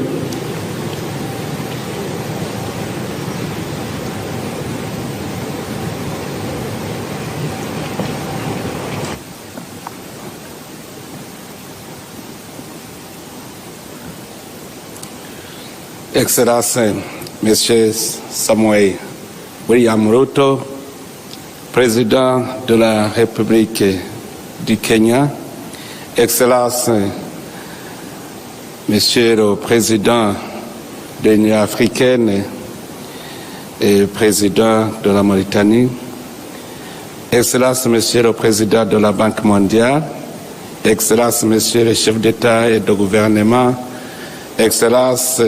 Excellency Monsieur Samuel William Ruto, Président de la République du Kenya, Excellences, Monsieur le Président de l'Union africaine et Président de la Mauritanie, Excellences, Monsieur le Président de la Banque mondiale, Excellences, Monsieur le chef d'État et de gouvernement, Excellences,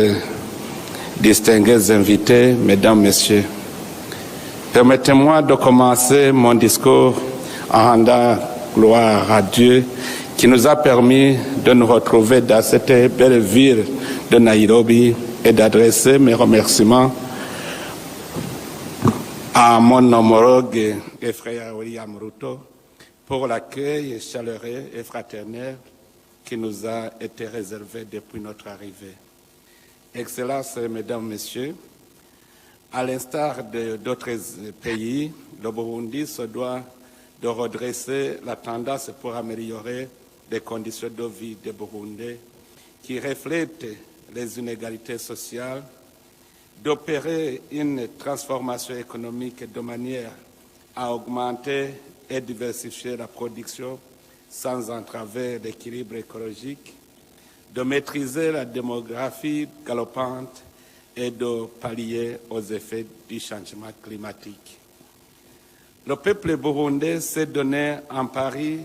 distingués invités, Mesdames, Messieurs, permettez-moi de commencer mon discours en rendant gloire à Dieu qui nous a permis de nous retrouver dans cette belle ville de Nairobi et d'adresser mes remerciements à mon homologue et frère William Ruto pour l'accueil chaleureux et fraternel qui nous a été réservé depuis notre arrivée. Excellences, Mesdames, Messieurs, à l'instar d'autres pays, le Burundi se doit de redresser la tendance pour améliorer les conditions de vie des Burundais qui reflètent les inégalités sociales, d'opérer une transformation économique de manière à augmenter et diversifier la production sans entraver l'équilibre écologique, de maîtriser la démographie galopante et de pallier aux effets du changement climatique. Le peuple burundais s'est donné un pari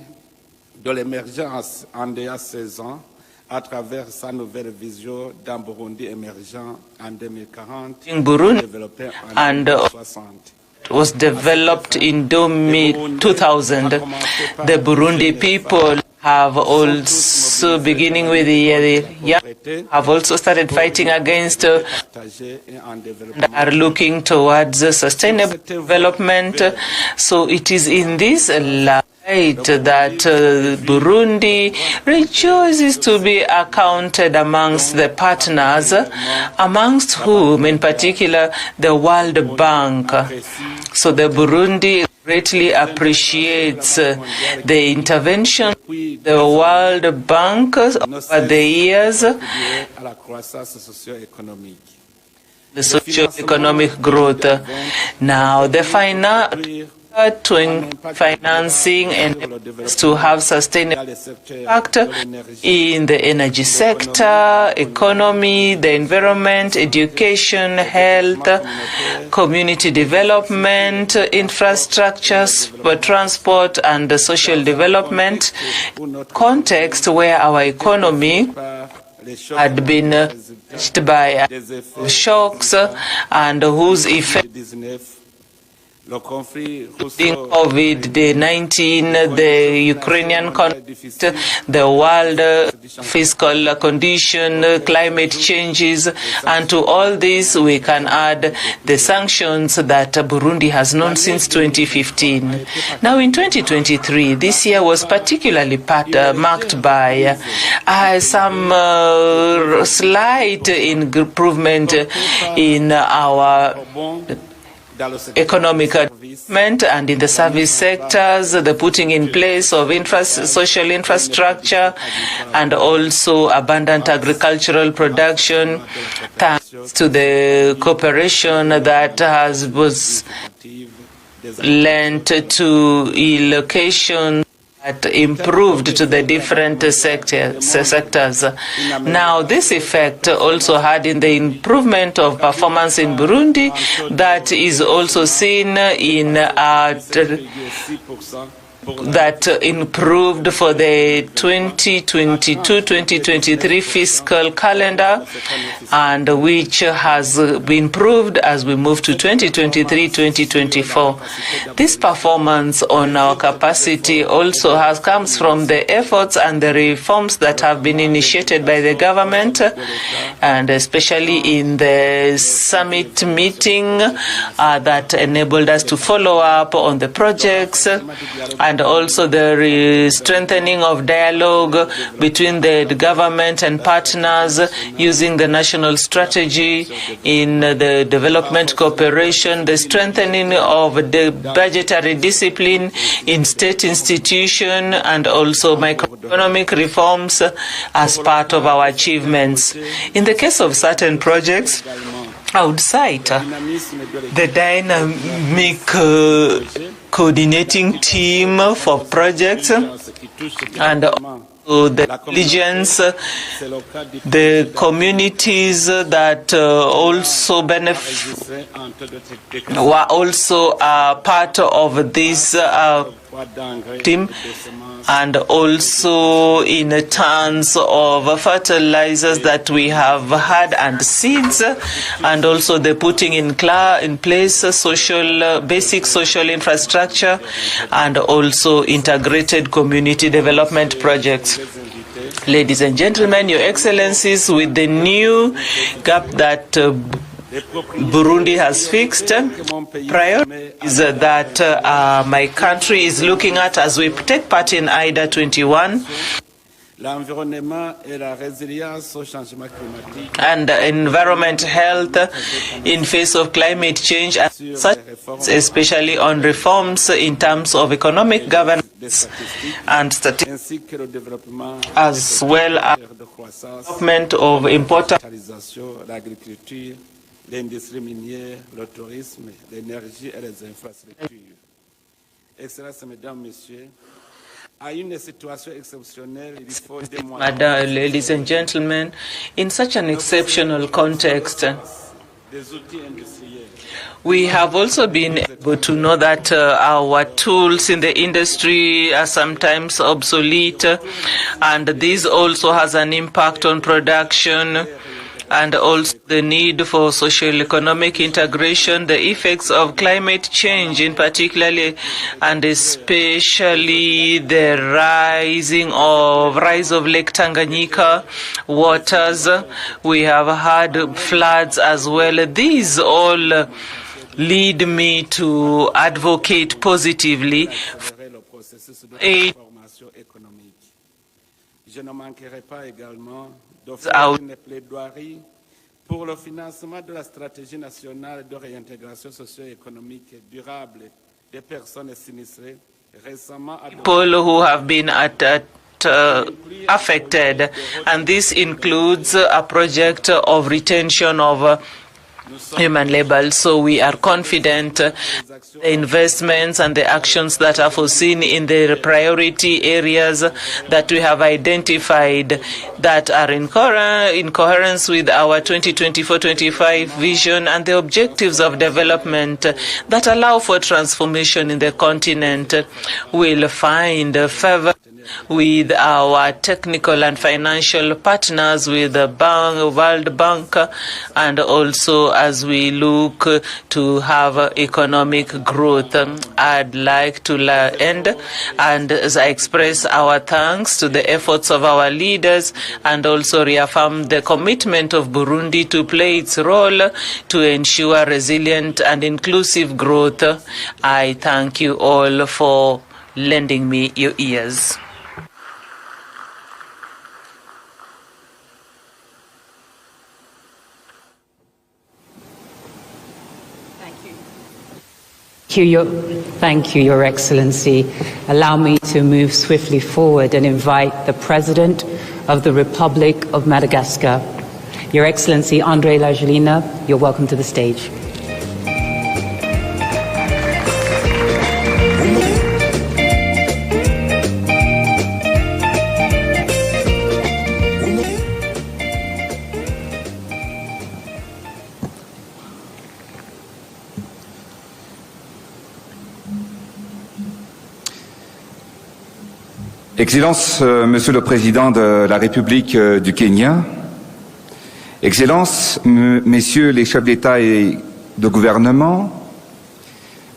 de l'émergence en déjà 16 ans à travers sa nouvelle vision d'un Burundi émergent en 2040 Burundi développé en and 2060. was developed in 2000. The Burundi people have also, beginning with the young, have also started fighting against and are looking towards sustainable development. So it is in this light that Burundi rejoices to be accounted amongst the partners, amongst whom in particular the World Bank. So the Burundi greatly appreciates the intervention of the World Bank over the years, the socio-economic growth. Now the financing and to have sustainable impact in the energy sector, economy, the environment, education, health, community development, infrastructures for transport and social development, context where our economy had been touched by shocks and whose effect COVID-19, the Ukrainian conflict, the world fiscal condition, climate changes, and to all this we can add the sanctions that Burundi has known since 2015. Now in 2023, this year was particularly marked by some slight improvement in our economic development and in the service sectors, the putting in place of social infrastructure and also abundant agricultural production, thanks to the cooperation that was lent to allocation that improved to the different sectors. Now, this effect also had in the improvement of performance in Burundi that is also seen in that improved for the 2022-2023 fiscal calendar, and which has been improved as we move to 2023-2024. This performance on our capacity also comes from the efforts and the reforms that have been initiated by the government, and especially in the summit meeting that enabled us to follow up on the projects, and also the strengthening of dialogue between the government and partners using the national strategy in the development cooperation, the strengthening of the budgetary discipline in state institutions, and also microeconomic reforms as part of our achievements. In the case of certain projects, I would cite the dynamic coordinating team for projects and the diligence, the communities that also benefit, were also part of this team, and also in terms of fertilizers that we have had and seeds, and also the putting in place basic social infrastructure, and also integrated community development projects. Ladies and gentlemen, Your Excellencies, with the new gap that Burundi has fixed, priorities that my country is looking at as we take part in IDA21, and environment health in face of climate change, especially on reforms in terms of economic governance and statistics, as well as development of important l'industrie minière, le tourisme, l'énergie et les infrastructures. Excellences, Mesdames, Messieurs, à une situation exceptionnelle, il faut des moyens. Ladies and gentlemen, in such an exceptional context, we have also been able to know that our tools in the industry are sometimes obsolete, and this also has an impact on production, and also the need for social economic integration, the effects of climate change in particularly, and especially the rise of Lake Tanganyika waters. We have had floods as well. These all lead me to advocate positively pour le financement de la stratégie nationale de réintégration socio-économique durable des personnes sinistrées récemment people who have been affected, and this includes a project of retention of human labor. So we are confident the investments and the actions that are foreseen in the priority areas that we have identified that are in coherence with our 2024-25 vision and the objectives of development that allow for transformation in the continent will find favor with our technical and financial partners, with the World Bank, and also as we look to have economic growth. I'd like to end and as I express our thanks to the efforts of our leaders and also reaffirm the commitment of Burundi to play its role to ensure resilient and inclusive growth. I thank you all for lending me your ears. Thank you, Your Excellency. Allow me to move swiftly forward and invite the President of the Republic of Madagascar, Your Excellency André Rajoelina. You're welcome to the stage. Excellences, Monsieur le Président de la République du Kenya, Excellences, Messieurs les chefs d'État et de gouvernement,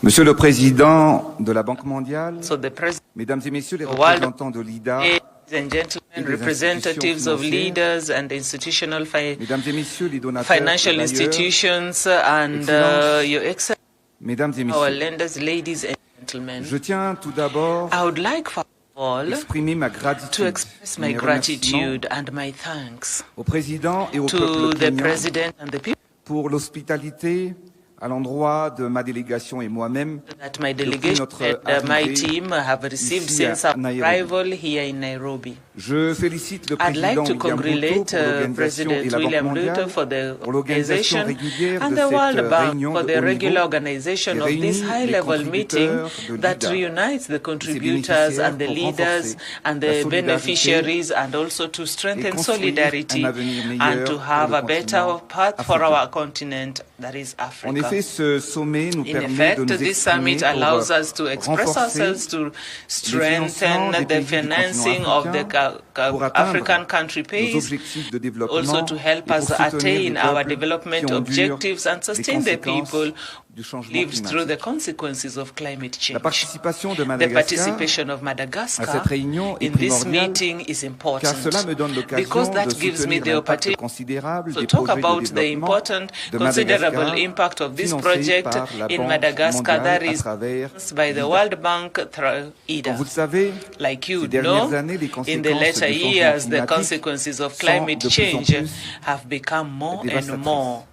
Monsieur le Président de la Banque mondiale, Mesdames et Messieurs les représentants de l'IDA, Ladies and gentlemen, representatives of leaders and institutional financial institutions, and Your Excellency, our lenders, ladies and gentlemen, je tiens tout d'abord I would like to express my gratitude and my thanks au président et au to peuple the kenyan President and the people pour l'hospitalité à l'endroit de ma délégation et moi-même that my depuis delegation notre and my arrivée team have received ici since à our Nairobi. arrival here in Nairobi. Je félicite le I'd like président to William Ruto congratulate pour l'organisation et President la Banque William mondiale Ruto for the pour l'organisation organization régulière and de the cette World Bank réunion for de the haut regular niveau organization qui of this réunit les high-level meeting contributeurs de that l'IDA, reunites the ses contributors and the bénéficiaires pour leaders renforcer and la the solidarité beneficiaries, and also to et strengthen construire solidarity un avenir and meilleur to pour have le a better continent path for africain. our continent, that is En Africa. In effect, this summit allows us to express ourselves, to strengthen the financing of the African country pays, also to help us attain our development objectives and sustain the people lived through the consequences of climate change. The participation of Madagascar in this meeting is important because that gives me the opportunity to talk about the important, considerable impact of this project in Madagascar that is by the World Bank through IDA. Like you know, in the later years, the consequences of climate change have become more and more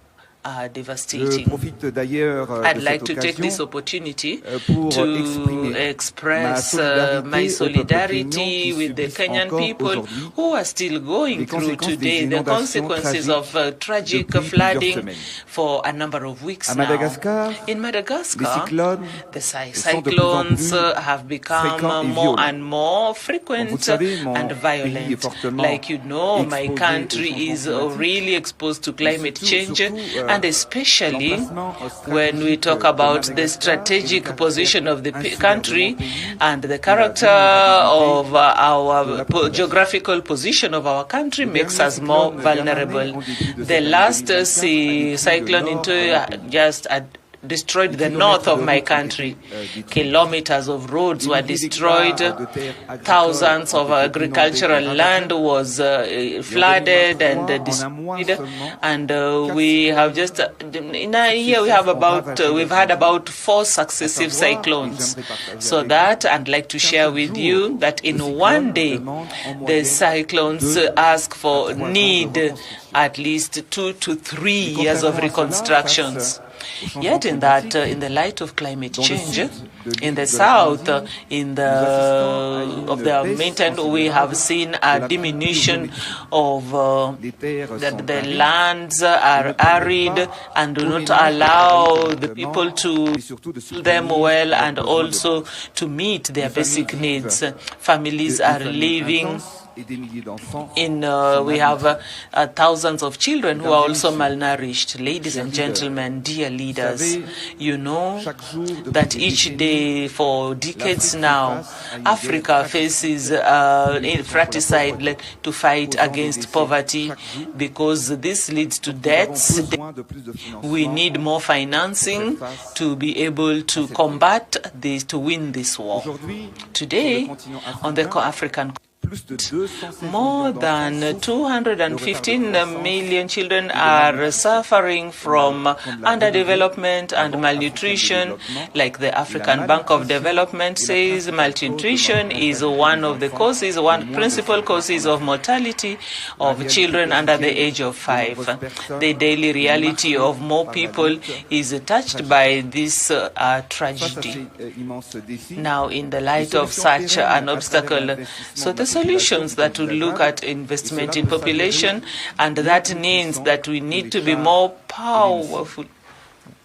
devastating. I'd like to take this opportunity to express my solidarity with the Kenyan people who are still going through today the consequences of tragic flooding for a number of weeks now. In Madagascar, the cyclones have become more and more frequent and violent. Like you know, my country is really exposed to climate change, and especially when we talk about the strategic position of the country and the character of our geographical position of our country makes us more vulnerable. The last cyclone into just destroyed the north of my country. Kilometers of roads were destroyed. Thousands of agricultural land was flooded and destroyed. And we have just in a year we've had about 4 successive cyclones. So that I'd like to share with you that in one day the cyclones need at least 2 to 3 years of reconstructions. Yet in the light of climate change, in the south, of the mainland, we have seen a diminution of the lands are arid and do not allow the people to fill them well and also to meet their basic needs. Families are living we have thousands of children who are also malnourished. Ladies and gentlemen, dear leaders, you know that each day for decades now, Africa faces fratricide to fight against poverty because this leads to deaths. We need more financing to be able to combat this, to win this war. Today, on the African more than 215 million children are suffering from underdevelopment and malnutrition. Like the African Bank of Development says, malnutrition is one of the causes, one principal causes of mortality of children under the age of 5. The daily reality of more people is touched by this tragedy. Now, in the light of such an obstacle, so the solutions that will look at investment in population, and that means that we need to be more powerful.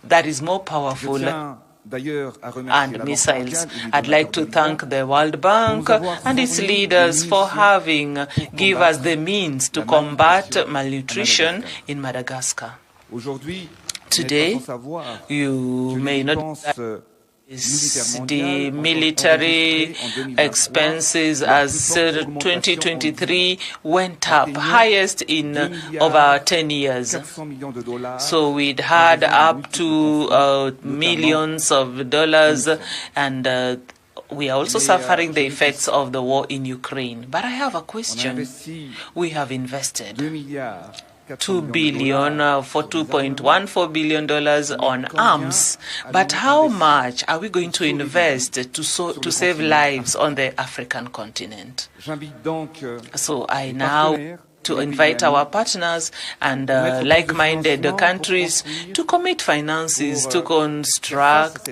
That is more powerful and missiles. I'd like to thank the World Bank and its leaders for having given us the means to combat malnutrition in Madagascar. Today, you may not the military expenses as 2023 went up, highest in over 10 years. So we'd had up to millions of dollars, and we are also suffering the effects of the war in Ukraine. But I have a question. We have invested $2 billion for $2.14 billion on arms. But how much are we going to invest to save lives on the African continent? So I now to invite our partners and like-minded countries to commit finances to construct,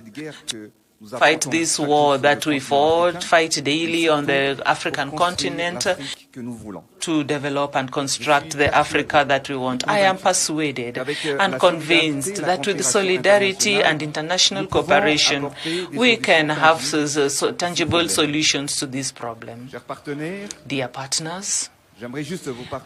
fight this war that we fought, fight daily on the African continent, to develop and construct the Africa that we want. I am persuaded and convinced that with solidarity and international cooperation, we can have tangible solutions to this problem. Dear partners,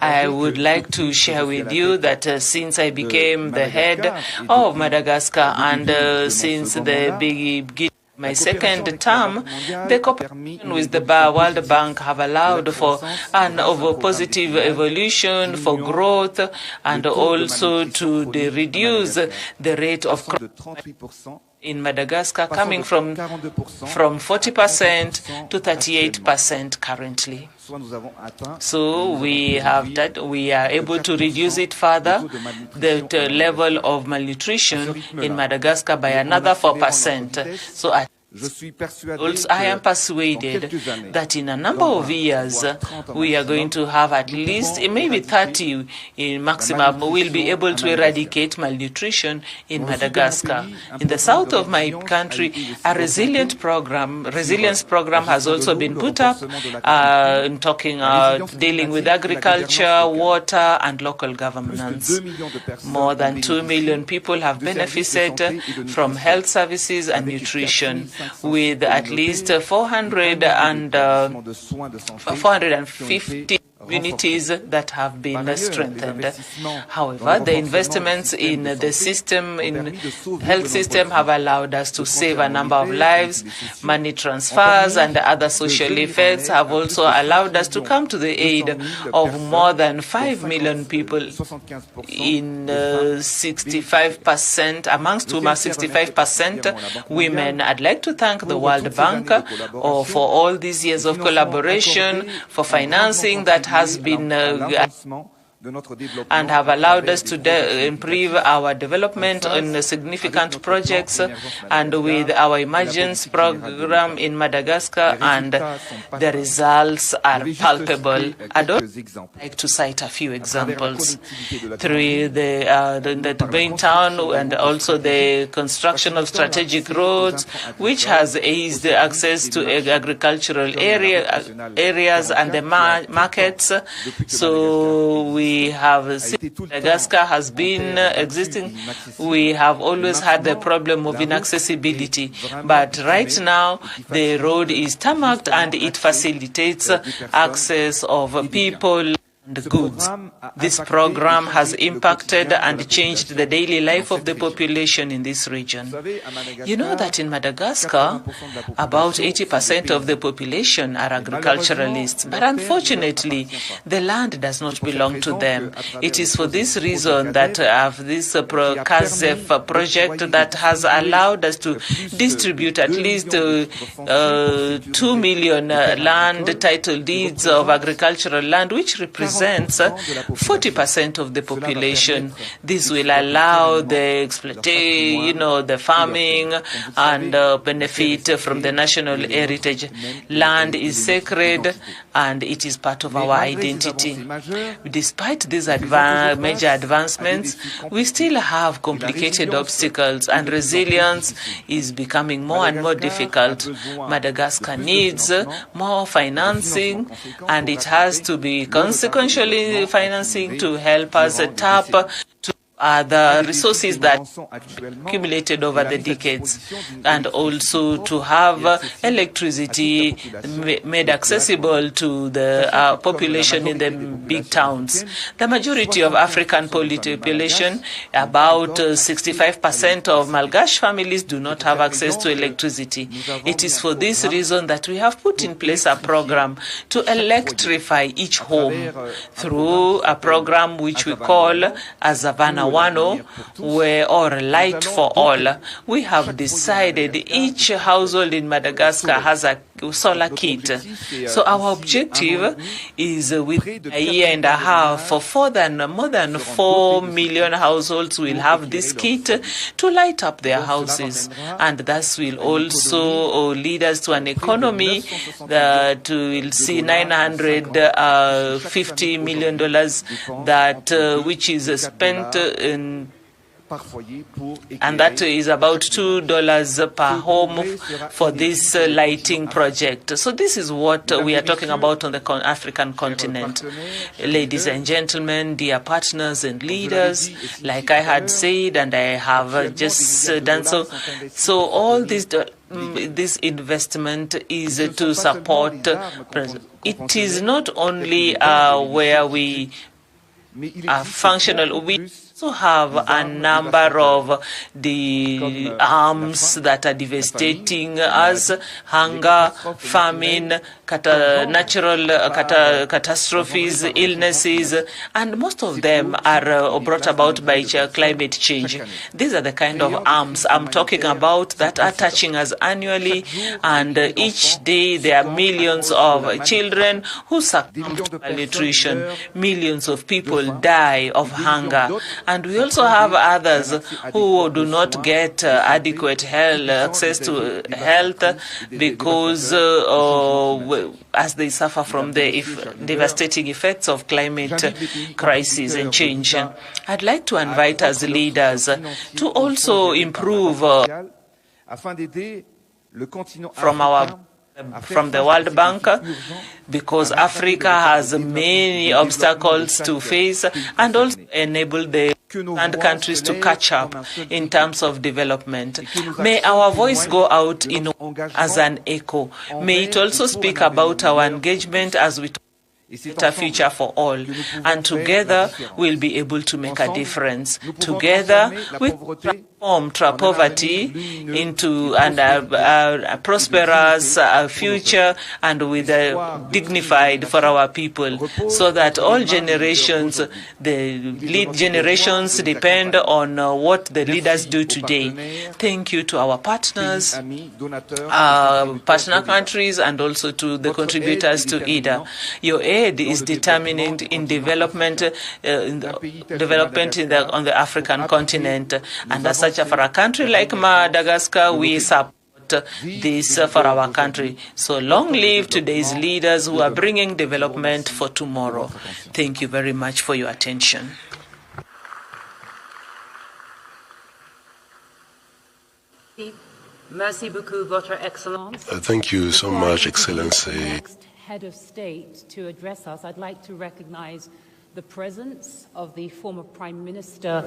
I would like to share with you that since I became the head of Madagascar and since the beginning my second term, the cooperation with the World Bank have allowed for an positive evolution, for growth, and also to reduce the rate of crime in Madagascar, coming from 40% to 38% currently. So we are able to reduce it further, the level of malnutrition in Madagascar by another 4%. So I am persuaded that in a number of years we are going to have at least maybe 30 in maximum. We'll be able to eradicate malnutrition in Madagascar. In the south of my country, a resilience program has also been put up, dealing with agriculture, water, and local governance. More than 2 million people have benefited from health services and nutrition, with at least 450 communities that have been strengthened. However, the investments in the system, in health system, have allowed us to save a number of lives. Money transfers and other social effects have also allowed us to come to the aid of more than 5 million people in 65%, amongst whom are 65% women. I'd like to thank the World Bank for all these years of collaboration, for financing that has been and have allowed us to improve our development on significant projects, and with our emergence program in Madagascar, and the results are palpable. I'd like to cite a few examples. Through the main town and also the construction of strategic roads, which has eased access to agricultural areas and the markets. So we have Madagascar has been existing. We have always had the problem of inaccessibility, but right now the road is tarmacked and it facilitates access of people and goods. This program has impacted and changed the daily life of the population in this region. You know that in Madagascar, about 80% of the population are agriculturalists, but unfortunately, the land does not belong to them. It is for this reason that this KICC project that has allowed us to distribute at least 2 million land title deeds of agricultural land, which represents 40% of the population. This will allow the exploitation, the farming, and benefit from the national heritage. Land is sacred, and it is part of our identity. Despite these major advancements, we still have complicated obstacles, and resilience is becoming more and more difficult. Madagascar needs more financing, and it has to be consequentially financing to help us tap to the resources that accumulated over the decades, and also to have electricity made accessible to the population in the big towns. The majority of African population, about 65% of Malgache families, do not have access to electricity. It is for this reason that we have put in place a program to electrify each home through a program which we call Azavana Wano, or Light for All. We have decided each household in Madagascar has a solar kit. So our objective is within a year and a half, for more than 4 million households will have this kit to light up their houses, and thus will also lead us to an economy that will see $950 million that which is spent in, and that is about $2 per home for this lighting project. So this is what we are talking about on the African continent. Ladies and gentlemen, dear partners and leaders, like I had said, and I have just done so. So all these this investment is to support. It is not only where we are functional. We also have a number of the arms that are devastating us: hunger, famine, natural catastrophes, illnesses, and most of them are brought about by climate change. These are the kind of arms I'm talking about that are touching us annually, and each day there are millions of children who succumb to malnutrition. Millions of people die of hunger. And we also have others who do not get adequate access to health because as they suffer from the devastating effects of climate crisis and change. I'd like to invite as leaders to also improve from the World Bank, because Africa has many obstacles to face, and also enable the countries to catch up in terms of development. May our voice go out as an echo. May it also speak about our engagement as we a future for all, and together we'll be able to make a difference. Together we transform poverty into a prosperous future, and with a dignified for our people, so that all generations, the lead generations, depend on what the leaders do today. Thank you to our partners, partner countries, and also to the contributors to IDA. Your aid is determinant in development, on the African continent, and as such, for a country like Madagascar, we support this for our country. So long live today's leaders who are bringing development for tomorrow. Thank you very much for your attention. Merci beaucoup, Votre Excellence. Thank you so much, Excellency. Head of State to address us, I'd like to recognize the presence of the former Prime Minister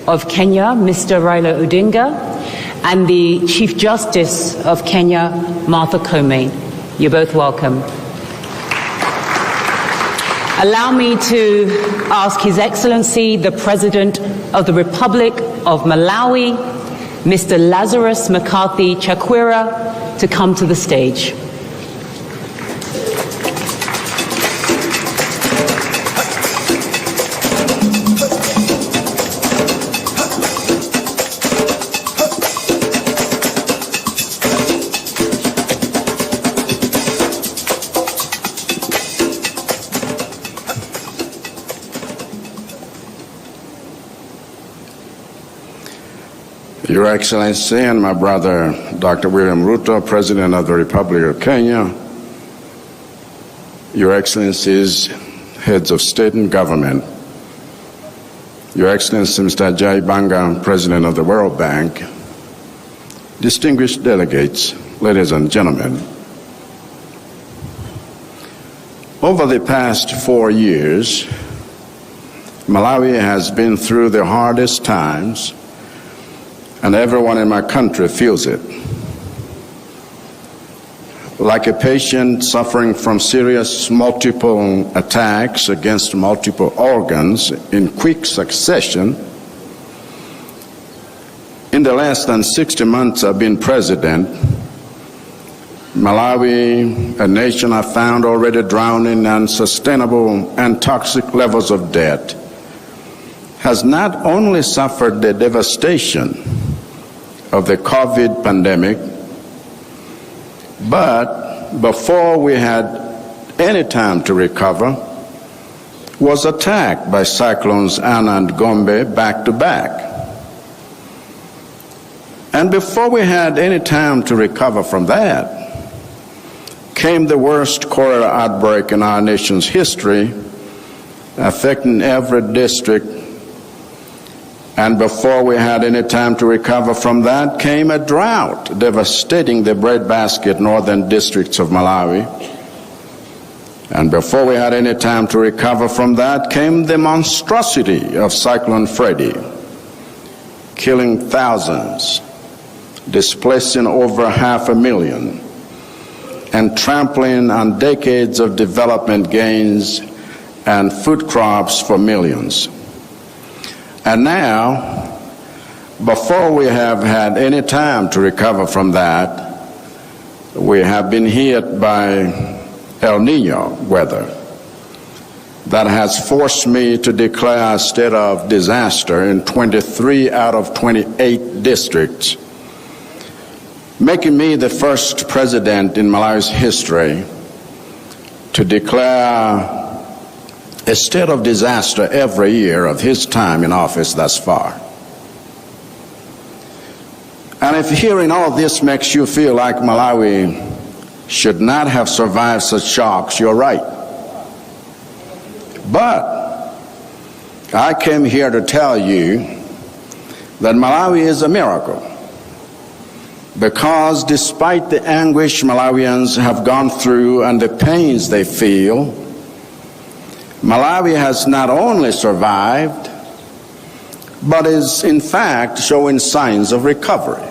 of Kenya, Mr. Raila Odinga, and the Chief Justice of Kenya, Martha Koome. You're both welcome. Allow me to ask His Excellency, the President of the Republic of Malawi, Mr. Lazarus McCarthy Chakwera, to come to the stage. Your Excellency and my brother, Dr. William Ruto, President of the Republic of Kenya, Your Excellencies, heads of state and government, Your Excellency Mr. Jai Banga, President of the World Bank, distinguished delegates, ladies and gentlemen. Over the past 4 years, Malawi has been through the hardest times, and everyone in my country feels it. Like a patient suffering from serious multiple attacks against multiple organs in quick succession, in the less than 60 months I've been president, Malawi, a nation I found already drowning in unsustainable and toxic levels of debt, has not only suffered the devastation of the COVID pandemic, but before we had any time to recover, was attacked by cyclones Anna and Gombe back to back. And before we had any time to recover from that, came the worst cholera outbreak in our nation's history, affecting every district. And before we had any time to recover from that, came a drought devastating the breadbasket northern districts of Malawi. And before we had any time to recover from that, came the monstrosity of Cyclone Freddy, killing thousands, displacing over 500,000 and trampling on decades of development gains and food crops for millions. And now, before we have had any time to recover from that, we have been hit by El Nino weather that has forced me to declare a state of disaster in 23 out of 28 districts, making me the first president in Malawi's history to declare a state of disaster every year of his time in office thus far. And if hearing all this makes you feel like Malawi should not have survived such shocks, you're right. But I came here to tell you that Malawi is a miracle, because despite the anguish Malawians have gone through and the pains they feel, Malawi has not only survived, but is in fact showing signs of recovery.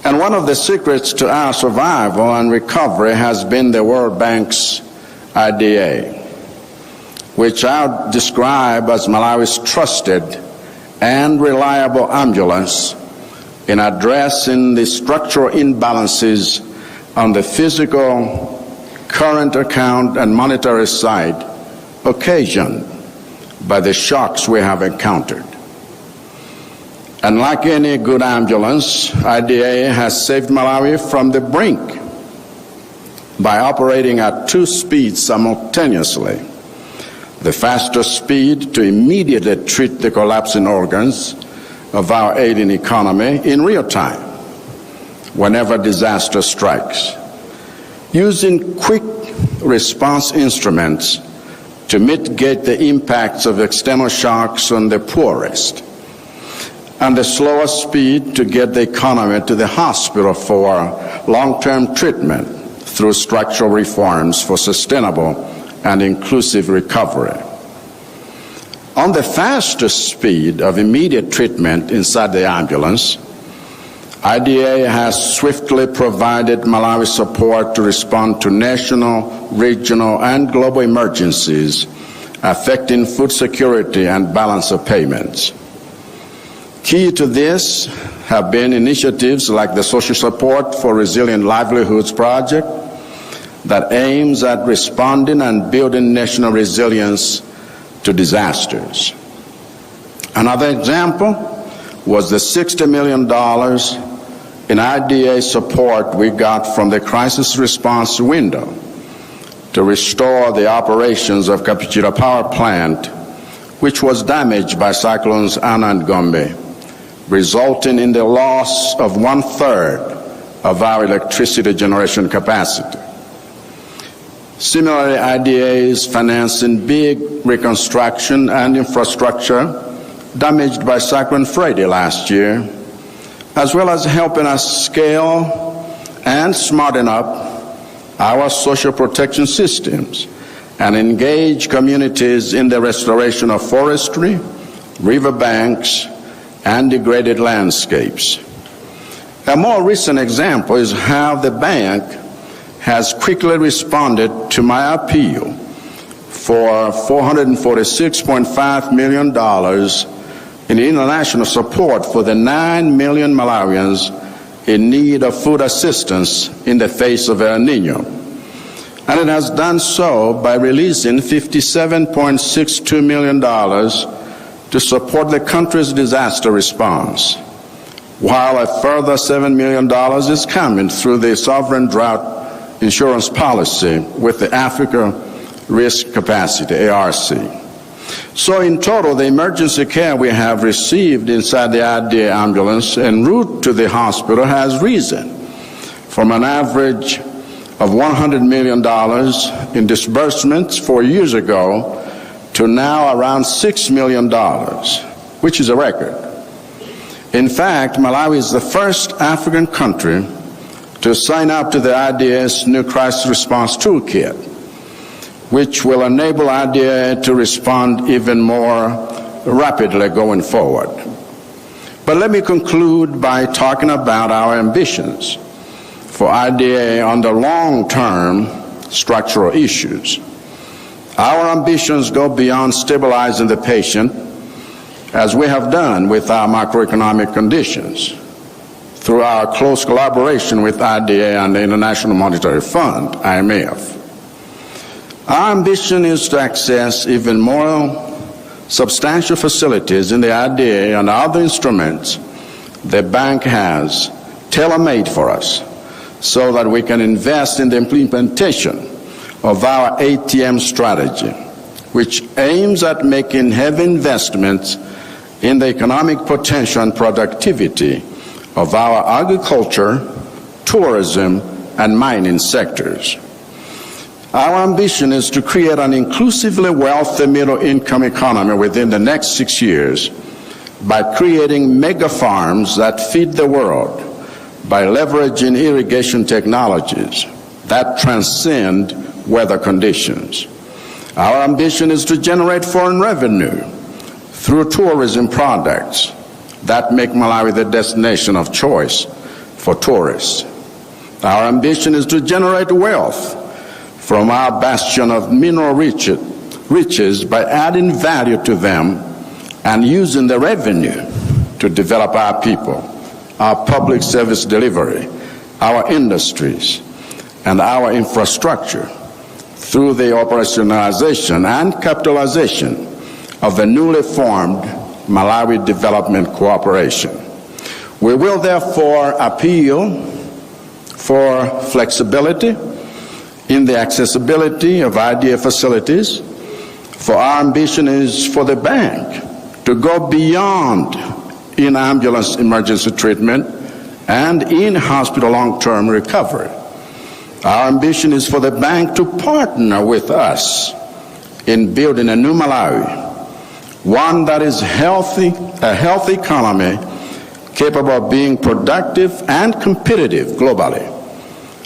And one of the secrets to our survival and recovery has been the World Bank's IDA, which I describe as Malawi's trusted and reliable ambulance in addressing the structural imbalances on the physical, current account, and monetary side occasioned by the shocks we have encountered. And like any good ambulance, IDA has saved Malawi from the brink by operating at 2 speeds simultaneously. The faster speed to immediately treat the collapsing organs of our aiding economy in real time whenever disaster strikes, using quick response instruments to mitigate the impacts of external shocks on the poorest, and the slower speed to get the economy to the hospital for long-term treatment through structural reforms for sustainable and inclusive recovery. On the faster speed of immediate treatment inside the ambulance, IDA has swiftly provided Malawi support to respond to national, regional, and global emergencies affecting food security and balance of payments. Key to this have been initiatives like the Social Support for Resilient Livelihoods Project that aims at responding and building national resilience to disasters. Another example was the $60 million in IDA support we got from the crisis response window to restore the operations of Capichira Power Plant, which was damaged by cyclones Ana and Gombe, resulting in the loss of 1/3 of our electricity generation capacity. Similarly, IDA is financing big reconstruction and infrastructure damaged by Cyclone Freddy last year, as well as helping us scale and smarten up our social protection systems and engage communities in the restoration of forestry, riverbanks, and degraded landscapes. A more recent example is how the bank has quickly responded to my appeal for $446.5 million in international support for the 9 million Malawians in need of food assistance in the face of El Nino. And it has done so by releasing $57.62 million to support the country's disaster response, while a further $7 million is coming through the sovereign drought insurance policy with the Africa Risk Capacity, ARC. So in total, the emergency care we have received inside the IDA ambulance en route to the hospital has risen from an average of $100 million in disbursements 4 years ago to now around $6 million, which is a record. In fact, Malawi is the first African country to sign up to the IDA's new crisis response toolkit, which will enable IDA to respond even more rapidly going forward. But let me conclude by talking about our ambitions for IDA on the long-term structural issues. Our ambitions go beyond stabilizing the patient, as we have done with our macroeconomic conditions, through our close collaboration with IDA and the International Monetary Fund, IMF. Our ambition is to access even more substantial facilities in the IDA and other instruments the bank has tailor-made for us, so that we can invest in the implementation of our ATM strategy, which aims at making heavy investments in the economic potential and productivity of our agriculture, tourism, and mining sectors. Our ambition is to create an inclusively wealthy middle-income economy within the next 6 years by creating mega farms that feed the world, by leveraging irrigation technologies that transcend weather conditions. Our ambition is to generate foreign revenue through tourism products that make Malawi the destination of choice for tourists. Our ambition is to generate wealth from our bastion of mineral riches by adding value to them and using the revenue to develop our people, our public service delivery, our industries, and our infrastructure through the operationalization and capitalization of the newly formed Malawi Development Cooperation. We will therefore appeal for flexibility in the accessibility of IDA facilities, for our ambition is for the bank to go beyond in-ambulance emergency treatment and in-hospital long-term recovery. Our ambition is for the bank to partner with us in building a new Malawi, one that is healthy, a healthy economy capable of being productive and competitive globally,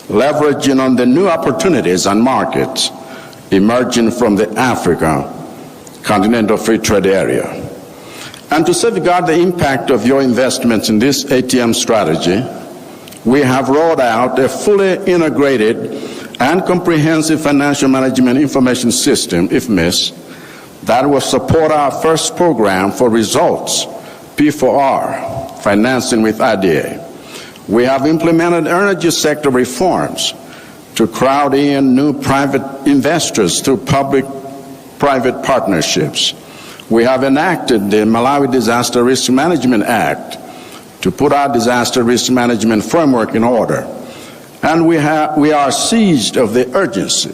leveraging on the new opportunities and markets emerging from the Africa Continental Free Trade Area. And to safeguard the impact of your investments in this ATM strategy, we have rolled out a fully integrated and comprehensive financial management information system, IFMIS, that will support our first program for results, P4R, financing with IDA. We have implemented energy sector reforms to crowd in new private investors through public-private partnerships. We have enacted the Malawi Disaster Risk Management Act to put our disaster risk management framework in order. And we are seized of the urgency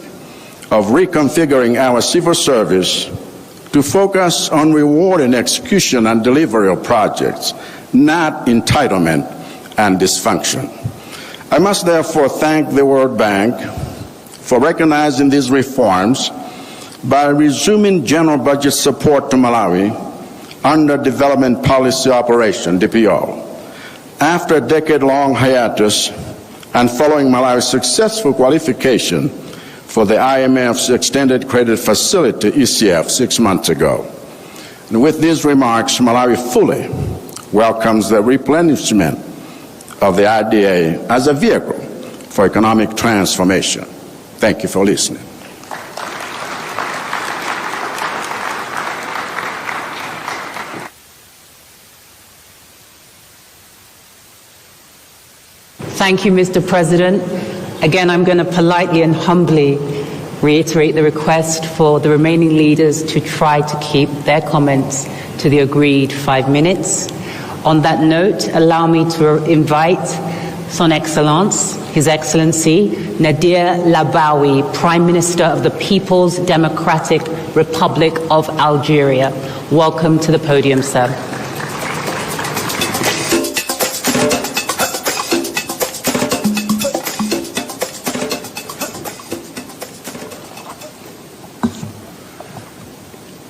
of reconfiguring our civil service to focus on rewarding execution and delivery of projects, not entitlement and dysfunction. I must therefore thank the World Bank for recognizing these reforms by resuming general budget support to Malawi under Development Policy Operation, DPO. After a decade-long hiatus and following Malawi's successful qualification for the IMF's Extended Credit Facility, ECF, 6 months ago. And with these remarks, Malawi fully welcomes the replenishment of the IDA as a vehicle for economic transformation. Thank you for listening. Thank you, Mr. President. Again, I'm going to politely and humbly reiterate the request for the remaining leaders to try to keep their comments to the agreed 5 minutes. On that note, allow me to invite Son Excellence, His Excellency Nadir Labawi, Prime Minister of the People's Democratic Republic of Algeria. Welcome to the podium, sir.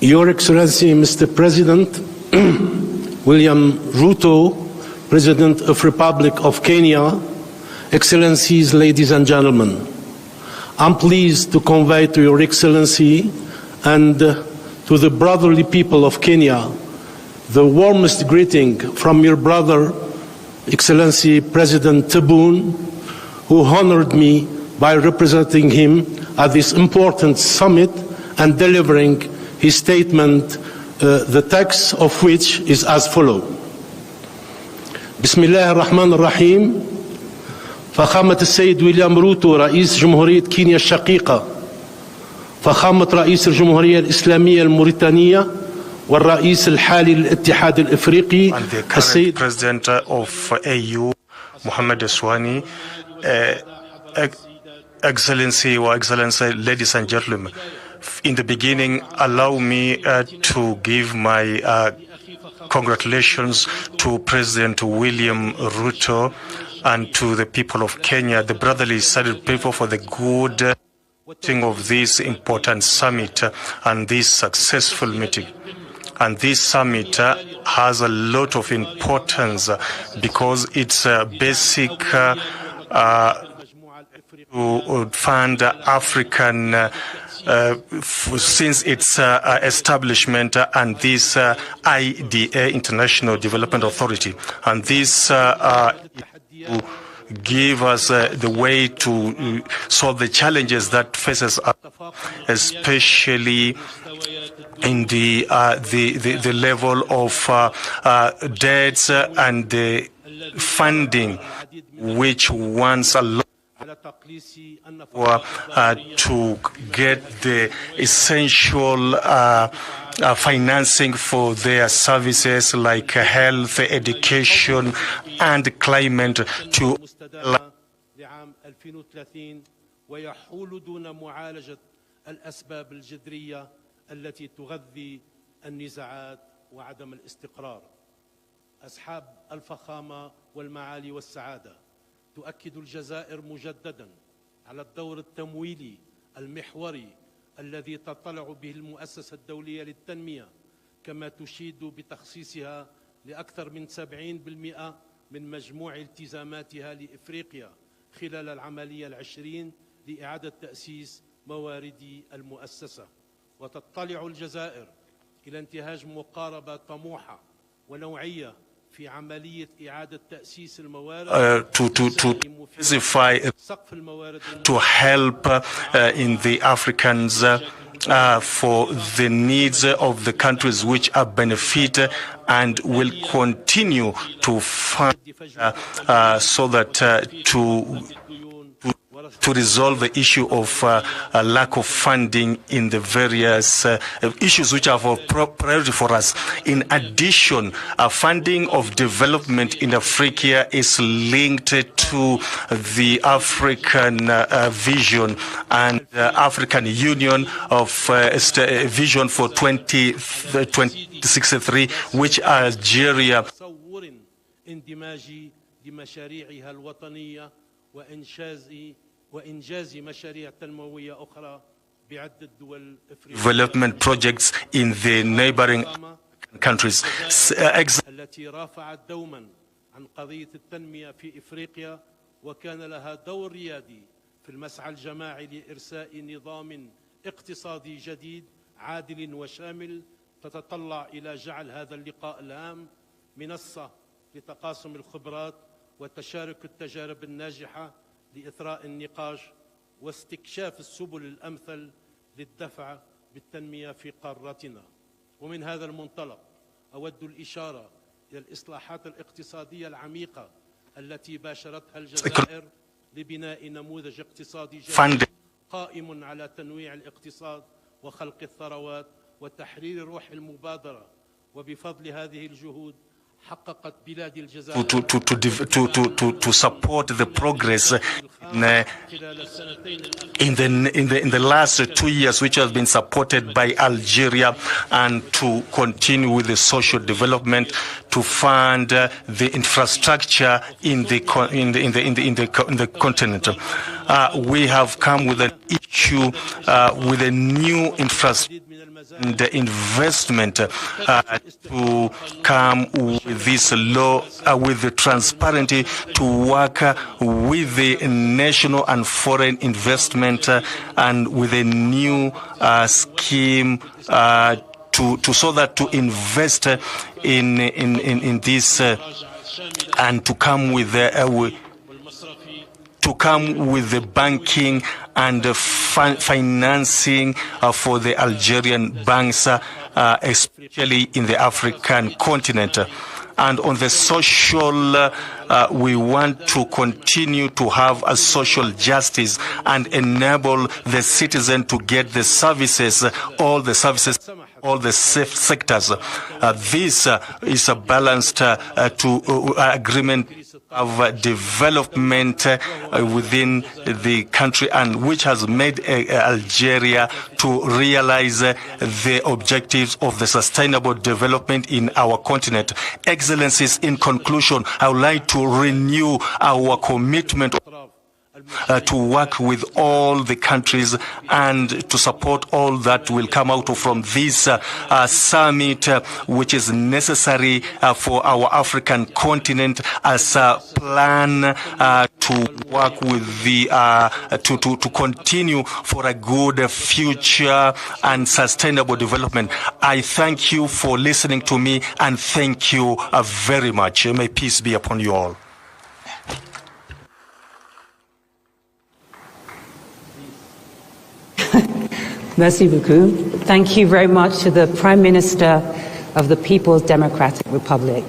Your Excellency, Mr. President, William Ruto, President of Republic of Kenya, Excellencies, ladies and gentlemen, I'm pleased to convey to Your Excellency and to the brotherly people of Kenya the warmest greeting from your brother, Excellency President Tebboune, who honored me by representing him at this important summit and delivering his statement, the text of which is as follows. بسم الله الرحمن الرحيم. فخامة السيد ويليام روتو رئيس جمهورية كينيا الشقيقة، فخامة رئيس الجمهورية الإسلامية الموريتانية والرئيس الحالي للاتحاد الإفريقي السيد President of AU Mohamed Eswani, Excellency or Excellency, ladies and gentlemen, in the beginning, allow me to give my congratulations to President William Ruto and to the people of Kenya, the brotherly sided people, for the good thing of this important summit and this successful meeting. And this summit has a lot of importance because it's basic to fund African since its establishment and this IDA International Development Authority. And this give us the way to solve the challenges that faces us, especially in the level of debts and the funding, which once a lot to get the essential financing for their services like health, education, and climate to لعام 2030 ويحول دون معالجة الأسباب الجذرية التي تغذي النزاعات وعدم الاستقرار. أصحاب الفخامة والمعالي والسعادة، تؤكد الجزائر مجددا على الدور التمويلي المحوري الذي تطلع به المؤسسة الدولية للتنمية، كما تشيد بتخصيصها لأكثر من 70% من مجموع التزاماتها لإفريقيا خلال العملية العشرين لإعادة تأسيس موارد المؤسسة. وتطلع الجزائر إلى انتهاج مقاربة طموحة ونوعية في عملية إعادة تأسيس الموارد to help in the Africans for the needs of the countries which are benefit and will continue to fund so that to resolve the issue of lack of funding in the various issues which are of priority for us. In addition, funding of development in Africa is linked to the African vision and African Union of vision for 2063, which Algeria وإنجاز مشاريع تنموية أخرى بعدة دول development projects in the neighboring countries. التي رافعت دوما عن قضية التنمية في إفريقيا وكان لها دور ريادي في المسعى الجماعي لإرساء نظام اقتصادي جديد عادل وشامل تتطلع إلى جعل هذا اللقاء الهام منصة لتقاسم الخبرات وتشارك التجارب الناجحة لإثراء النقاش واستكشاف السبل الأمثل للدفع بالتنمية في قارتنا. ومن هذا المنطلق أود الإشارة إلى الإصلاحات الاقتصادية العميقة التي باشرتها الجزائر لبناء نموذج اقتصادي جديد قائم على تنويع الاقتصاد وخلق الثروات وتحرير روح المبادرة. وبفضل هذه الجهود حققت بلاد الجزائر to support the progress in the last 2 years, which has been supported by Algeria, and to continue with the social development, to fund the infrastructure in the continent. We have come with an issue with a new infrastructure and the investment to come with this law, with the transparency, to work with the national and foreign investment and with a new scheme so that to invest in this and to come with the banking and financing for the Algerian banks, especially in the African continent. And on the social, we want to continue to have a social justice and enable the citizen to get the services, all the sectors. This is a balanced agreement of development within the country, and which has made Algeria to realize the objectives of the sustainable development in our continent. Excellencies, in conclusion, I would like to renew our commitment to work with all the countries and to support all that will come out from this summit, which is necessary for our African continent as a plan to work with the to continue for a good future and sustainable development. I thank you for listening to me, and thank you very much. May peace be upon you all. Merci beaucoup. Thank you very much to the Prime Minister of the People's Democratic Republic.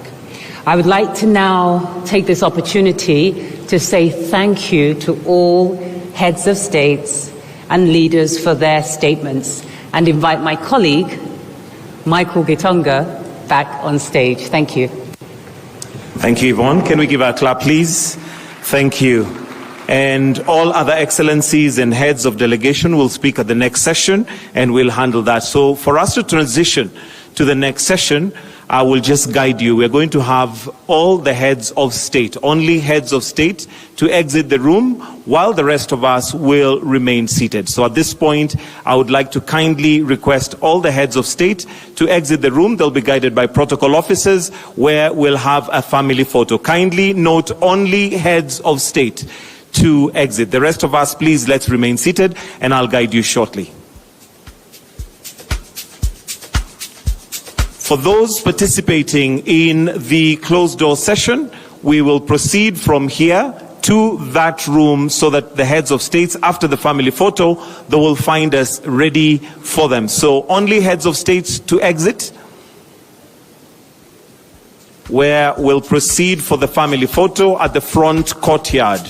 I would like to now take this opportunity to say thank you to all heads of states and leaders for their statements, and invite my colleague, Michael Gitonga, back on stage. Thank you. Thank you, Yvonne. Can we give a clap, please? Thank you. And all other excellencies and heads of delegation will speak at the next session, and we'll handle that. So for us to transition to the next session, I will just guide you. We're going to have all the heads of state, only heads of state, to exit the room, while the rest of us will remain seated. So at this point, I would like to kindly request all the heads of state to exit the room. They'll be guided by protocol officers, where we'll have a family photo. Kindly note, only heads of state to exit. The rest of us, please, let's remain seated, and I'll guide you shortly. For those participating in the closed-door session, we will proceed from here to that room, so that the heads of states, after the family photo, they will find us ready for them. So only heads of states to exit, where we'll proceed for the family photo at the front courtyard.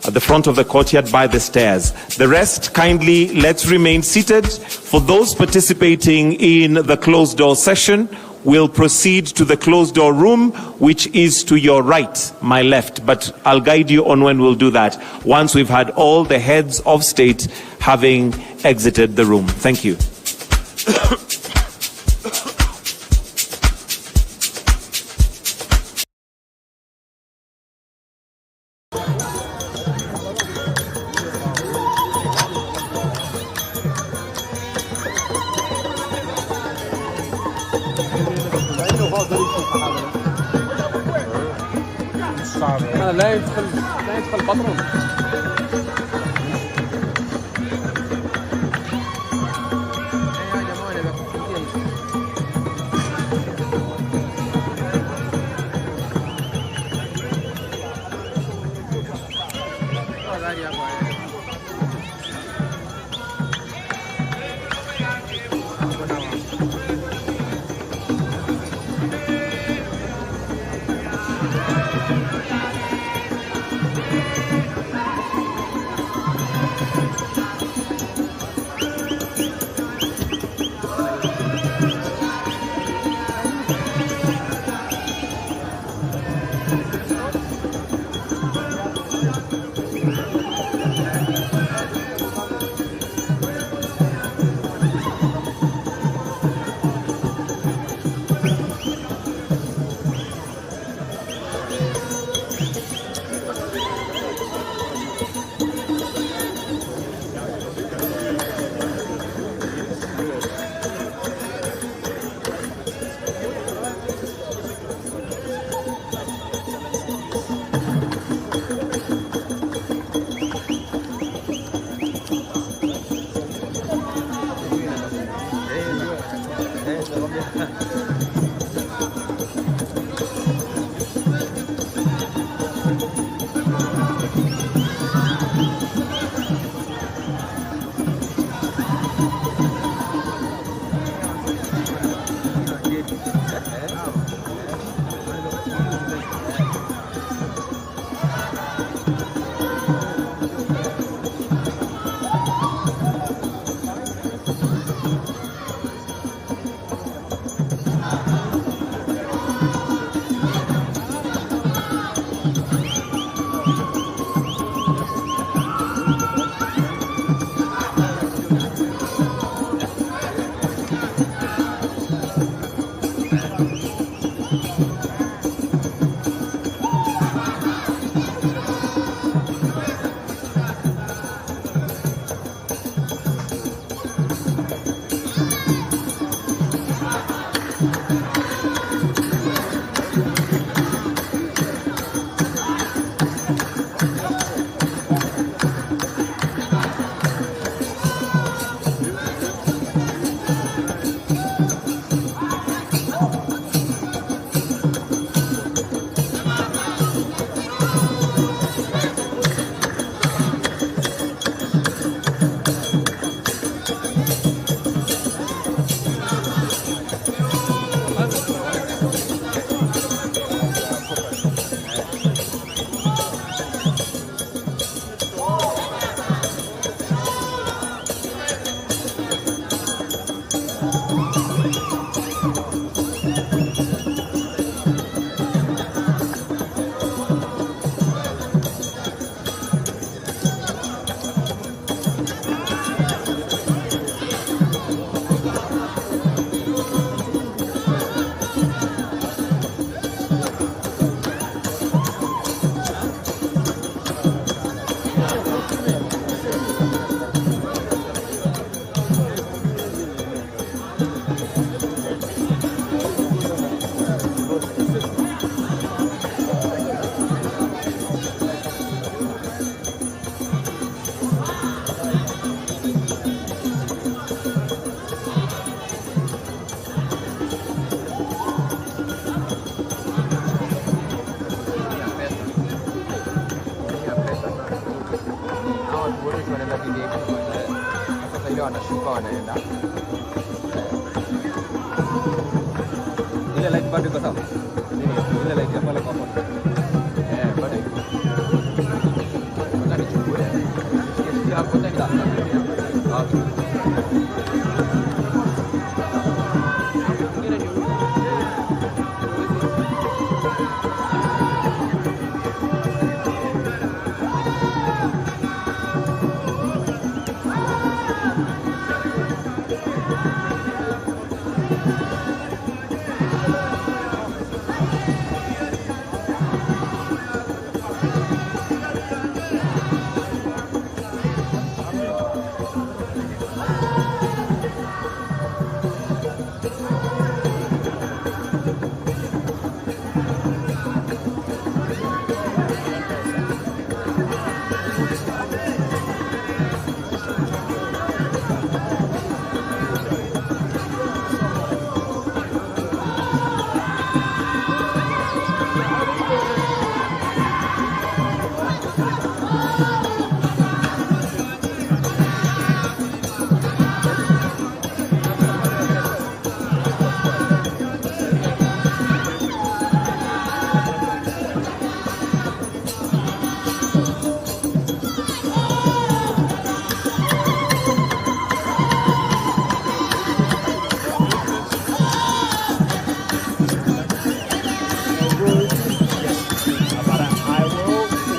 At the front of the courtyard by the stairs. The rest, kindly, let's remain seated. For those participating in the closed door session, we'll proceed to the closed door room, which is to your right, my left. But I'll guide you on when we'll do that, once we've had all the heads of state having exited the room. Thank you. لا يدخل بطرون. wanashuka wanaenda. Ile light bado iko sawa. Ile light ya pale kwa hapo. Bado iko. Nataka nichukue. Sikia hapo tena.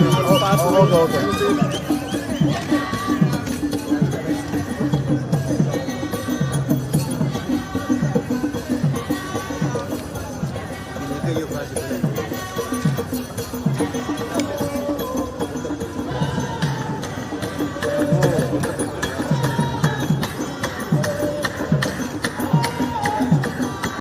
I will pass